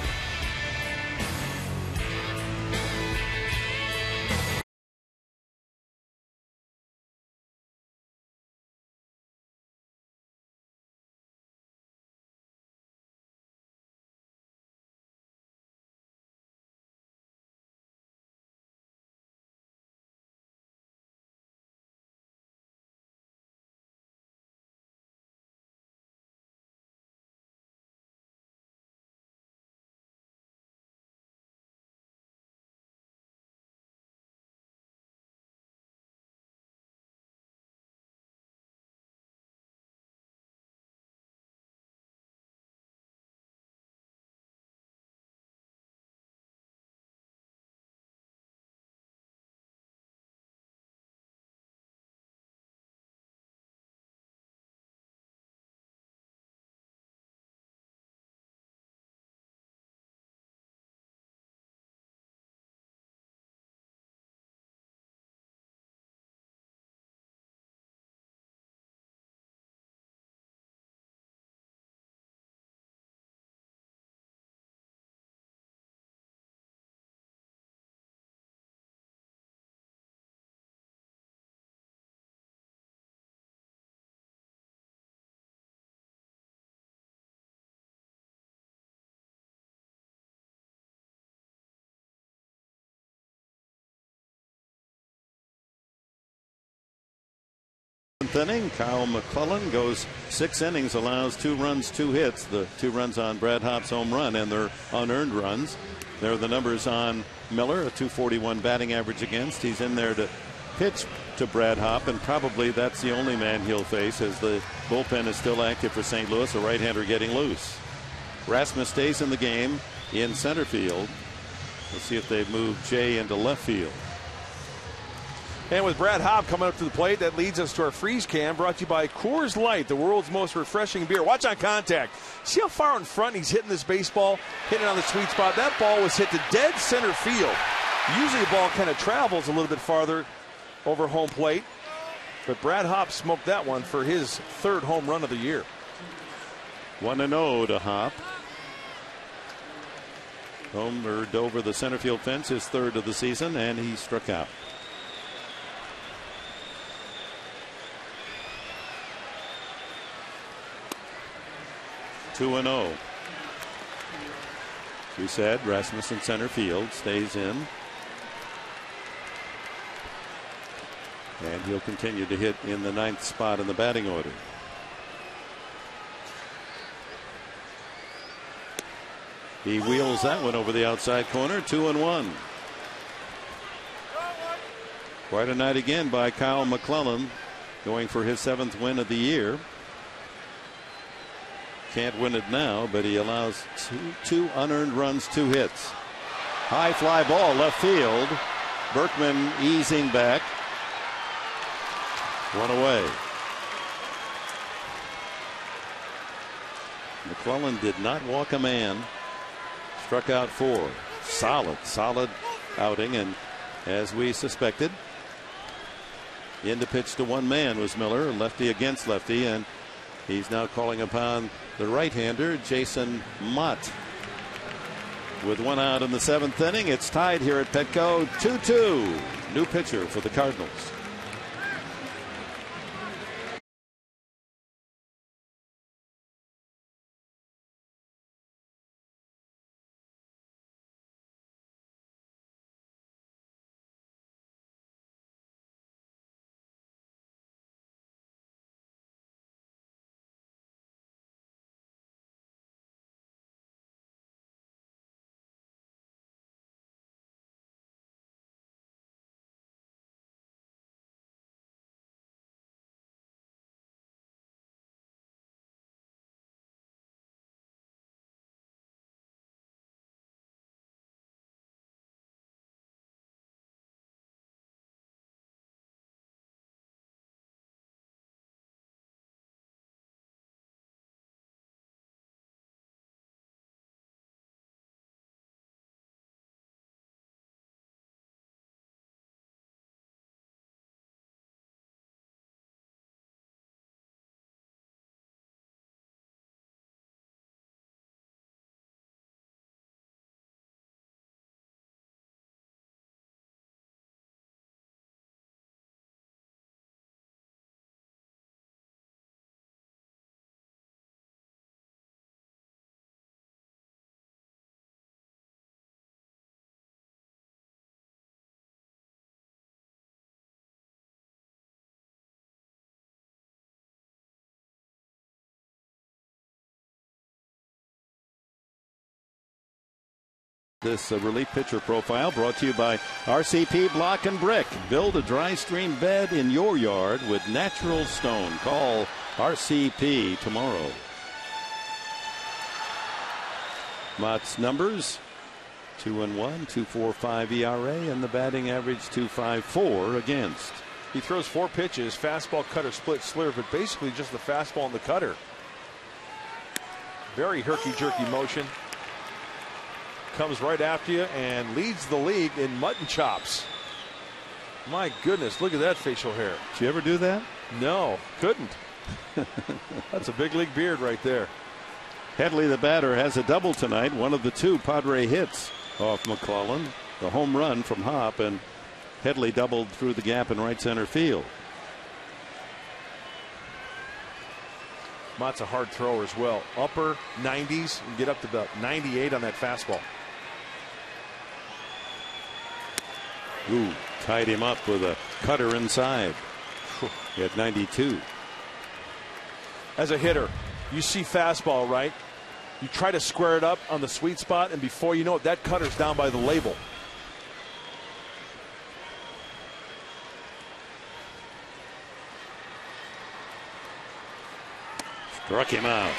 S1: Inning, Kyle McClellan goes 6 innings, allows 2 runs, 2 hits. The 2 runs on Brad Hopp's home run, and they're unearned runs. There are the numbers on Miller, a .241 batting average against. He's in there to pitch to Brad Hopp, and probably that's the only man he'll face as the bullpen is still active for St. Louis. A right-hander getting loose. Rasmus stays in the game in center field. We'll see if they move Jay into left field.
S3: And with Brad Hopp coming up to the plate, that leads us to our freeze cam, brought to you by Coors Light, the world's most refreshing beer. Watch on contact. See how far in front he's hitting this baseball, hitting it on the sweet spot. That ball was hit to dead center field. Usually the ball kind of travels a little bit farther over home plate, but Brad Hopp smoked that one for his 3rd home run of the year.
S1: 1-0 to Hopp. Homered over the center field fence, his third of the season, and he struck out. Two and 0. We said Rasmussen center field stays in. And he'll continue to hit in the 9th spot in the batting order. He wheels that one over the outside corner. 2 and 1. Quite a night again by Kyle McClellan, going for his 7th win of the year. Can't win it now, but he allows two unearned runs, 2 hits. High fly ball left field. Berkman easing back. 1 away. McClellan did not walk a man. Struck out 4. Solid outing, and as we suspected, in to pitch to one man was Miller, lefty against lefty, and he's now calling upon the right-hander Jason Mott. With 1 out in the 7th inning, it's tied here at Petco, 2-2. New pitcher for the Cardinals. This relief pitcher profile brought to you by RCP Block and Brick. Build a dry stream bed in your yard with natural stone. Call RCP tomorrow. Mott's numbers: 2-1, 2.45 ERA, and the batting average 2.54 against.
S3: He throws 4 pitches, fastball, cutter, split, slur, but basically just the fastball and the cutter. Very herky-jerky motion. Comes right after you and leads the league in mutton chops. My goodness, look at that facial hair.
S1: Did you ever do that?
S3: No, couldn't. That's a big league beard right there.
S1: Headley, the batter, has a double tonight. One of the 2 Padre hits off McClellan. The home run from Hop, and Headley doubled through the gap in right center field.
S3: Mott's a hard thrower as well. Upper 90s and get up to about 98 on that fastball.
S1: Ooh, tied him up with a cutter inside. He had 92.
S3: As a hitter, you see fastball, right? You try to square it up on the sweet spot, and before you know it, that cutter's down by the label.
S1: Struck him out.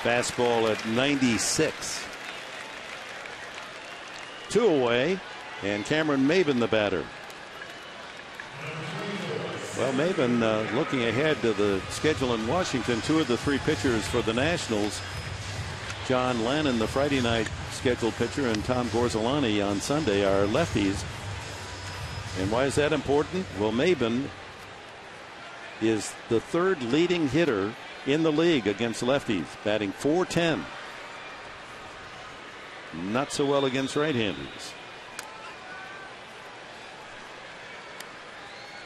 S1: Fastball at 96. 2 away, and Cameron Maben the batter. Well, Maben looking ahead to the schedule in Washington. 2 of the 3 pitchers for the Nationals, John Lannon, the Friday night scheduled pitcher, and Tom Gorzolani on Sunday, are lefties. And why is that important? Well, Maben is the 3rd leading hitter in the league against lefties, batting .410. not so well against right-handers.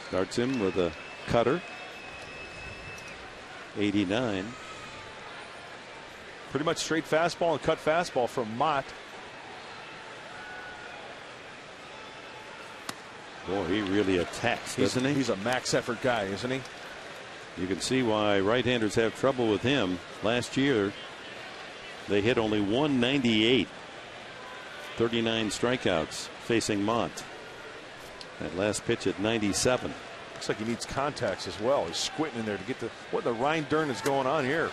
S1: Starts him with a cutter. 89.
S3: Pretty much straight fastball and cut fastball from Mott.
S1: Boy, he really attacks, doesn't he?
S3: He's a max effort guy, isn't he?
S1: You can see why right-handers have trouble with him. Last year, they hit only 198. 39 strikeouts facing Mott. That last pitch at 97.
S3: Looks like he needs contacts as well. He's squinting in there to get the. What the Ryan Dern is going on here?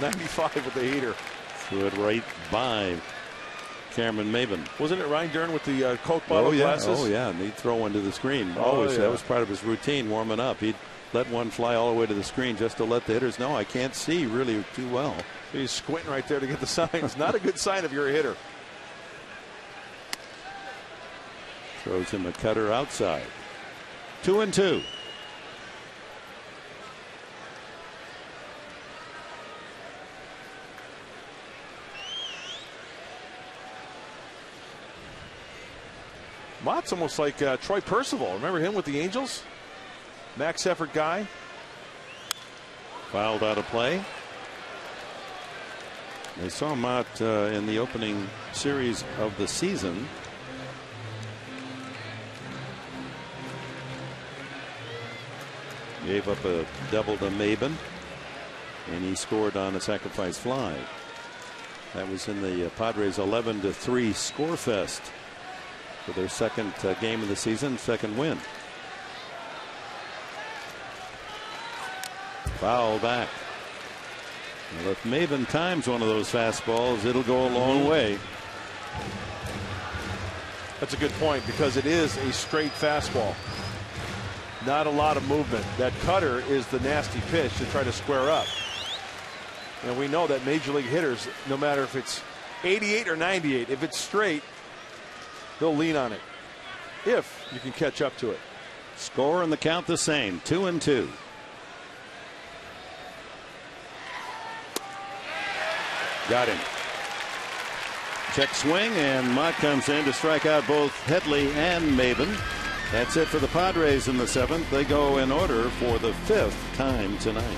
S3: 95 with the heater.
S1: Threw it right by Cameron Maben.
S3: Wasn't it Ryan Dern with the Coke bottle glasses?
S1: Oh, yeah. And he'd throw one to the screen. Always. That was part of his routine, warming up. He'd let one fly all the way to the screen just to let the hitters know, I can't see really too well.
S3: He's squinting right there to get the signs. Not a good sign if you're a hitter.
S1: Throws him a cutter outside. 2-2.
S3: Mott's almost like Troy Percival. Remember him with the Angels? Max effort guy.
S1: Fouled out of play. They saw Mott in the opening series of the season. Gave up a double to Maben, and he scored on a sacrifice fly. That was in the Padres 11-3 score fest for their second game of the season, second win. Foul back. Well, if Maben times one of those fastballs, it'll go a long way.
S3: That's a good point because it is a straight fastball. Not a lot of movement. That cutter is the nasty pitch to try to square up. And we know that major league hitters, no matter if it's 88 or 98, if it's straight, they'll lean on it if you can catch up to it.
S1: Score and the count the same, 2-2. Got him. Check swing, and Mott comes in to strike out both Headley and Maben. That's it for the Padres in the seventh. They go in order for the fifth time tonight.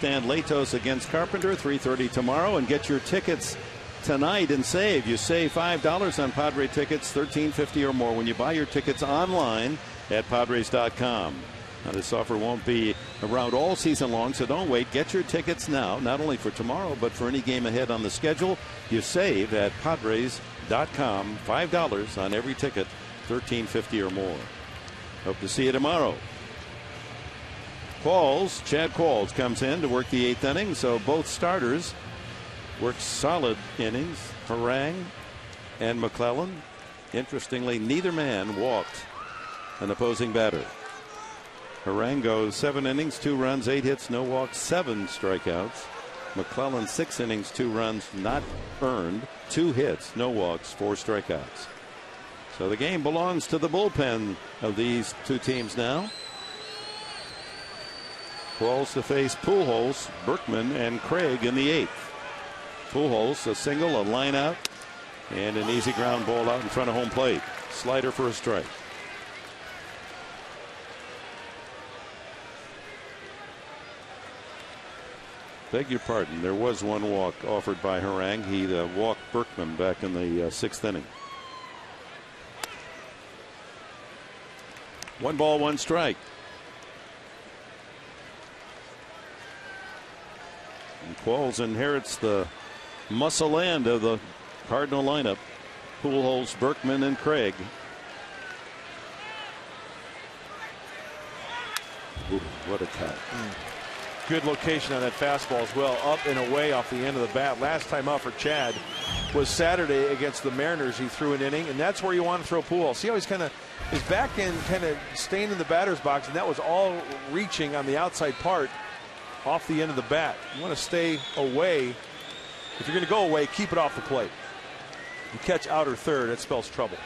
S1: Stan Latos against Carpenter, 3:30 tomorrow, and get your tickets tonight and save. You save $5 on Padre tickets, $13.50 or more when you buy your tickets online at Padres.com. Now, this offer won't be around all season long, so don't wait. Get your tickets now, not only for tomorrow, but for any game ahead on the schedule. You save at Padres.com, $5 on every ticket, $13.50 or more. Hope to see you tomorrow. Chad Qualls comes in to work the 8th inning, so both starters worked solid innings. Harang and McClellan. Interestingly, neither man walked an opposing batter. Harang goes 7 innings, 2 runs, 8 hits, no walks, 7 strikeouts. McClellan 6 innings, 2 runs, not earned, 2 hits, no walks, 4 strikeouts. So the game belongs to the bullpen of these two teams now. Qualls to face Pujols, Berkman, and Craig in the 8th. Pujols a single, a line out, and an easy ground ball out in front of home plate. Slider for a strike. Beg your pardon, there was one walk offered by Harang. He walked Berkman back in the 6th inning. 1 ball, 1 strike. And Qualls inherits the muscle end of the Cardinal lineup. Pujols, Berkman, and Craig. Ooh, what a cut.
S3: Good location on that fastball as well. Up and away off the end of the bat. Last time out for Chad was Saturday against the Mariners. He threw an inning, and that's where you want to throw Pujols. See how he's kind of, his back end kind of staying in the batter's box, and that was all reaching on the outside part off the end of the bat. You want to stay away. If you're going to go away, keep it off the plate. You catch outer third, that spells trouble.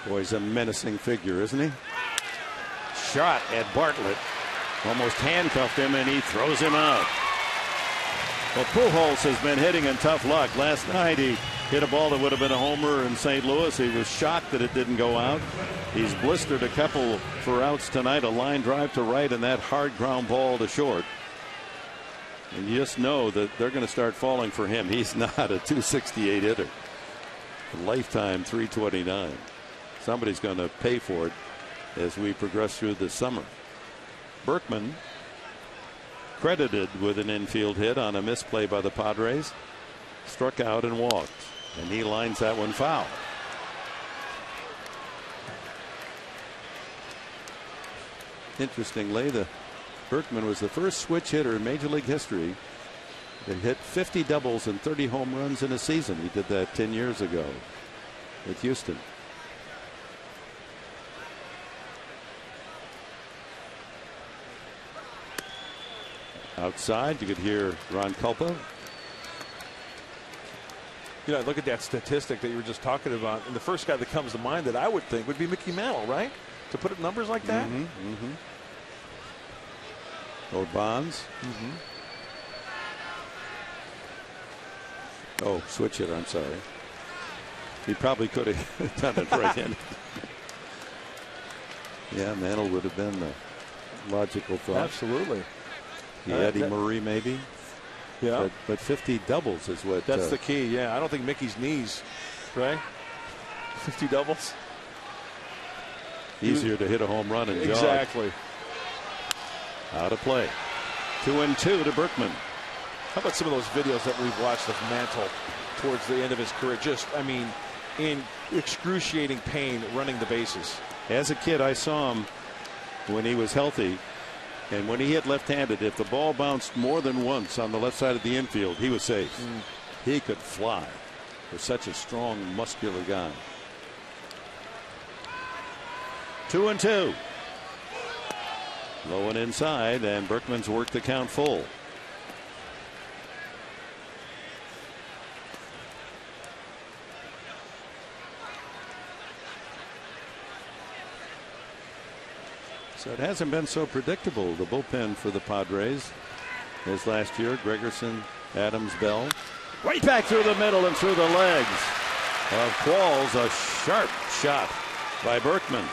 S1: Boy, he's a menacing figure, isn't he? Shot at Bartlett. Almost handcuffed him, and he throws him out. Well, Pujols has been hitting in tough luck. Last night he hit a ball that would have been a homer in St. Louis. He was shocked that it didn't go out. He's blistered a couple for outs tonight. A line drive to right and that hard ground ball to short. And you just know that they're going to start falling for him. He's not a 268 hitter. A lifetime 329. Somebody's going to pay for it as we progress through the summer. Berkman credited with an infield hit on a misplay by the Padres. Struck out and walked, and he lines that one foul. Interestingly, Berkman was the first switch hitter in Major League history that hit 50 doubles and 30 home runs in a season. He did that 10 years ago with Houston. Outside, you could hear Ron Culpa.
S3: You know, look at that statistic that you were just talking about. And the first guy that comes to mind that I would think would be Mickey Mantle, right? To put up numbers like that.
S1: Or Bonds. Oh, switch hitter, I'm sorry. He probably could have done it right-handed. Yeah, Mantle would have been the logical thought.
S3: Absolutely.
S1: Eddie Murray maybe.
S3: Yeah.
S1: But 50 doubles is what.
S3: That's the key. Yeah. I don't think Mickey's knees, right? 50 doubles.
S1: Easier to hit a home run and jog.
S3: Exactly.
S1: Out of play. 2-2 to Berkman.
S3: How about some of those videos that we've watched of Mantle towards the end of his career? Just, I mean, in excruciating pain running the bases.
S1: As a kid, I saw him when he was healthy. And when he hit left-handed, if the ball bounced more than once on the left side of the infield, he was safe. He could fly for such a strong, muscular guy. 2-2. Low and inside, and Berkman's worked the count full. So it hasn't been so predictable, the bullpen for the Padres, as last year. Gregerson, Adams, Bell. Right back through the middle and through the legs of Qualls. A sharp shot by Berkman.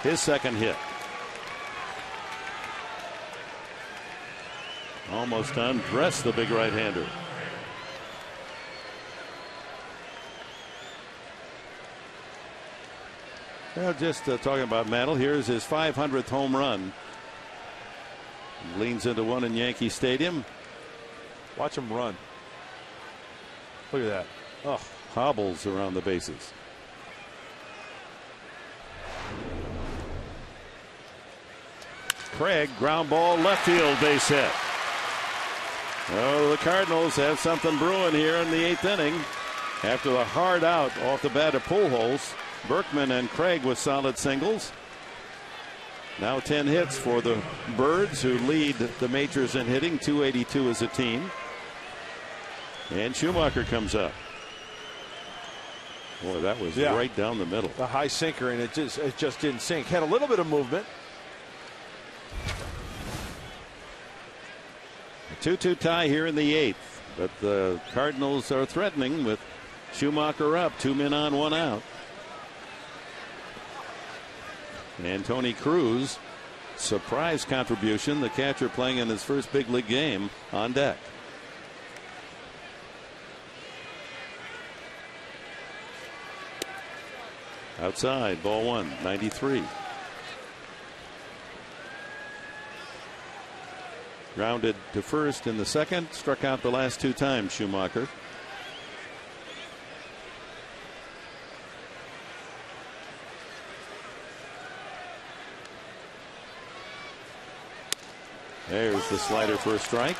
S1: His second hit. Almost undressed the big right-hander. Well, just talking about Mantle, here's his 500th home run. Leans into one in Yankee Stadium.
S3: Watch him run. Look at that.
S1: Oh, hobbles around the bases. Craig, ground ball, left field, base hit. Oh, the Cardinals have something brewing here in the 8th inning. After the hard out off the bat of Pujols, Berkman and Craig with solid singles. Now 10 hits for the Birds, who lead the majors in hitting, 282 as a team. And Schumacher comes up. Boy, that was right down the middle.
S3: A high sinker, and it just didn't sink. Had a little bit of movement.
S1: A 2-2 tie here in the 8th, but the Cardinals are threatening with Schumacher up, 2 men on, 1 out. And Tony Cruz, surprise contribution, the catcher playing in his first big league game, on deck. Outside, ball 1, 93. Grounded to first in the 2nd, struck out the last 2 times, Schumacher. There's the slider for a strike.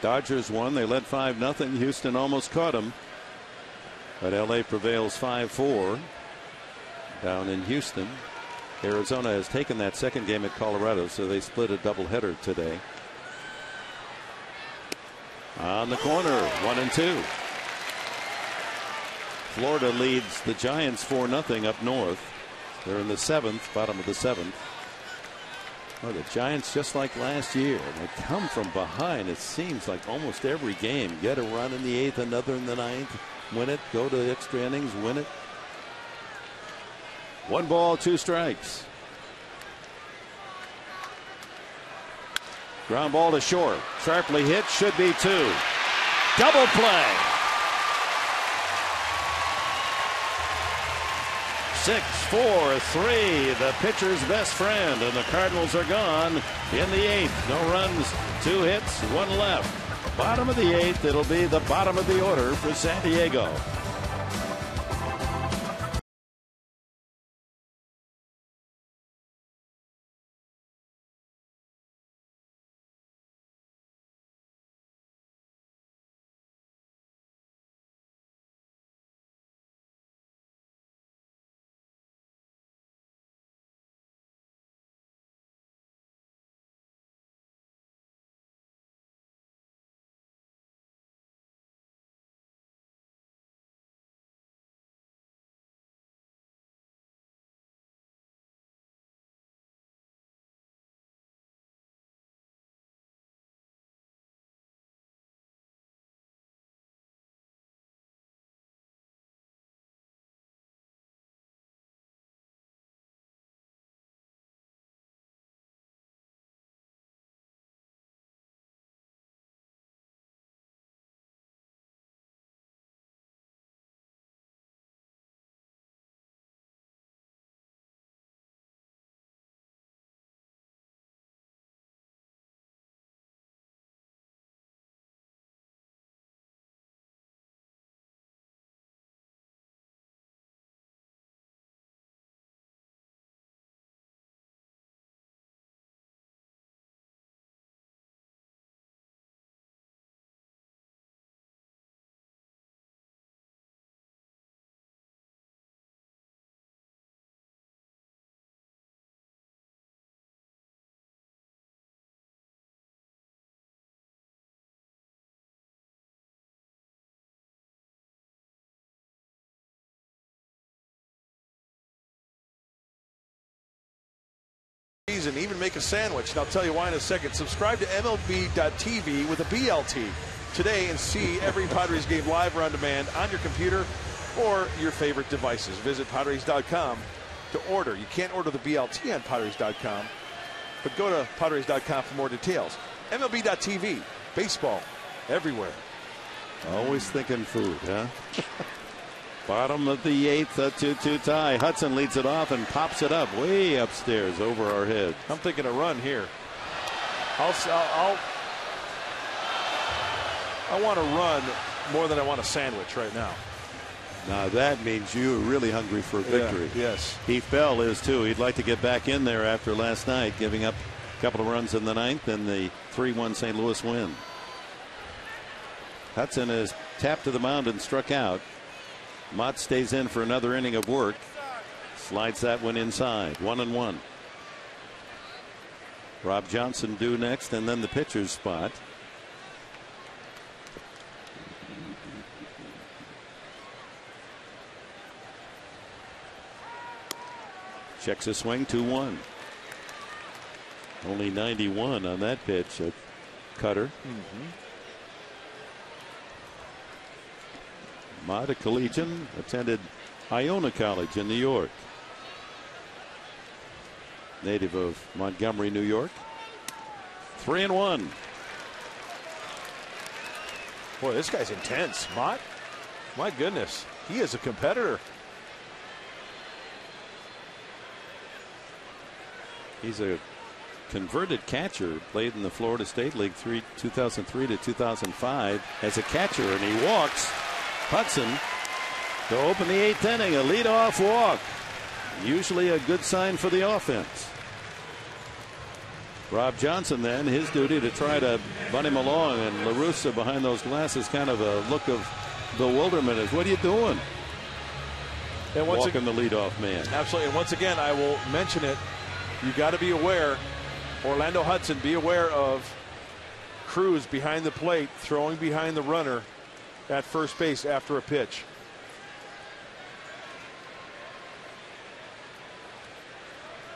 S1: Dodgers won. They led 5-0. Houston almost caught them, but LA prevails 5-4 down in Houston. Arizona has taken that 2nd game at Colorado, so they split a doubleheader today. On the corner, 1-2. Florida leads the Giants 4-0 up north. They're in the 7th, bottom of the 7th. Oh, the Giants, just like last year, they come from behind. It seems like almost every game. Get a run in the 8th, another in the 9th, win it, go to extra innings, win it. 1 ball, 2 strikes. Ground ball to short. Sharply hit, should be 2. Double play. 6-4-3, the pitcher's best friend, and the Cardinals are gone in the 8th. No runs, 2 hits, 1 left. Bottom of the 8th, it'll be the bottom of the order for San Diego.
S3: And even make a sandwich, and I'll tell you why in a second. Subscribe to MLB.TV with a BLT today and see every Padres game live or on demand on your computer or your favorite devices. Visit Padres.com to order. You can't order the BLT on Padres.com, but go to Padres.com for more details. MLB.TV, baseball everywhere.
S1: Always thinking food, huh? Bottom of the 8th, a 2-2 tie. Hudson leads it off and pops it up way upstairs over our head.
S3: I'm thinking a run here. I want to run more than I want a sandwich right now.
S1: Now that means you're really hungry for a victory.
S3: Yeah, yes.
S1: Heath Bell is too. He'd like to get back in there after last night, giving up a couple of runs in the ninth and the 3-1 St. Louis win. Hudson is tapped to the mound and struck out. Mott stays in for another inning of work. Slides that one inside. 1-1. Rob Johnson due next, and then the pitcher's spot. Checks a swing. 2-1. Only 91 on that pitch. A cutter. Mott, a collegian, attended Iona College in New York. Native of Montgomery, New York. 3-1.
S3: Boy, this guy's intense. Mott, my goodness, he is a competitor.
S1: He's a converted catcher, played in the Florida State League 2003 to 2005 as a catcher, and he walks Hudson to open the 8th inning. A leadoff walk, usually a good sign for the offense. Rob Johnson then, his duty to try to bunt him along, and La Russa behind those glasses, kind of a look of bewilderment as, what are you doing?
S3: And
S1: walking the leadoff man.
S3: Absolutely. And once again, I will mention it. You got to be aware, Orlando Hudson, be aware of Cruz behind the plate, throwing behind the runner at first base after a pitch.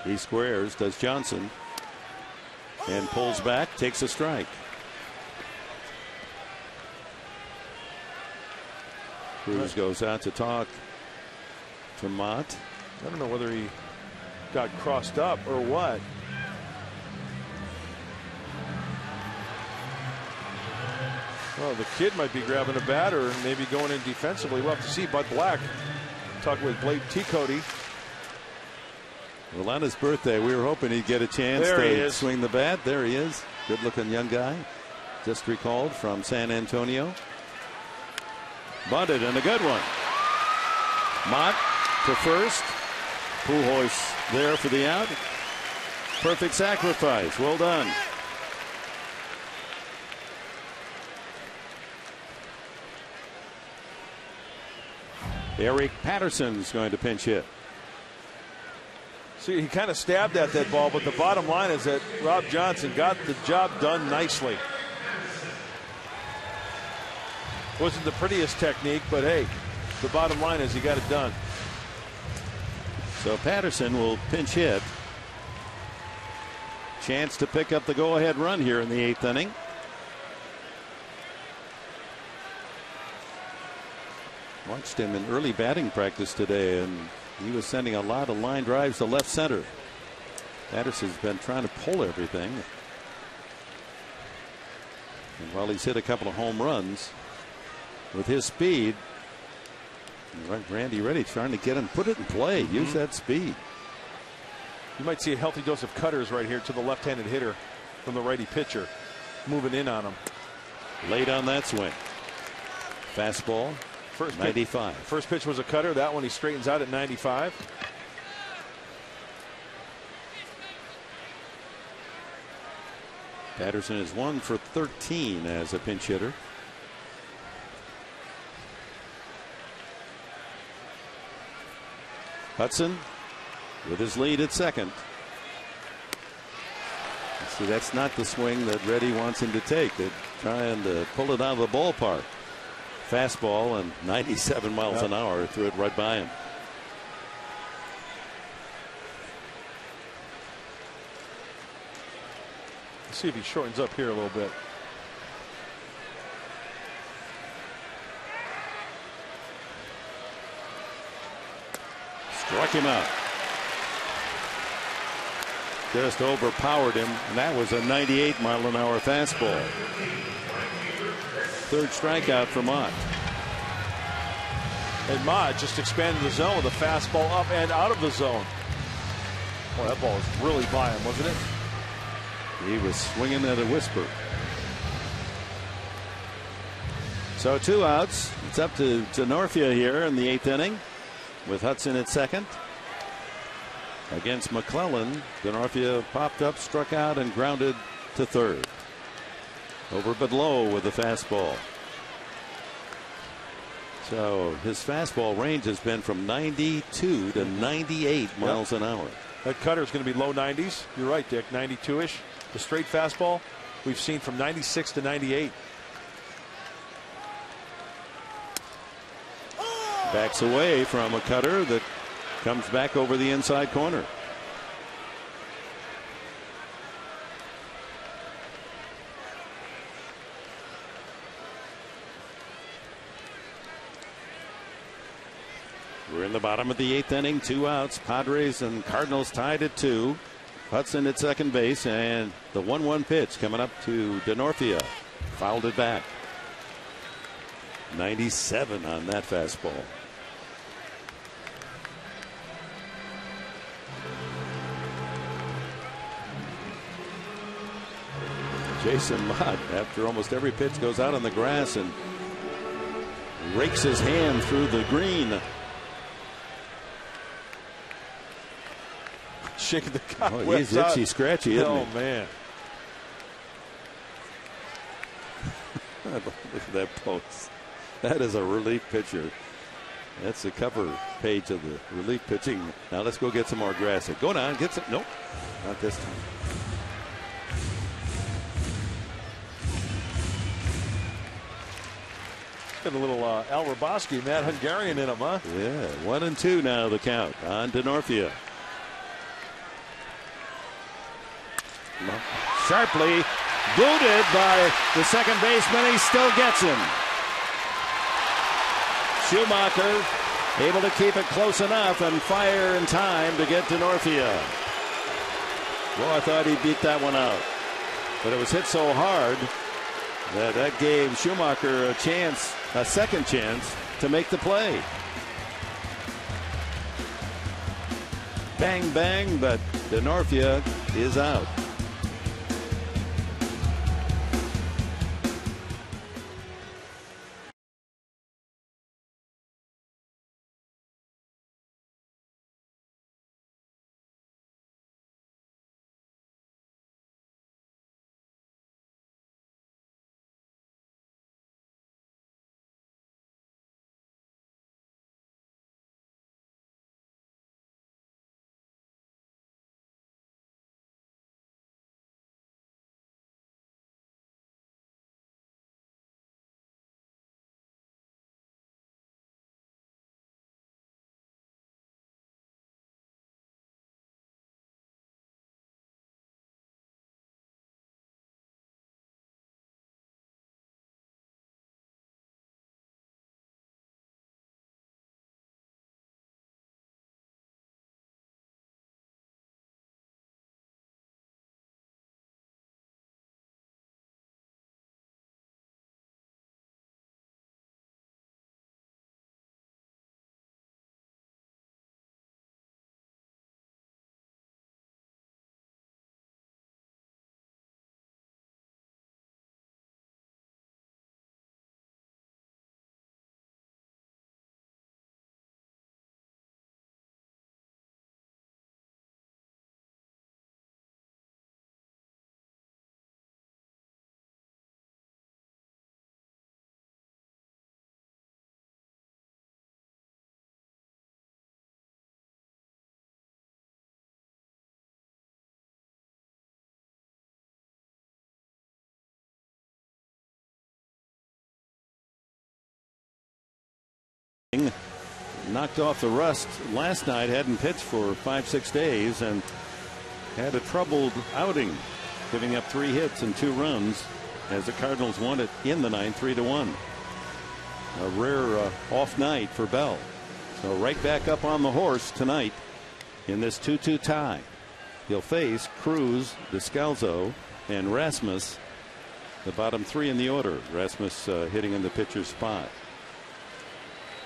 S1: He squares, does Johnson, and pulls back, takes a strike. Cruz goes out to talk to Mott.
S3: I don't know whether he got crossed up or what. Well, the kid might be grabbing a bat or maybe going in defensively. We'll have to see. Bud Black talking with Blake T. Cody.
S1: Well, on his birthday, we were hoping he'd get a chance to swing the bat. There he is. Good looking young guy. Just recalled from San Antonio. Bunted, and a good one. Mott to first. Pujols there for the out. Perfect sacrifice. Well done. Eric Patterson's going to pinch hit.
S3: See, he kind of stabbed at that ball, but the bottom line is that Rob Johnson got the job done nicely. Wasn't the prettiest technique, but hey, the bottom line is he got it done.
S1: So Patterson will pinch hit. Chance to pick up the go-ahead run here in the 8th inning. Watched him in early batting practice today, and he was sending a lot of line drives to left center. Patterson's been trying to pull everything. And while he's hit a couple of home runs, with his speed, Randy Reddy trying to get him, put it in play, use that speed.
S3: You might see a healthy dose of cutters right here to the left-handed hitter from the righty pitcher, moving in on him.
S1: Late on that swing. Fastball, 95.
S3: First pitch was a cutter. That one he straightens out at 95.
S1: Patterson is 1 for 13 as a pinch hitter. Hudson with his lead at second. See, that's not the swing that Reddy wants him to take. They're trying to pull it out of the ballpark. Fastball and 97 miles an hour, threw it right by him.
S3: Let's see if he shortens up here a little bit.
S1: Struck him out. Just overpowered him, and that was a 98-mile-an-hour fastball. Third strikeout for Mott.
S3: And Mott just expanded the zone with a fastball up and out of the zone. Boy, that ball was really by him, wasn't it? He
S1: was swinging at a whisper. So 2 outs. It's up to Denorfia here in the 8th inning with Hudson at second. Against McClellan, Denorfia popped up, struck out, and grounded to third. Over but low with the fastball. So his fastball range has been from 92 to 98 miles an hour.
S3: That cutter is going to be low 90s. You're right, Dick. 92-ish. The straight fastball we've seen from 96 to 98.
S1: Backs away from a cutter that comes back over the inside corner. We're in the bottom of the 8th inning. 2 outs. Padres and Cardinals tied at 2. Hudson at second base, and the 1-1 pitch coming up to Denorfia. Fouled it back. 97 on that fastball. Jason Mott, after almost every pitch, goes out on the grass and rakes his hand through the green.
S3: Shaking the guy.
S1: Oh, he's itchy, scratchy, isn't he?
S3: Oh, man.
S1: Look at that post. That is a relief pitcher. That's the cover page of the relief pitching. Now let's go get some more grass. Go down, get some. Nope, not this time.
S3: Got a little Al Raboski, Matt Hungarian in him, huh?
S1: Yeah, 1-2 now the count on Denorfia. Sharply booted by the second baseman. He still gets him. Schumacher able to keep it close enough and fire in time to get Denorfia. Well, I thought he beat that one out, but it was hit so hard that gave Schumacher a chance, a second chance to make the play. Bang, bang, but Denorfia is out. Knocked off the rust last night, hadn't pitched for 5-6 days, and had a troubled outing, giving up 3 hits and 2 runs as the Cardinals won it in the 9th, 3-1. A rare off night for Bell. So right back up on the horse tonight in this 2-2 tie. He'll face Cruz, Descalzo, and Rasmus, the bottom 3 in the order. Rasmus hitting in the pitcher's spot.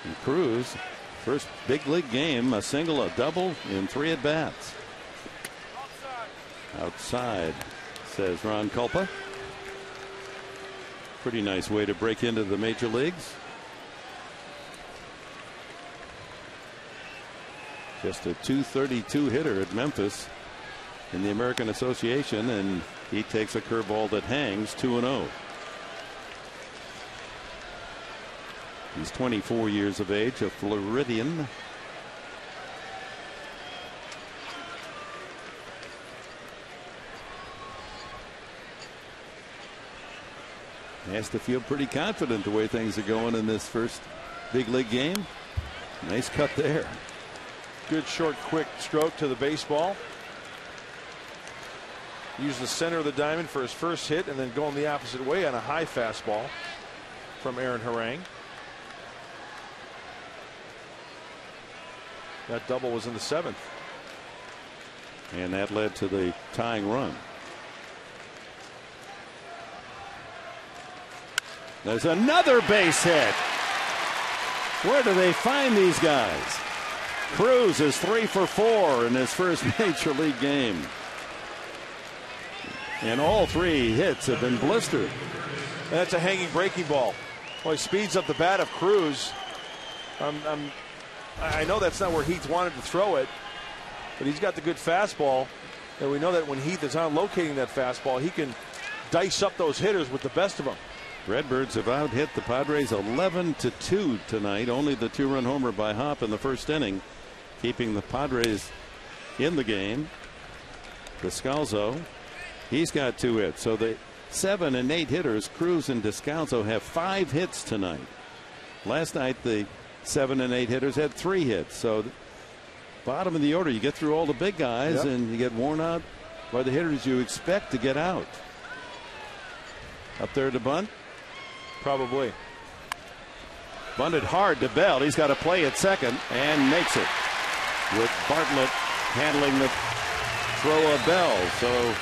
S1: And Cruz, first big league game, a single, a double in 3 at bats. Outside, says Ron Culpa. Pretty nice way to break into the major leagues. Just a .232 hitter at Memphis in the American Association, and he takes a curveball that hangs. 2-0. He's 24 years of age, a Floridian. He has to feel pretty confident the way things are going in this first big league game. Nice cut there.
S3: Good short quick stroke to the baseball. Use the center of the diamond for his first hit and then going the opposite way on a high fastball from Aaron Harang. That double was in the 7th.
S1: And that led to the tying run. There's another base hit. Where do they find these guys? Cruz is 3 for 4 in his first major league game. And all 3 hits have been blistered.
S3: And that's a hanging breaking ball. Well, he speeds up the bat of Cruz. I know that's not where Heath wanted to throw it, but he's got the good fastball. And we know that when Heath is on locating that fastball, he can dice up those hitters with the best of them.
S1: Redbirds have out-hit the Padres 11-2 tonight. Only the 2-run homer by Hop in the first inning, keeping the Padres in the game. Descalzo, he's got 2 hits. So the 7 and 8 hitters, Cruz and Descalzo, have 5 hits tonight. Last night, the 7 and 8 hitters had 3 hits. So bottom of the order, you get through all the big guys, and you get worn out by the hitters you expect to get out. Up there to bunt.
S3: Probably.
S1: Bunted hard to Bell. He's got to play at second and makes it, with Bartlett handling the throw of Bell. So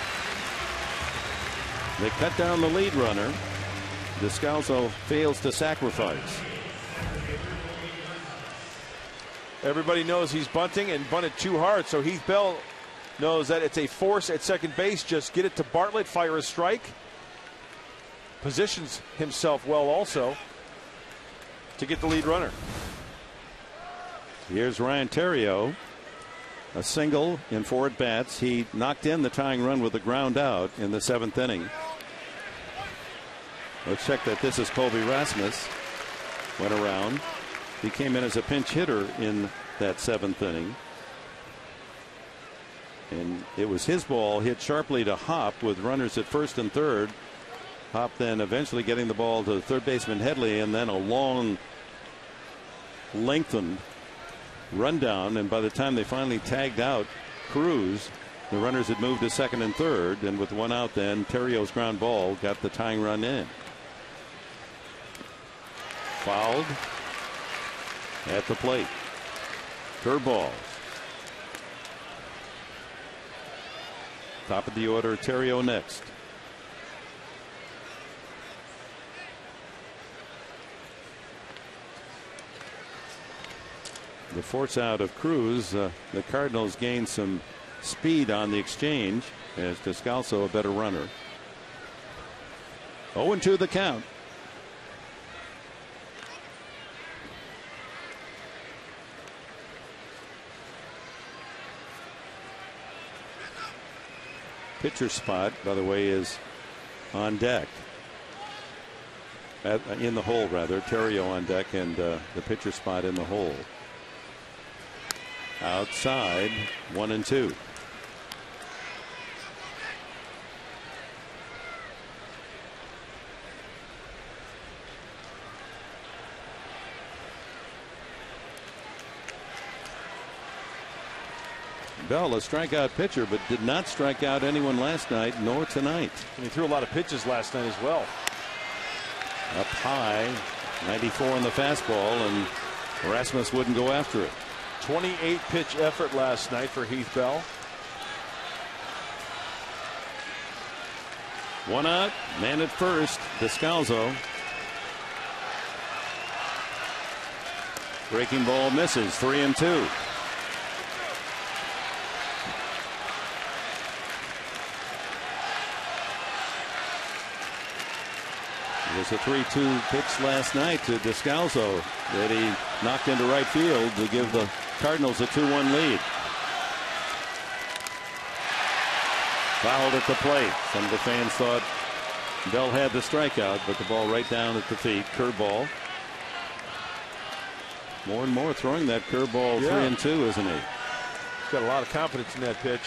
S1: they cut down the lead runner. Descalzo fails to sacrifice.
S3: Everybody knows he's bunting and bunted too hard, so Heath Bell knows that it's a force at second base. Just get it to Bartlett, fire a strike. Positions himself well also to get the lead runner.
S1: Here's Ryan Theriot, a single in 4 at bats. He knocked in the tying run with a ground out in the 7th inning. Let's check that this is Colby Rasmus. Went around. He came in as a pinch hitter in that 7th inning. And it was his ball hit sharply to Hop with runners at first and third. Hop then eventually getting the ball to third baseman Headley, and then a long, lengthened rundown. And by the time they finally tagged out Cruz, the runners had moved to second and third. And with 1 out, then Theriot's ground ball got the tying run in. Fouled at the plate. Curveballs. Top of the order, Theriot next. The force out of Cruz. The Cardinals gained some speed on the exchange, as Descalzo a better runner. 0-2 the count. Pitcher spot, by the way, is on deck. In the hole, rather. Theriot on deck, and the pitcher spot in the hole. Outside, 1-2. Bell, a strikeout pitcher, but did not strike out anyone last night nor tonight.
S3: And he threw a lot of pitches last night as well.
S1: Up high, 94 on the fastball, and Rasmus wouldn't go after it.
S3: 28 pitch effort last night for Heath Bell.
S1: 1 out, man at first, Descalzo. Breaking ball misses, 3-2. was a 3-2 pitch last night to Descalzo that he knocked into right field to give the Cardinals a 2-1 lead. Fouled at the plate. Some of the fans thought Bell had the strikeout, but the ball right down at the feet. Curveball. More and more throwing that curveball 3-2, isn't he?
S3: He's got a lot of confidence in that pitch.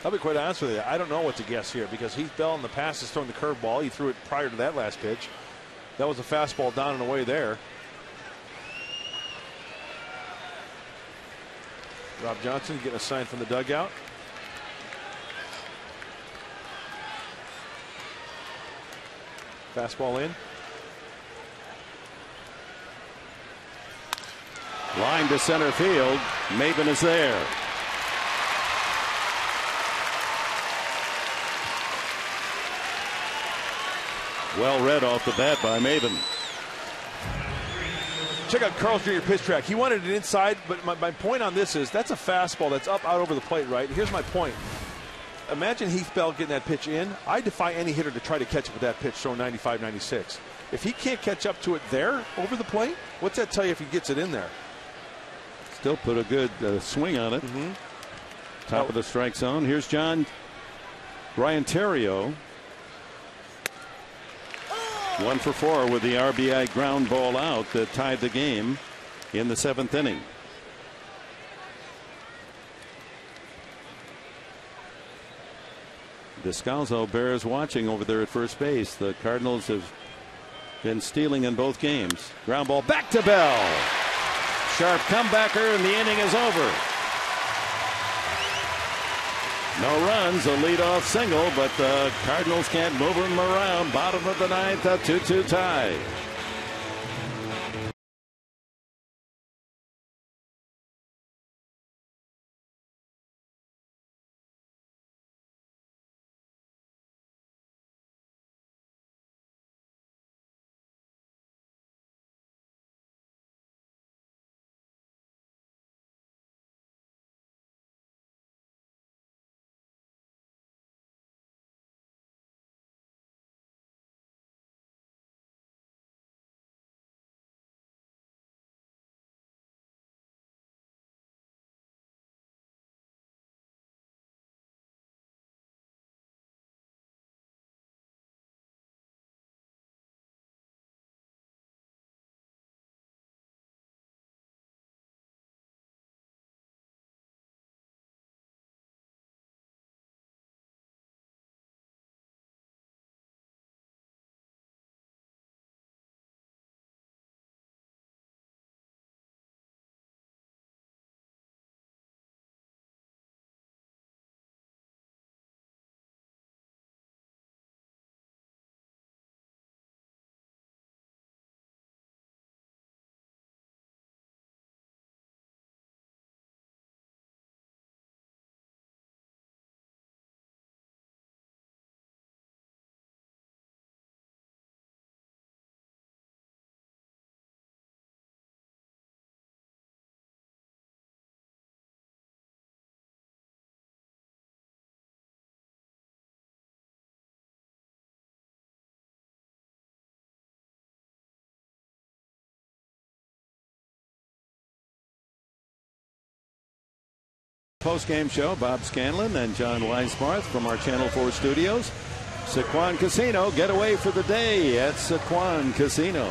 S3: I'll be quite honest with you. I don't know what to guess here because Heath Bell in the past has thrown the curveball. He threw it prior to that last pitch. That was a fastball down and away there. Rob Johnson getting a sign from the dugout. Fastball in.
S1: Line to center field. Maven is there. Well read off the bat by Maven.
S3: Check out Carl's Jr. pitch track. He wanted it inside, but my point on this is that's a fastball that's up out over the plate, right? Here's my point. Imagine Heath Bell getting that pitch in. I defy any hitter to try to catch up with that pitch throwing 95, 96. If he can't catch up to it there over the plate, what's that tell you if he gets it in there?
S1: Still put a good swing on it. Top of the strike zone. Here's Ryan Theriot. 1 for 4 with the RBI ground ball out that tied the game in the 7th inning. Descalzo bears watching over there at first base. The Cardinals have been stealing in both games. Ground ball back to Bell. Sharp comebacker, and the inning is over. No runs, a leadoff single, but the Cardinals can't move them around. Bottom of the 9th, a 2-2 tie. Post-game show, Bob Scanlon and John Weisbarth from our Channel 4 studios. Sycuan Casino, getaway for the day at Sycuan Casino.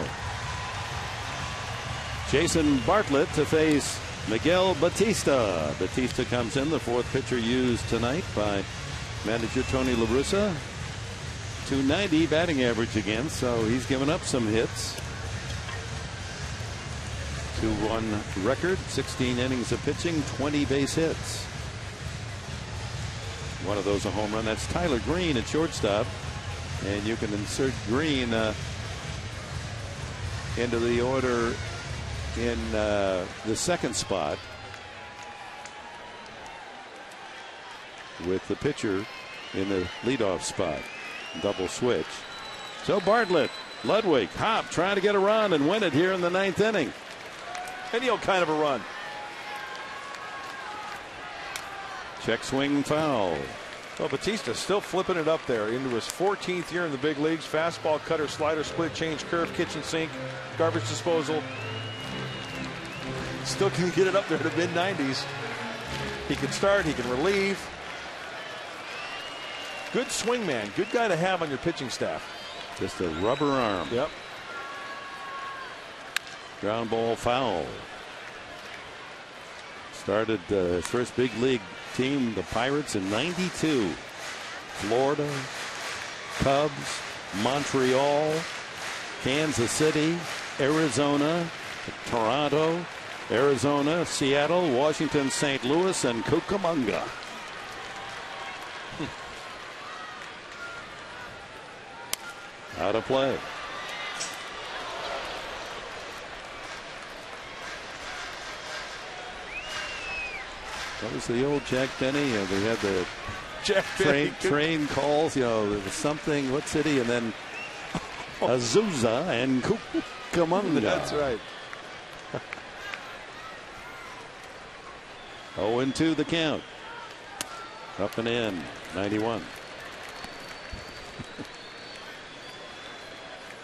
S1: Jason Bartlett to face Miguel Batista. Batista comes in, the 4th pitcher used tonight by manager Tony La Russa. .290 batting average again, so he's given up some hits. 2-1 record, 16 innings of pitching, 20 base hits. One of those a home run. That's Tyler Green at shortstop. And you can insert Green
S4: into the order in the second spot, with the pitcher in the leadoff spot. Double switch. So Bartlett, Ludwig, Hop trying to get a run and win it here in the 9th inning.
S3: Any old kind of a run.
S4: Check swing foul.
S3: Well, Batista still flipping it up there into his 14th year in the big leagues. Fastball, cutter, slider, split, change, curve, kitchen sink, garbage disposal. Still can get it up there to mid-90s. He can start, he can relieve. Good swing man, good guy to have on your pitching staff.
S4: Just a rubber arm.
S3: Yep.
S4: Ground ball foul. Started his first big league team, the Pirates, in '92. Florida, Cubs, Montreal, Kansas City, Arizona, Toronto, Arizona, Seattle, Washington, St. Louis, and Cucamonga. Out of play. That was the old Jack Benny. They had the
S3: Jack
S4: train calls. You know, there was something. What city? And then Azusa and Cucamonga.
S3: That's right.
S4: 0-2 the count. Up and in. 91.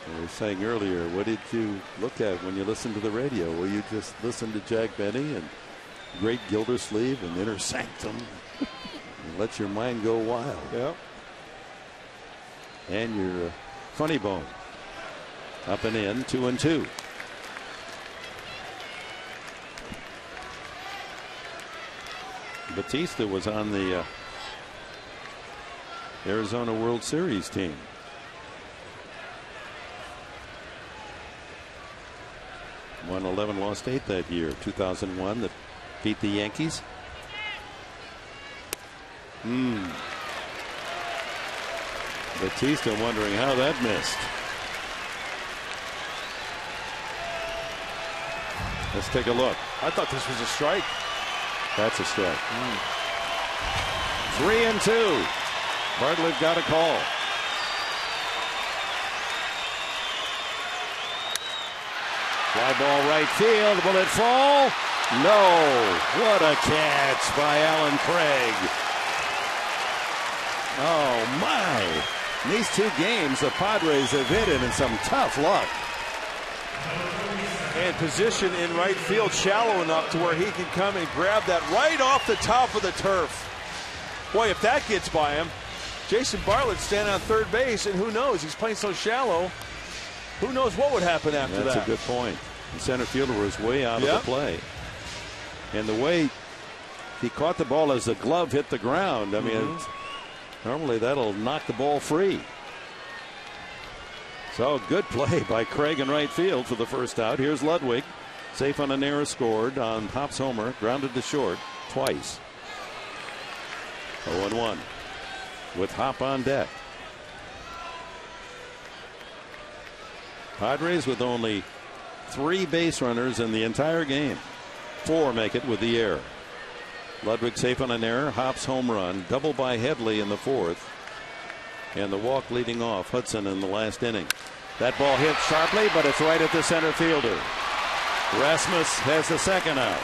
S4: I was saying earlier, what did you look at when you listened to the radio? Well, you just listened to Jack Benny and Great Gildersleeve and Inner Sanctum and let your mind go wild.
S3: Yep.
S4: And your funny bone. Up and in, 2-2. Batista was on the Arizona World Series team. Won 11, lost 8 that year. 2001 that beat the Yankees. Batista wondering how that missed. Let's take a look.
S3: I thought this was a strike.
S4: That's a strike. 3-2. Bartlett got a call. Fly ball right field. Will it fall? No. What a catch by Alan Craig. Oh, my. In these 2 games, the Padres have hit it in some tough luck.
S3: And position in right field shallow enough to where he can come and grab that right off the top of the turf. Boy, if that gets by him, Jason Bartlett standing on third base, and who knows? He's playing so shallow. Who knows what would happen after that?
S4: That's a good point. The center fielder was way out of the play. And the way he caught the ball as the glove hit the ground, I mean, normally that'll knock the ball free. So good play by Craig in right field for the first out. Here's Ludwig. Safe on an error, scored on Hop's homer. Grounded to short twice. 0-1 with Hop on deck. Padres with only 3 base runners in the entire game. 4 make it with the error. Ludwig safe on an error. Hop's home run. Double by Headley in the 4th. And the walk leading off Hudson in the last inning. That ball hit sharply, but it's right at the center fielder. Rasmus has the second out.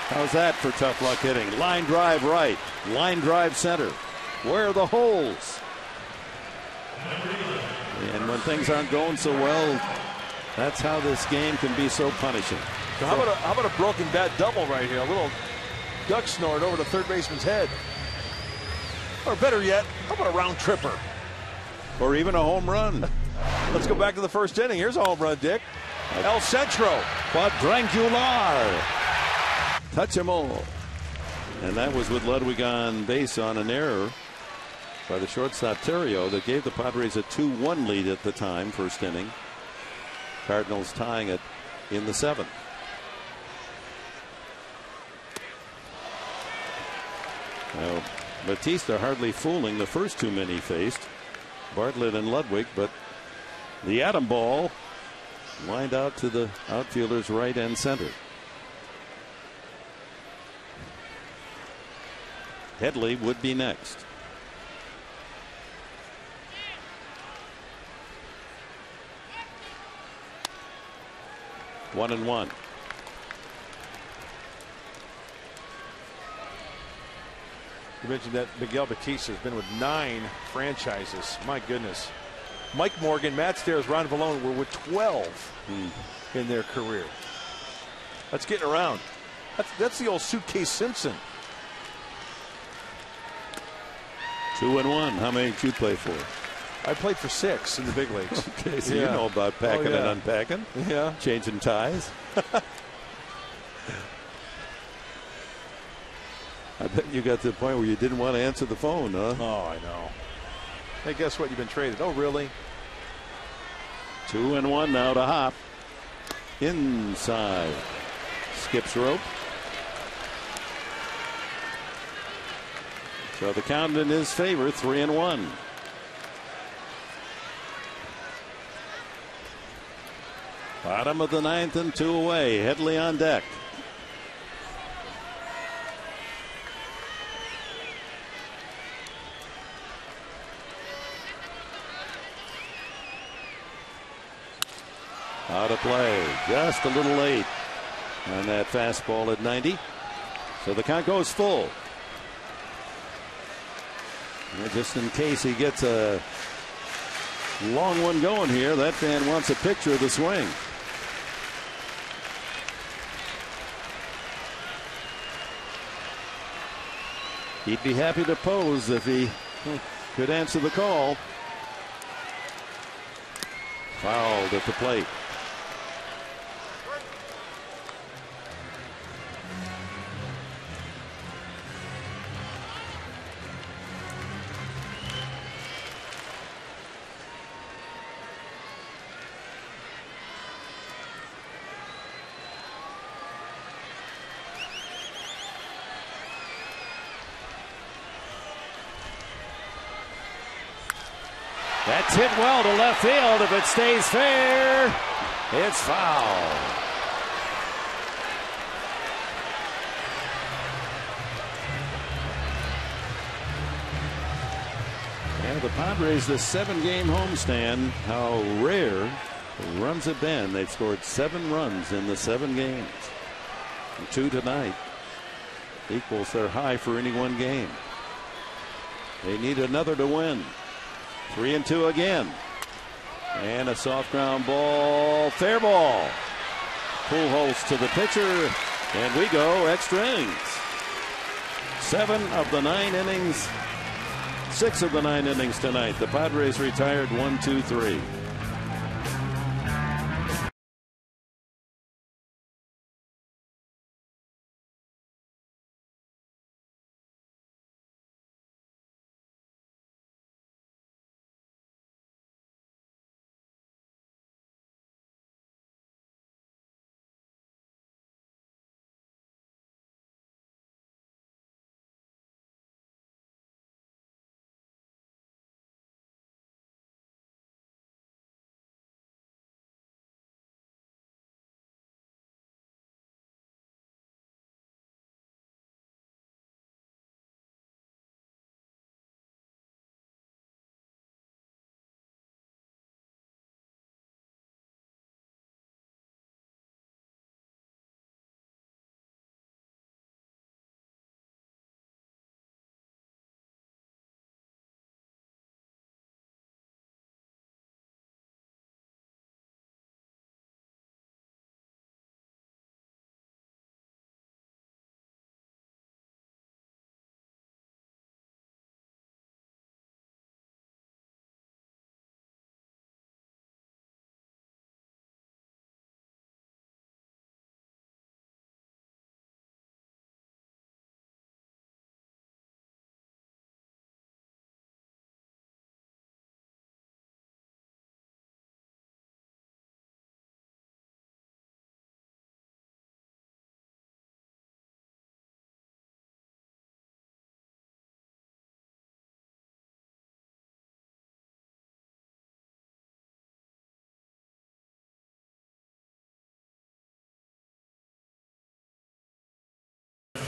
S4: How's that for tough luck hitting? Line drive right. Line drive center. Where are the holes? And when things aren't going so well, that's how this game can be so punishing.
S3: So how about a broken bat double right here? A little duck snort over the third baseman's head. Or better yet, how about a round tripper?
S4: Or even a home run.
S3: Let's go back to the first inning. Here's a home run, Dick. El Centro.
S4: Quadrangular. Touch 'em all. And that was with Ludwig on base on an error by the shortstop Terrio that gave the Padres a 2-1 lead at the time, first inning. Cardinals tying it in the 7th. Now, Batista hardly fooling the first 2 men he faced, Bartlett and Ludwig, but the atom ball lined out to the outfielder's right and center. Headley would be next. One and one.
S3: You mentioned that Miguel Batista has been with 9 franchises. My goodness. Mike Morgan, Matt Stairs, Ron Vallone were with 12 in their career. That's getting around. That's the old Suitcase Simpson.
S4: 2 and 1. How many did you play for?
S3: I played for 6 in the big leagues.
S4: Okay, so you know about packing and unpacking.
S3: Yeah.
S4: Changing ties. I bet you got to the point where you didn't want to answer the phone, huh?
S3: Oh, I know. Hey, guess what? You've been traded. Oh, really?
S4: 2 and 1 now to Hop. Inside. Skips rope. So the count in his favor, 3 and 1. Bottom of the 9th and 2 away. Headley on deck. Out of play. Just a little late on that fastball at 90. So the count goes full. And just in case he gets a long one going here, that fan wants a picture of the swing. He'd be happy to pose if he could answer the call. Fouled at the plate. That's hit well to left field. If it stays fair, it's foul. And the Padres, the 7-game homestand. How rare runs have been. They've scored 7 runs in the 7 games. And 2 tonight equals their high for any one game. They need another to win. 3 and 2 again. And a soft ground ball. Fair ball. Pujols to the pitcher. And we go extra innings. 7 of the 9 innings. 6 of the 9 innings tonight. The Padres retired 1-2-3.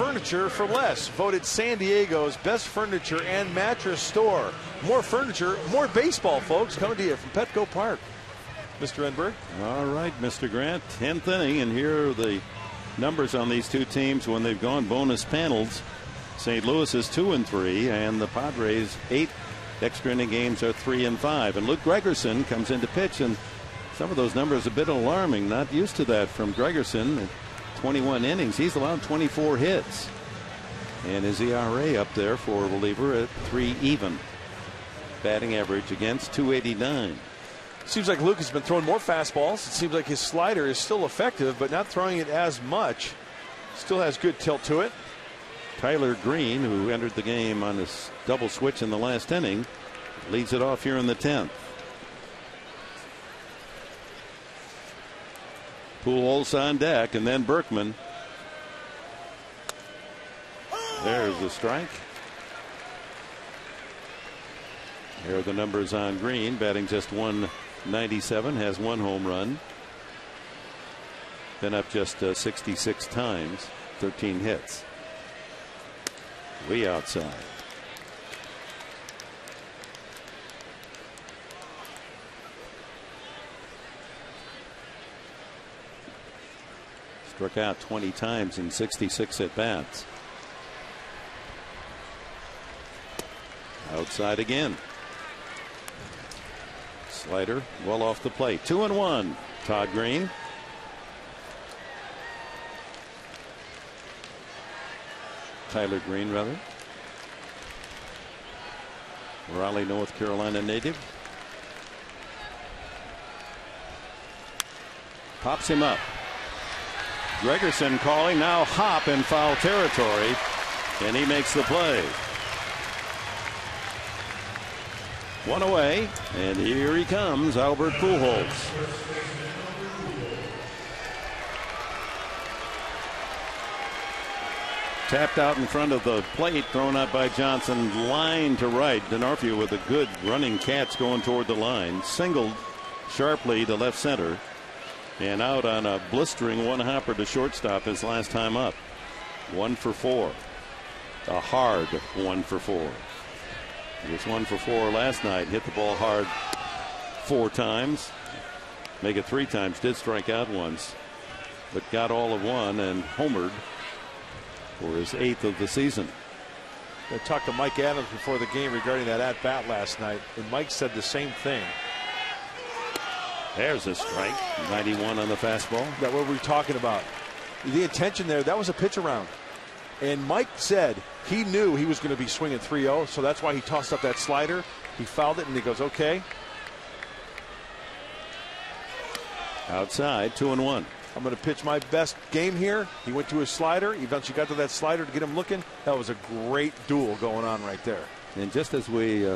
S3: furniture for less. Voted San Diego's best furniture and mattress store. More furniture, more baseball, folks. Coming to you from Petco Park. Mr. Enberg.
S4: All right, Mr. Grant. 10th inning, and here are the numbers on these two teams when they've gone bonus panels. St. Louis is 2-3, and the Padres 8 extra inning games are 3-5. And Luke Gregerson comes in to pitch, and some of those numbers a bit alarming. Not used to that from Gregerson. 21 innings, he's allowed 24 hits, and his ERA up there for a reliever at 3 even. Batting average against 289.
S3: Seems like Luke has been throwing more fastballs. It seems like his slider is still effective, but not throwing it as much. Still has good tilt to it.
S4: Tyler Green, who entered the game on his double switch in the last inning, leads it off here in the 10th. Pujols on deck, and then Berkman. There's the strike. Here are the numbers on Green, batting just 197, has 1 home run. Been up just 66 times, 13 hits. Way outside. Struck out 20 times in 66 at bats. Outside again. Slider well off the plate. 2-1. Todd Green. Tyler Green, rather. Raleigh, North Carolina native. Pops him up. Gregerson calling, now hop in foul territory, and he makes the play. 1 away, and here he comes, Albert Pujols. Tapped out in front of the plate, thrown out by Johnson, line to right. D'Onofrio with a good running catch going toward the line, singled sharply to left center, and out on a blistering one hopper to shortstop his last time up. 1 for 4. A hard 1 for 4. He was 1 for 4 last night. Hit the ball hard 4 times. Make it 3 times. Did strike out once, but got all of 1 and homered for his 8th of the season.
S3: I talked to Mike Adams before the game regarding that at bat last night, and Mike said the same thing.
S4: There's a strike. 91 on the fastball.
S3: That what we're talking about. The intention there, that was a pitch around. And Mike said he knew he was going to be swinging 3-0, so that's why he tossed up that slider. He fouled it, and he goes, okay.
S4: Outside, 2-1.
S3: I'm going to pitch my best game here. He went to his slider. He eventually got to that slider to get him looking. That was a great duel going on right there.
S4: And just as we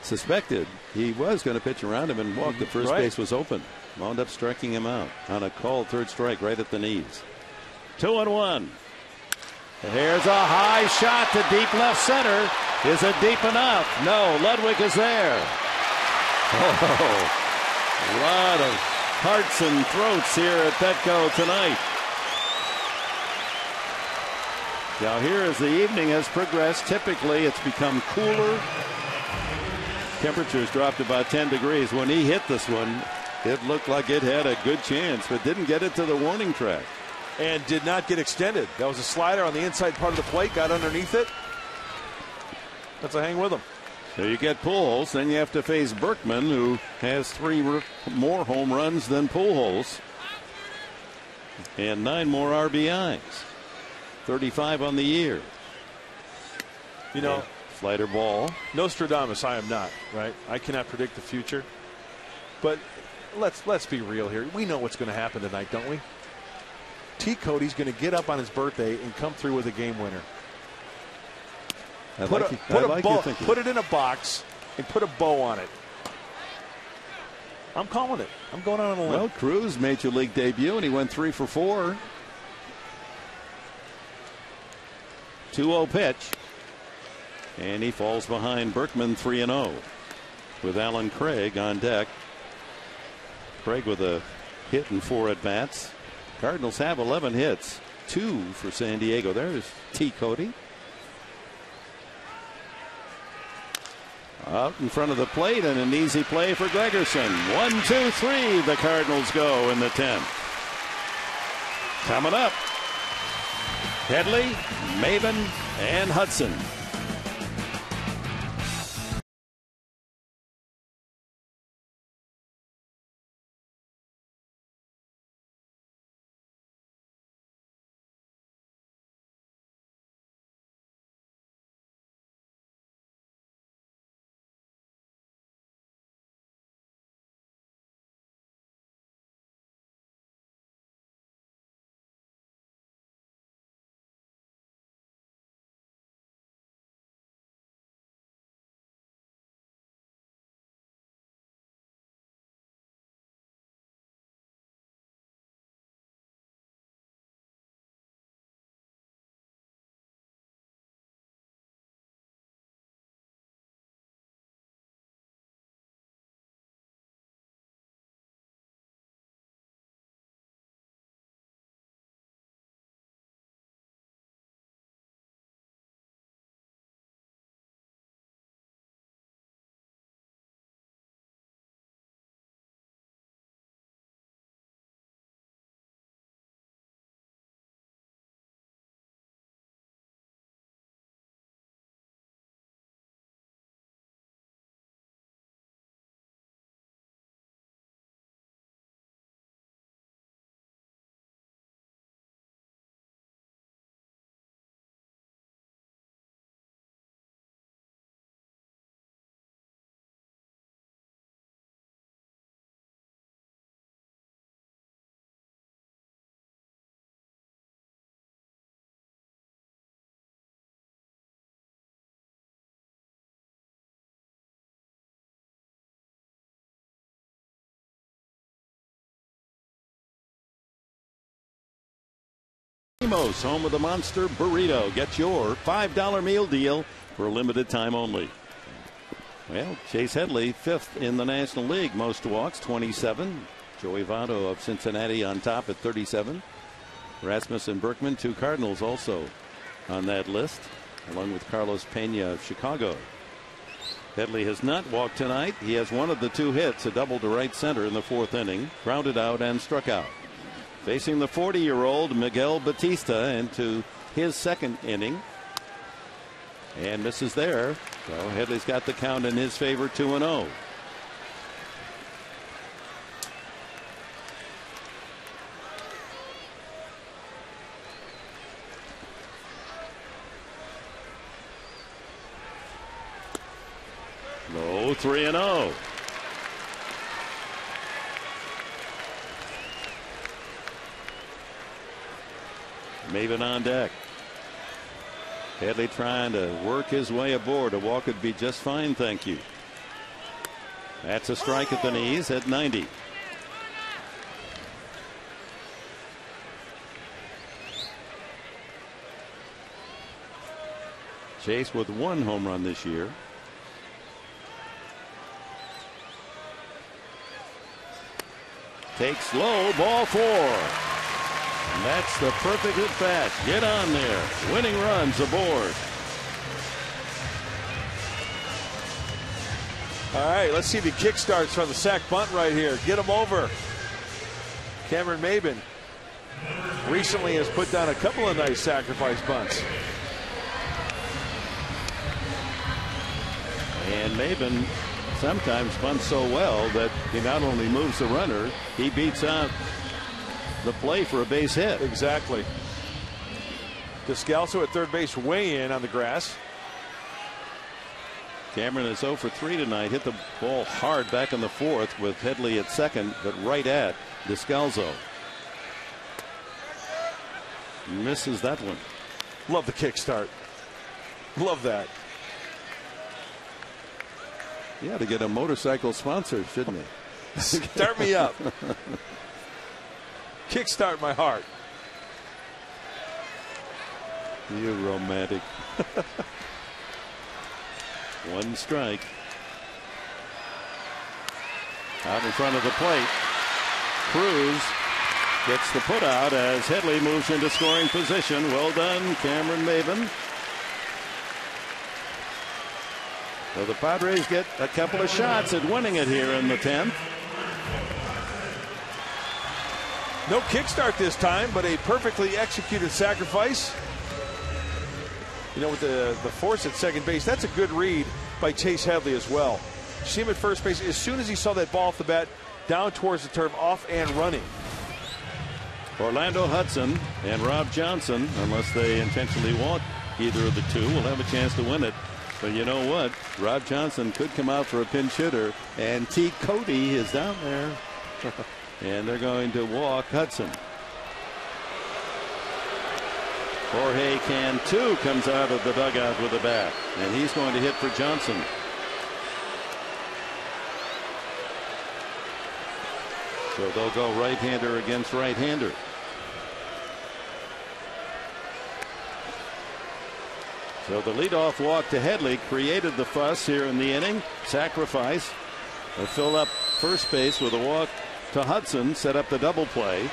S4: suspected, he was going to pitch around him and walk. The first base was open. Wound up striking him out on a called third strike right at the knees. 2-1. Here's a high shot to deep left center. Is it deep enough? No, Ludwig is there. Oh, a lot of hearts and throats here at Petco tonight. Now here as the evening has progressed, typically it's become cooler. Temperatures dropped about 10 degrees. When he hit this one, it looked like it had a good chance, but didn't get it to the warning track.
S3: And did not get extended. That was a slider on the inside part of the plate, got underneath it. That's a hang with him.
S4: So you get Pujols, then you have to face Berkman, who has 3 more home runs than Pujols and 9 more RBIs. 35 on the year.
S3: You know,
S4: slider ball.
S3: Nostradamus, I am not, right? I cannot predict the future. But let's be real here. We know what's going to happen tonight, don't we? T. Cody's going to get up on his birthday and come through with a game winner. Put it in a box and put a bow on it. I'm calling it. I'm going out on a limb.
S4: Well, Cruz major league debut and he went 3 for 4. 2-0 pitch. And he falls behind Berkman 3-0 with Alan Craig on deck. Craig with a hit and 4 at bats. Cardinals have 11 hits. 2 for San Diego. There's T. Cody. Out in front of the plate, and an easy play for Gregerson. 1, 2, 3. The Cardinals go in the 10th. Coming up, Headley, Maven, and Hudson. Amos, home of the Monster Burrito. Get your $5 meal deal for a limited time only. Well, Chase Headley, 5th in the National League. Most walks, 27. Joey Votto of Cincinnati on top at 37. Rasmussen Berkman, 2 Cardinals also on that list, along with Carlos Pena of Chicago. Headley has not walked tonight. He has one of the 2 hits, a double to right center in the 4th inning, grounded out and struck out. Facing the 40-year-old Miguel Batista into his 2nd inning. And misses there. So Headley's got the count in his favor, 2-0. Low, 3-0. Maven on deck. Headley trying to work his way aboard. A walk would be just fine, thank you. That's a strike at the knees at 90. Chase with 1 home run this year. Takes low, ball 4. And that's the perfect at bat. Get on there. Winning runs aboard.
S3: All right, let's see the kickstarts from the sac bunt right here. Get him over. Cameron Maben recently has put down a couple of nice sacrifice bunts.
S4: And Maben sometimes bunts so well that he not only moves the runner, he beats out the play for a base hit.
S3: Exactly. Descalso at third base, way in on the grass.
S4: Cameron is 0 for 3 tonight. Hit the ball hard back in the 4th with Headley at 2nd, but right at Descalso. Misses that one.
S3: Love the kickstart. Love that.
S4: Yeah, to get a motorcycle sponsor, shouldn't he?
S3: Start me up. Kickstart my heart.
S4: You romantic. 1 strike. Out in front of the plate. Cruz gets the put out as Headley moves into scoring position. Well done, Cameron Maven. So the Padres get a couple of shots at winning it here in the 10th.
S3: No kickstart this time, but a perfectly executed sacrifice. You know, with the force at second base, that's a good read by Chase Headley as well. See him at first base as soon as he saw that ball off the bat, down towards the turf, off and running.
S4: Orlando Hudson and Rob Johnson, unless they intentionally walk either of the two, will have a chance to win it. But you know what? Rob Johnson could come out for a pinch hitter, and T. Cody is down there. And they're going to walk Hudson. Jorge Cantu comes out of the dugout with a bat, and he's going to hit for Johnson. So they'll go right-hander against right-hander. So the leadoff walk to Headley created the fuss here in the inning. Sacrifice. They'll fill up first base with a walk to Hudson, set up the double play.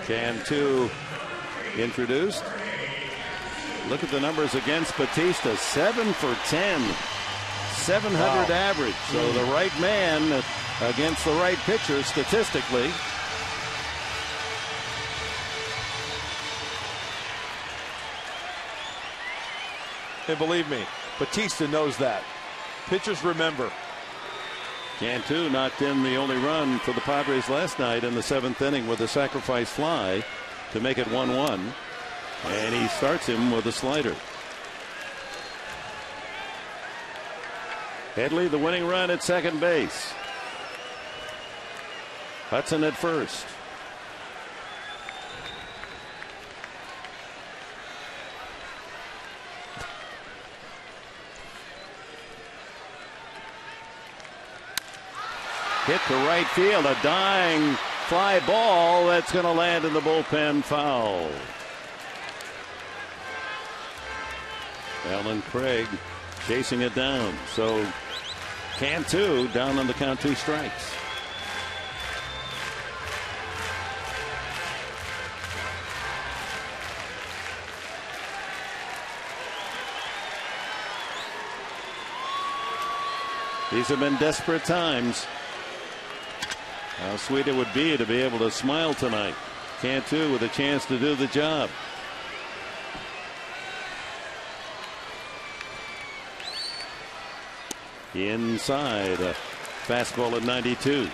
S4: Cantu introduced. Look at the numbers against Batista. 7 for 10. 700 average. So the right man against the right pitcher statistically.
S3: And believe me, Batista knows that. Pitchers remember.
S4: Cantu knocked in the only run for the Padres last night in the 7th inning with a sacrifice fly to make it 1-1. And he starts him with a slider. Headley the winning run at second base. Hudson at first. Hit to right field, a dying fly ball that's going to land in the bullpen, foul. Alan Craig chasing it down. So Cantu down on the count, 2 strikes. These have been desperate times. How sweet it would be able to smile tonight. Cantu with a chance to do the job. Inside, a fastball at 92.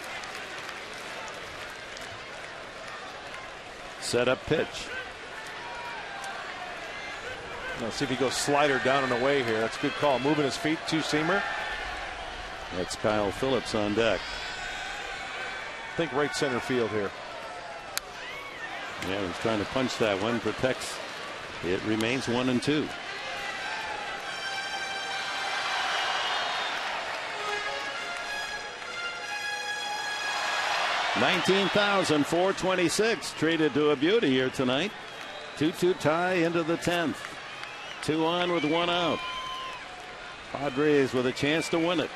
S4: Set up pitch.
S3: Now see if he goes slider down and away here. That's a good call. Moving his feet, 2-seamer.
S4: That's Kyle Phillips on deck.
S3: Think right center field here.
S4: Yeah, he's trying to punch that one. Protects. It remains 1-2. $19,426 treated to a beauty here tonight. 2-2 tie into the 10th. 2 on with 1 out. Padres with a chance to win it.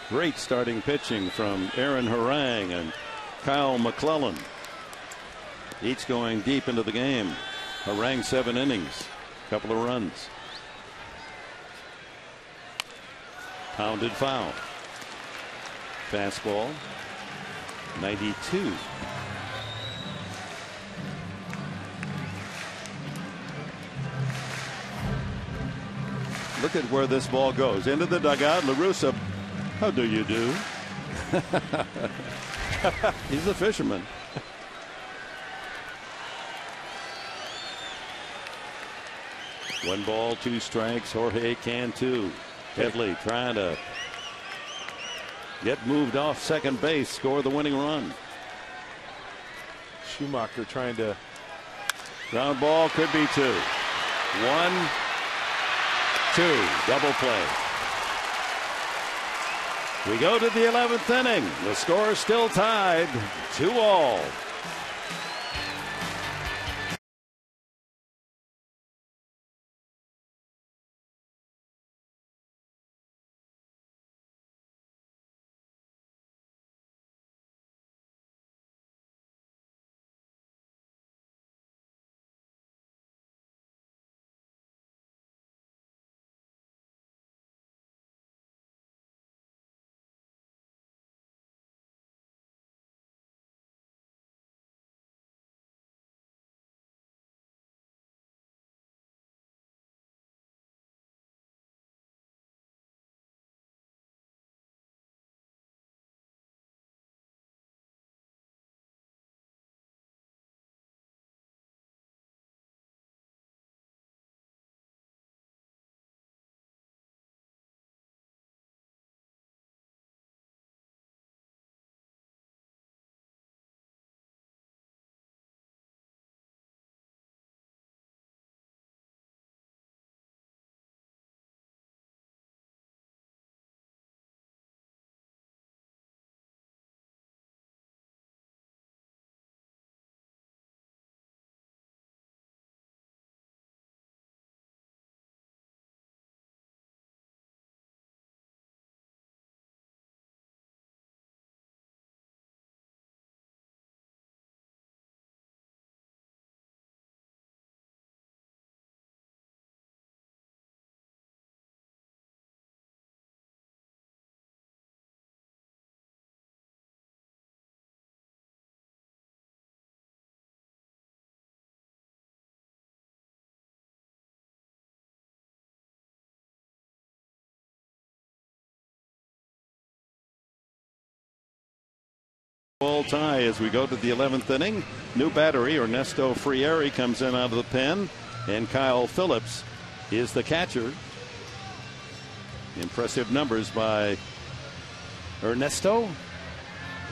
S4: Great starting pitching from Aaron Harang and Kyle McClellan. Each going deep into the game. Harang 7 innings, couple of runs. Pounded foul. Fastball 92. Look at where this ball goes. Into the dugout. La Russa, how do you do? He's a fisherman. One ball, 2 strikes. Jorge Cantu. Headley trying to get moved off second base, score the winning run.
S3: Schumacher trying to.
S4: Ground ball, could be 2. 1, 2, double play. We go to the 11th inning. The score is still tied 2-2. All tie as we go to the 11th inning. New battery, Ernesto Frieri comes in out of the pen, and Kyle Phillips is the catcher. Impressive numbers by Ernesto.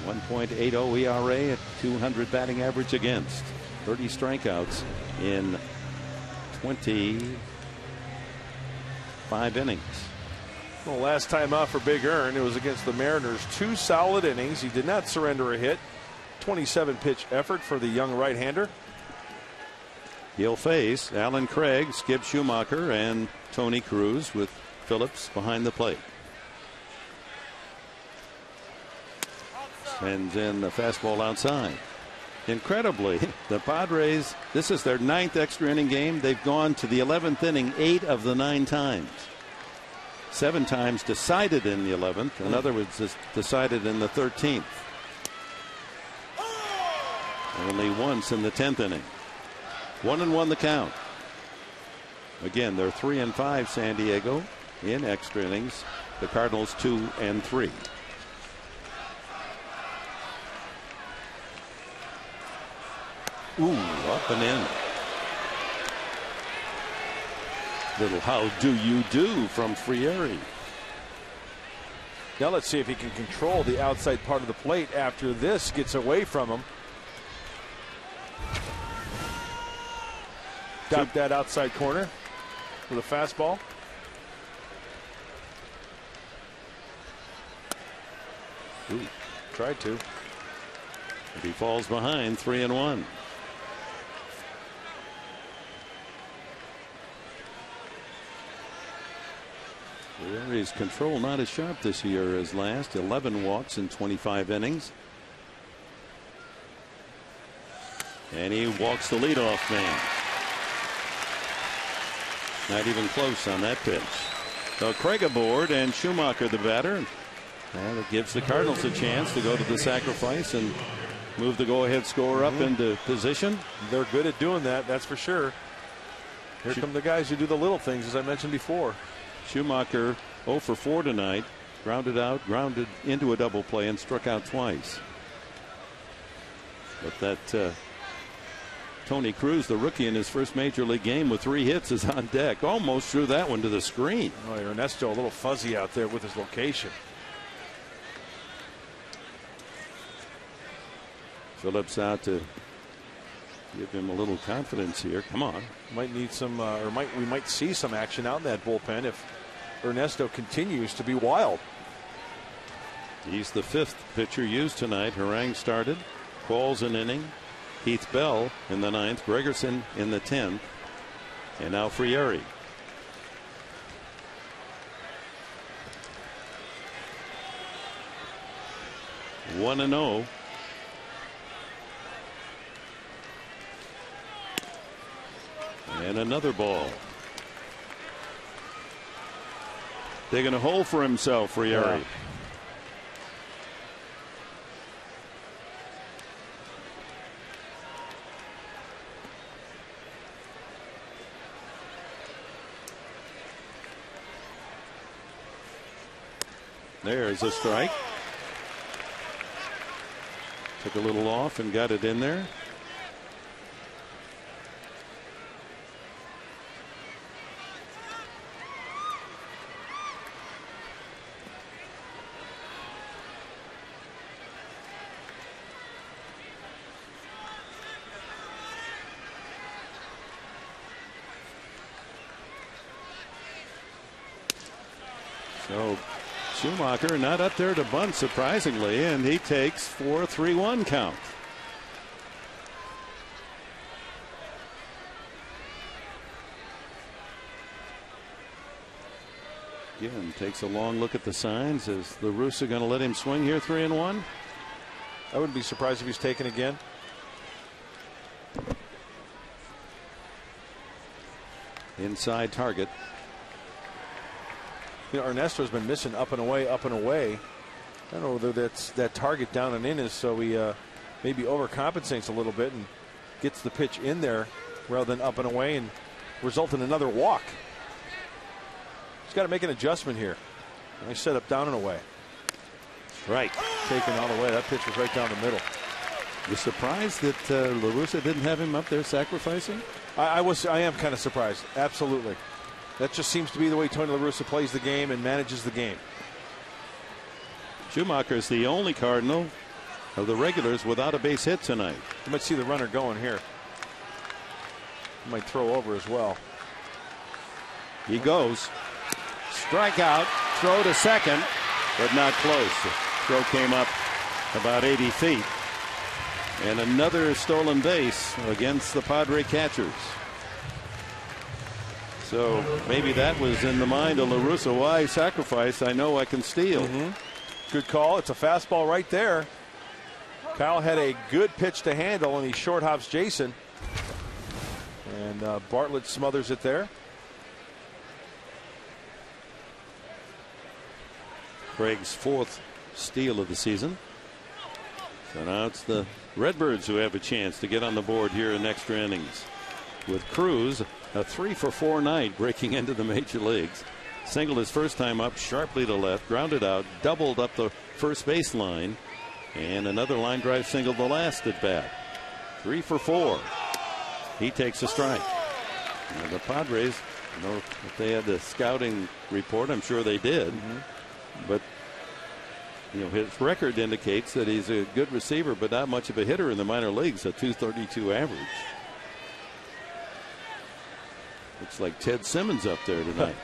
S4: 1.80 ERA at 200 batting average against. 30 strikeouts in 25 innings.
S3: Well, last time out for Big Ern, it was against the Mariners. 2 solid innings. He did not surrender a hit. 27 pitch effort for the young right-hander.
S4: He'll face Alan Craig, Skip Schumacher, and Tony Cruz with Phillips behind the plate. Sends in the fastball outside. Incredibly, the Padres, this is their 9th extra inning game. They've gone to the 11th inning 8 of the 9 times. 7 times decided in the 11th. Another was decided in the 13th. Only once in the 10th inning. 1-1 the count. Again, they're 3-5 San Diego in extra innings. The Cardinals 2-3. Ooh, up and in. Little how do you do from Frieri.
S3: Now let's see if he can control the outside part of the plate after this gets away from him. Got that outside corner with a fastball.
S4: Ooh.
S3: Tried to.
S4: But he falls behind 3-1. Frieri's control not as sharp this year as last. 11 walks in 25 innings. And he walks the leadoff man. Not even close on that pitch. So Craig aboard and Schumacher the batter. And it gives the Cardinals a chance to go to the sacrifice and move the go-ahead score up into position.
S3: They're good at doing that, that's for sure. Here come the guys who do the little things, as I mentioned before.
S4: Schumacher 0 for 4 tonight. Grounded out, grounded into a double play, and struck out twice. But that Tony Cruz, the rookie in his first major league game with 3 hits, is on deck. Almost threw that one to the screen.
S3: Oh, Ernesto a little fuzzy out there with his location.
S4: Phillips out to give him a little confidence here. Come on.
S3: Might need some, we might see some action out in that bullpen if Ernesto continues to be wild.
S4: He's the 5th pitcher used tonight. Harang started. Qualls an inning. Heath Bell in the 9th. Gregerson in the 10th. And now Frieri. One and 0. And another ball. Digging a hole for himself, Frieri.
S3: Yeah.
S4: There's a strike. Took a little off and got it in there. So Schumacher not up there to bunt, surprisingly, and he takes for a 3-1 count. Again, takes a long look at the signs. Is La Russa going to let him swing here 3-1?
S3: I wouldn't be surprised if he's taken again.
S4: Inside target.
S3: You know, Ernesto's been missing up and away, up and away. I don't know whether that's that target down and in is so he maybe overcompensates a little bit and gets the pitch in there rather than up and away and result in another walk. He's got to make an adjustment here. Nice setup down and away.
S4: Right.
S3: Taken all the way. That pitch was right down the middle.
S4: You're surprised that La Russa didn't have him up there sacrificing?
S3: I am kind of surprised. Absolutely. That just seems to be the way Tony La Russa plays the game and manages the game.
S4: Schumacher is the only Cardinal of the regulars without a base hit tonight.
S3: You might see the runner going here. He might throw over as well.
S4: He goes. Strikeout. Throw to second, but not close. The throw came up about 80 feet. And another stolen base against the Padre catchers. So maybe that was in the mind of La Russa. Why sacrifice? I know I can steal.
S3: Good call. It's a fastball right there. Kyle had a good pitch to handle, and he short hops Jason. And Bartlett smothers it there.
S4: Craig's 4th steal of the season. So now it's the Redbirds who have a chance to get on the board here in extra innings. With Cruz, a 3-for-4 night, breaking into the major leagues. Singled his first time up sharply to left, grounded out, doubled up the first base line, and another line drive single the last at bat. 3 for 4. He takes a strike. And the Padres, you know, if they had the scouting report, I'm sure they did. But you know, his record indicates that he's a good receiver, but not much of a hitter in the minor leagues. A .232 average. Looks like Ted Simmons up there tonight.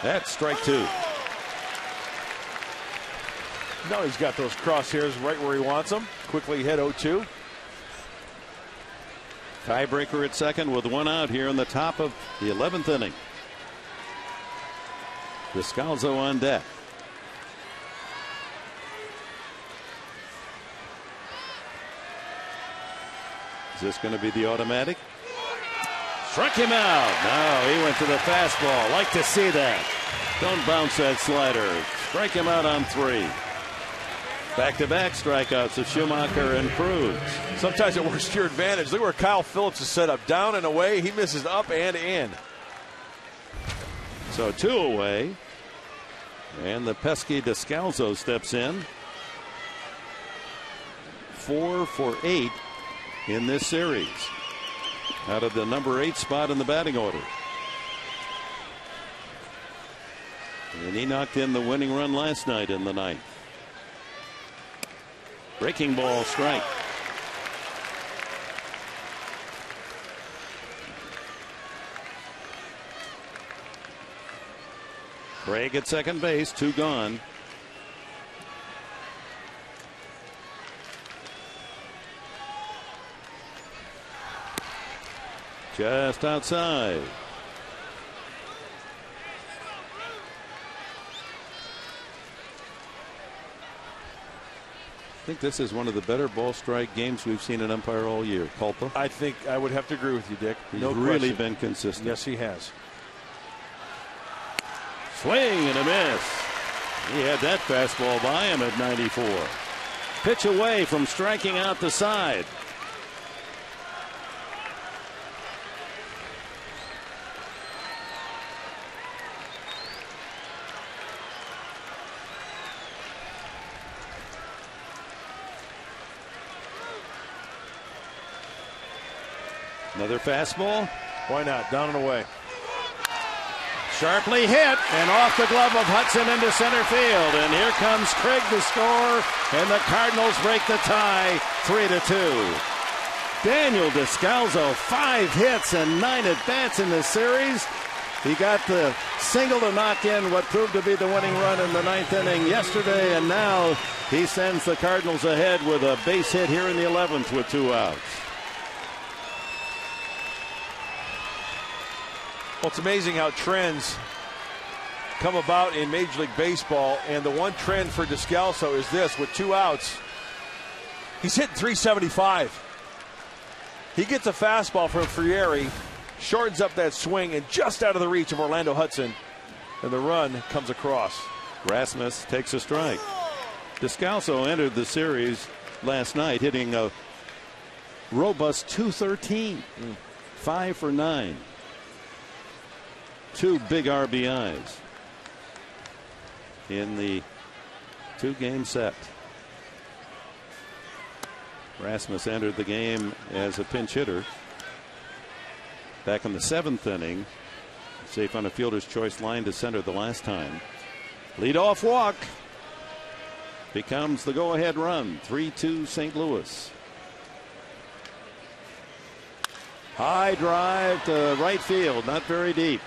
S4: That's strike 2.
S3: Now he's got those crosshairs right where he wants them. Quickly hit 0-2.
S4: Tiebreaker at second with 1 out here in the top of the 11th inning. Descalzo on deck. Is this going to be the automatic? Struck him out. No, he went to the fastball. Like to see that. Don't bounce that slider. Strike him out on 3. Back-to-back strikeouts of Schumacher and Cruz.
S3: Sometimes it works to your advantage. Look where Kyle Phillips is set up. Down and away. He misses up and in.
S4: So 2 away. And the pesky Descalzo steps in. 4 for 8 in this series. Out of the number 8 spot in the batting order. And he knocked in the winning run last night in the 9th. Breaking ball, strike. Craig at second base, 2 gone. Just outside. I think this is one of the better ball strike games we've seen an umpire all year. Culpa.
S3: I think I would have to agree with you, Dick.
S4: He's
S3: no
S4: really
S3: question.
S4: been consistent.
S3: Yes, he has.
S4: Swing and a miss. He had that fastball by him at 94. Pitch away from striking out the side. Another fastball.
S3: Why not? Down and away.
S4: Sharply hit and off the glove of Hudson into center field. And here comes Craig to score. And the Cardinals break the tie 3-2. Daniel Descalzo, 5 hits and 9 at-bats in this series. He got the single to knock in what proved to be the winning run in the 9th inning yesterday. And now he sends the Cardinals ahead with a base hit here in the 11th with 2 outs.
S3: Well, it's amazing how trends come about in Major League Baseball, and the one trend for Descalzo is this: with 2 outs, he's hitting .375. He gets a fastball from Frieri, shortens up that swing, and just out of the reach of Orlando Hudson, and the run comes across.
S4: Rasmus takes a strike. Descalzo entered the series last night hitting a robust .213, 5 for 9. 2 big RBIs in the 2-game set. Rasmus entered the game as a pinch hitter back in the 7th inning. Safe on a fielder's choice line to center the last time. Leadoff walk becomes the go-ahead run. 3-2 St. Louis. High drive to right field, not very deep.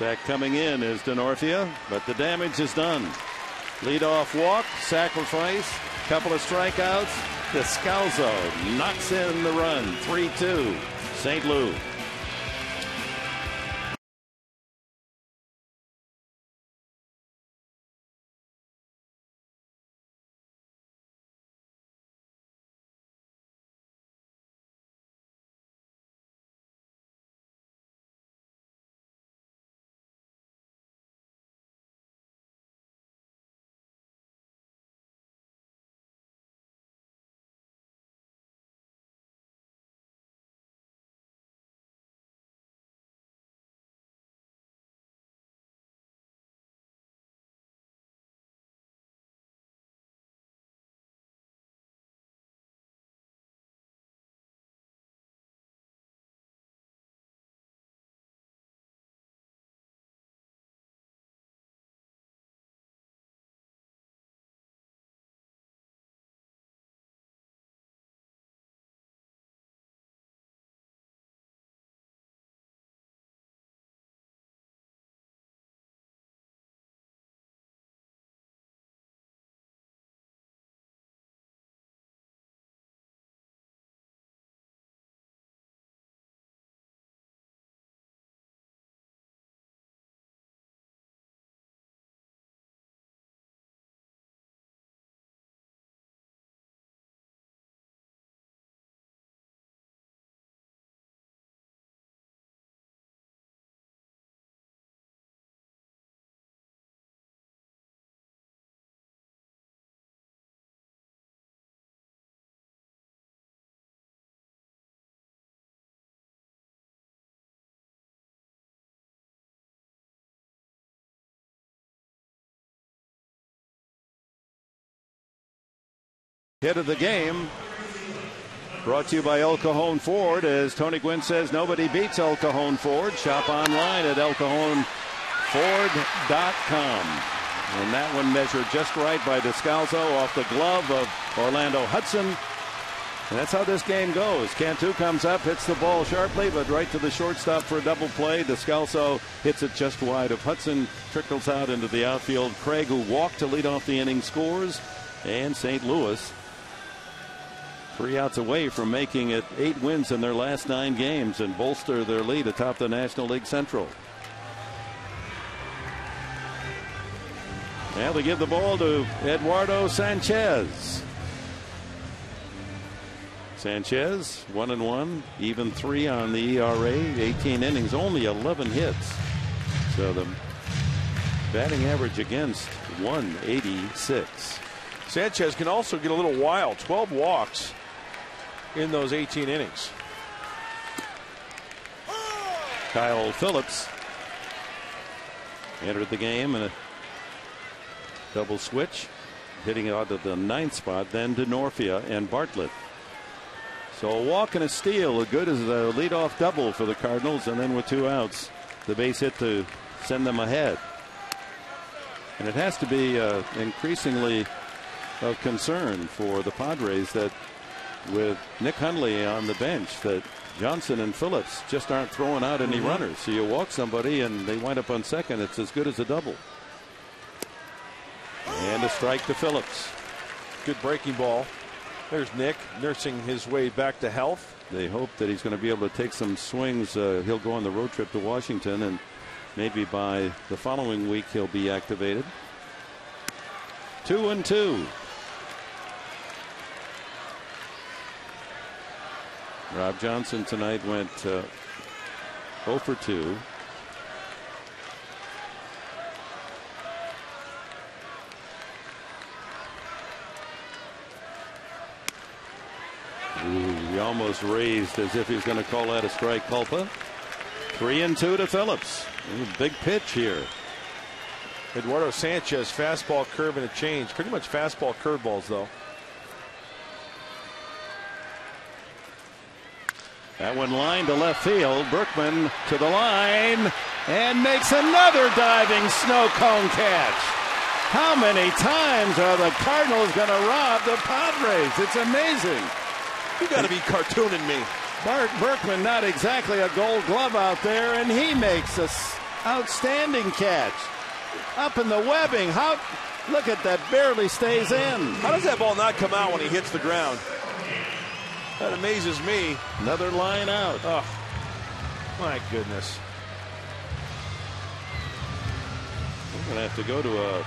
S4: Back coming in is Denorfia, but the damage is done. Leadoff walk, sacrifice, couple of strikeouts. Descalzo knocks in the run. 3-2 St. Louis. Hit of the game brought to you by El Cajon Ford. As Tony Gwynn says, nobody beats El Cajon Ford. Shop online at elcajonford.com. And that one measured just right by Descalzo off the glove of Orlando Hudson. And that's how this game goes. Cantu comes up, hits the ball sharply, but right to the shortstop for a double play. Descalzo hits it just wide of Hudson, trickles out into the outfield. Craig, who walked to lead off the inning, scores. And St. Louis 3 outs away from making it 8 wins in their last 9 games and bolster their lead atop the National League Central. Now they give the ball to Eduardo Sanchez. Sanchez 1-1, even 3 on the ERA, 18 innings, only 11 hits. So the batting average against 186.
S3: Sanchez can also get a little wild. 12 walks in those 18 innings.
S4: Kyle Phillips entered the game in a double switch, hitting it out of the 9th spot, then Denorfia and Bartlett. So a walk and a steal, as good as a leadoff double for the Cardinals, and then with 2 outs, the base hit to send them ahead. And it has to be increasingly of concern for the Padres that with Nick Hundley on the bench, that Johnson and Phillips just aren't throwing out any runners. So you walk somebody and they wind up on second, it's as good as a double. And a strike to Phillips.
S3: Good breaking ball. There's Nick nursing his way back to health.
S4: They hope that he's going to be able to take some swings. He'll go on the road trip to Washington, and maybe by the following week he'll be activated. 2-2. Rob Johnson tonight went 0 for 2. He almost raised as if he was going to call that a strike. Culpa. 3-2 to Phillips. Big pitch here.
S3: Eduardo Sanchez, fastball, curve, and a change. Pretty much fastball curveballs, though.
S4: That one line to left field. Berkman to the line and makes another diving snow cone catch. How many times are the Cardinals going to rob the Padres? It's amazing.
S3: You got to be cartooning me.
S4: Bart Berkman, not exactly a Gold Glove out there, and he makes an outstanding catch. Up in the webbing. Look at that, barely stays in.
S3: How does that ball not come out when he hits the ground? That amazes me.
S4: Another line out.
S3: Oh, my goodness.
S4: We're going to have to go to a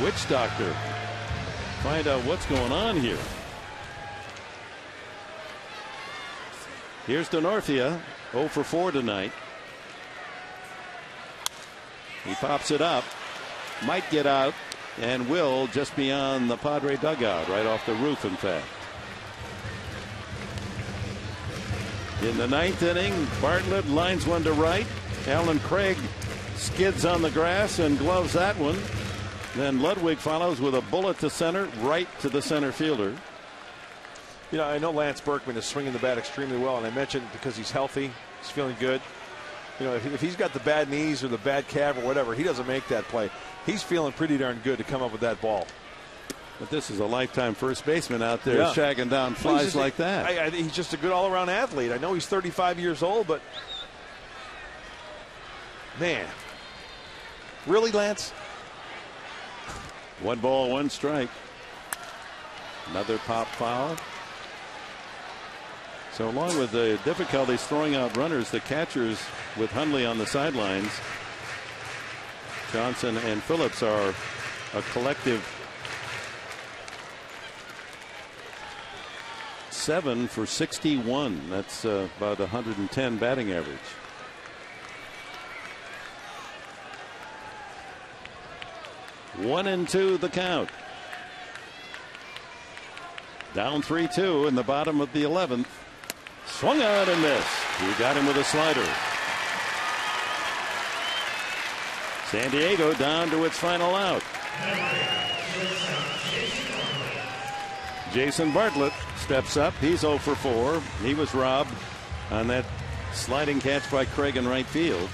S4: witch doctor. Find out what's going on here. Here's Denorfia, 0 for 4 tonight. He pops it up, might get out, and will just beyond the Padre dugout, right off the roof, in fact. In the 9th inning, Bartlett lines one to right. Alan Craig skids on the grass and gloves that one. Then Ludwig follows with a bullet to center, right to the center fielder.
S3: You know, I know Lance Berkman is swinging the bat extremely well, and I mentioned because he's healthy, he's feeling good. You know, if he's got the bad knees or the bad calf or whatever, he doesn't make that play. He's feeling pretty darn good to come up with that ball.
S4: But this is a lifetime first baseman out there shagging down flies like that.
S3: He's just a good all-around athlete. I know he's 35 years old, but man, really, Lance?
S4: 1 ball, 1 strike. Another pop foul. So along with the difficulties throwing out runners, the catchers with Hundley on the sidelines, Johnson and Phillips are a collective 7 for 61. That's about 110 batting average. One and 2 the count. Down 3-2 in the bottom of the 11th. Swung out and missed. He got him with a slider. San Diego down to its final out. Jason Bartlett steps up. He's 0 for 4. He was robbed on that sliding catch by Craig in right field,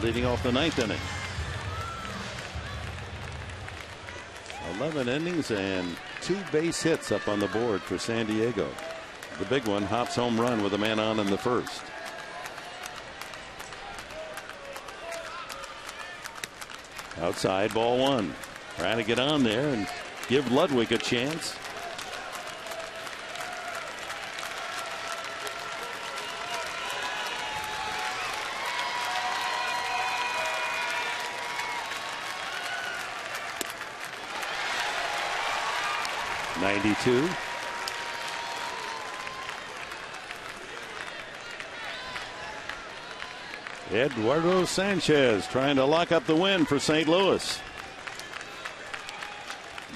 S4: leading off the 9th inning. 11 innings and 2 base hits up on the board for San Diego. The big one, Hop's home run with a man on in the first. Outside, ball 1. Trying to get on there and give Ludwig a chance. .92. Eduardo Sanchez trying to lock up the win for St. Louis.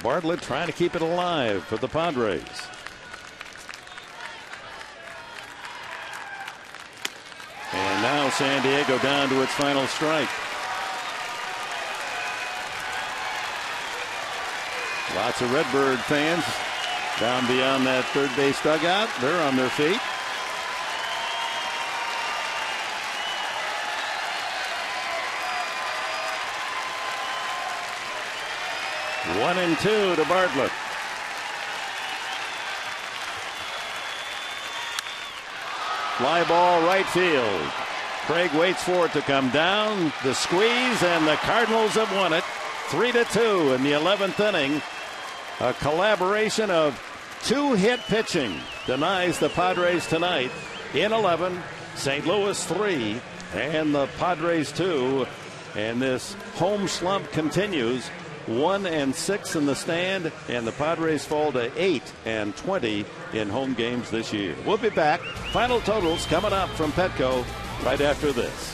S4: Bartlett trying to keep it alive for the Padres. And now San Diego down to its final strike. Lots of Redbird fans down beyond that third base dugout. They're on their feet. One and 2 to Bartlett. Fly ball right field. Craig waits for it to come down. The squeeze, and the Cardinals have won it 3-2 in the 11th inning. A collaboration of 2-hit pitching denies the Padres tonight in 11. St. Louis 3 and the Padres 2. And this home slump continues. 1-6 in the stand, and the Padres fall to 8-20 in home games this year. We'll be back. Final totals coming up from Petco right after this.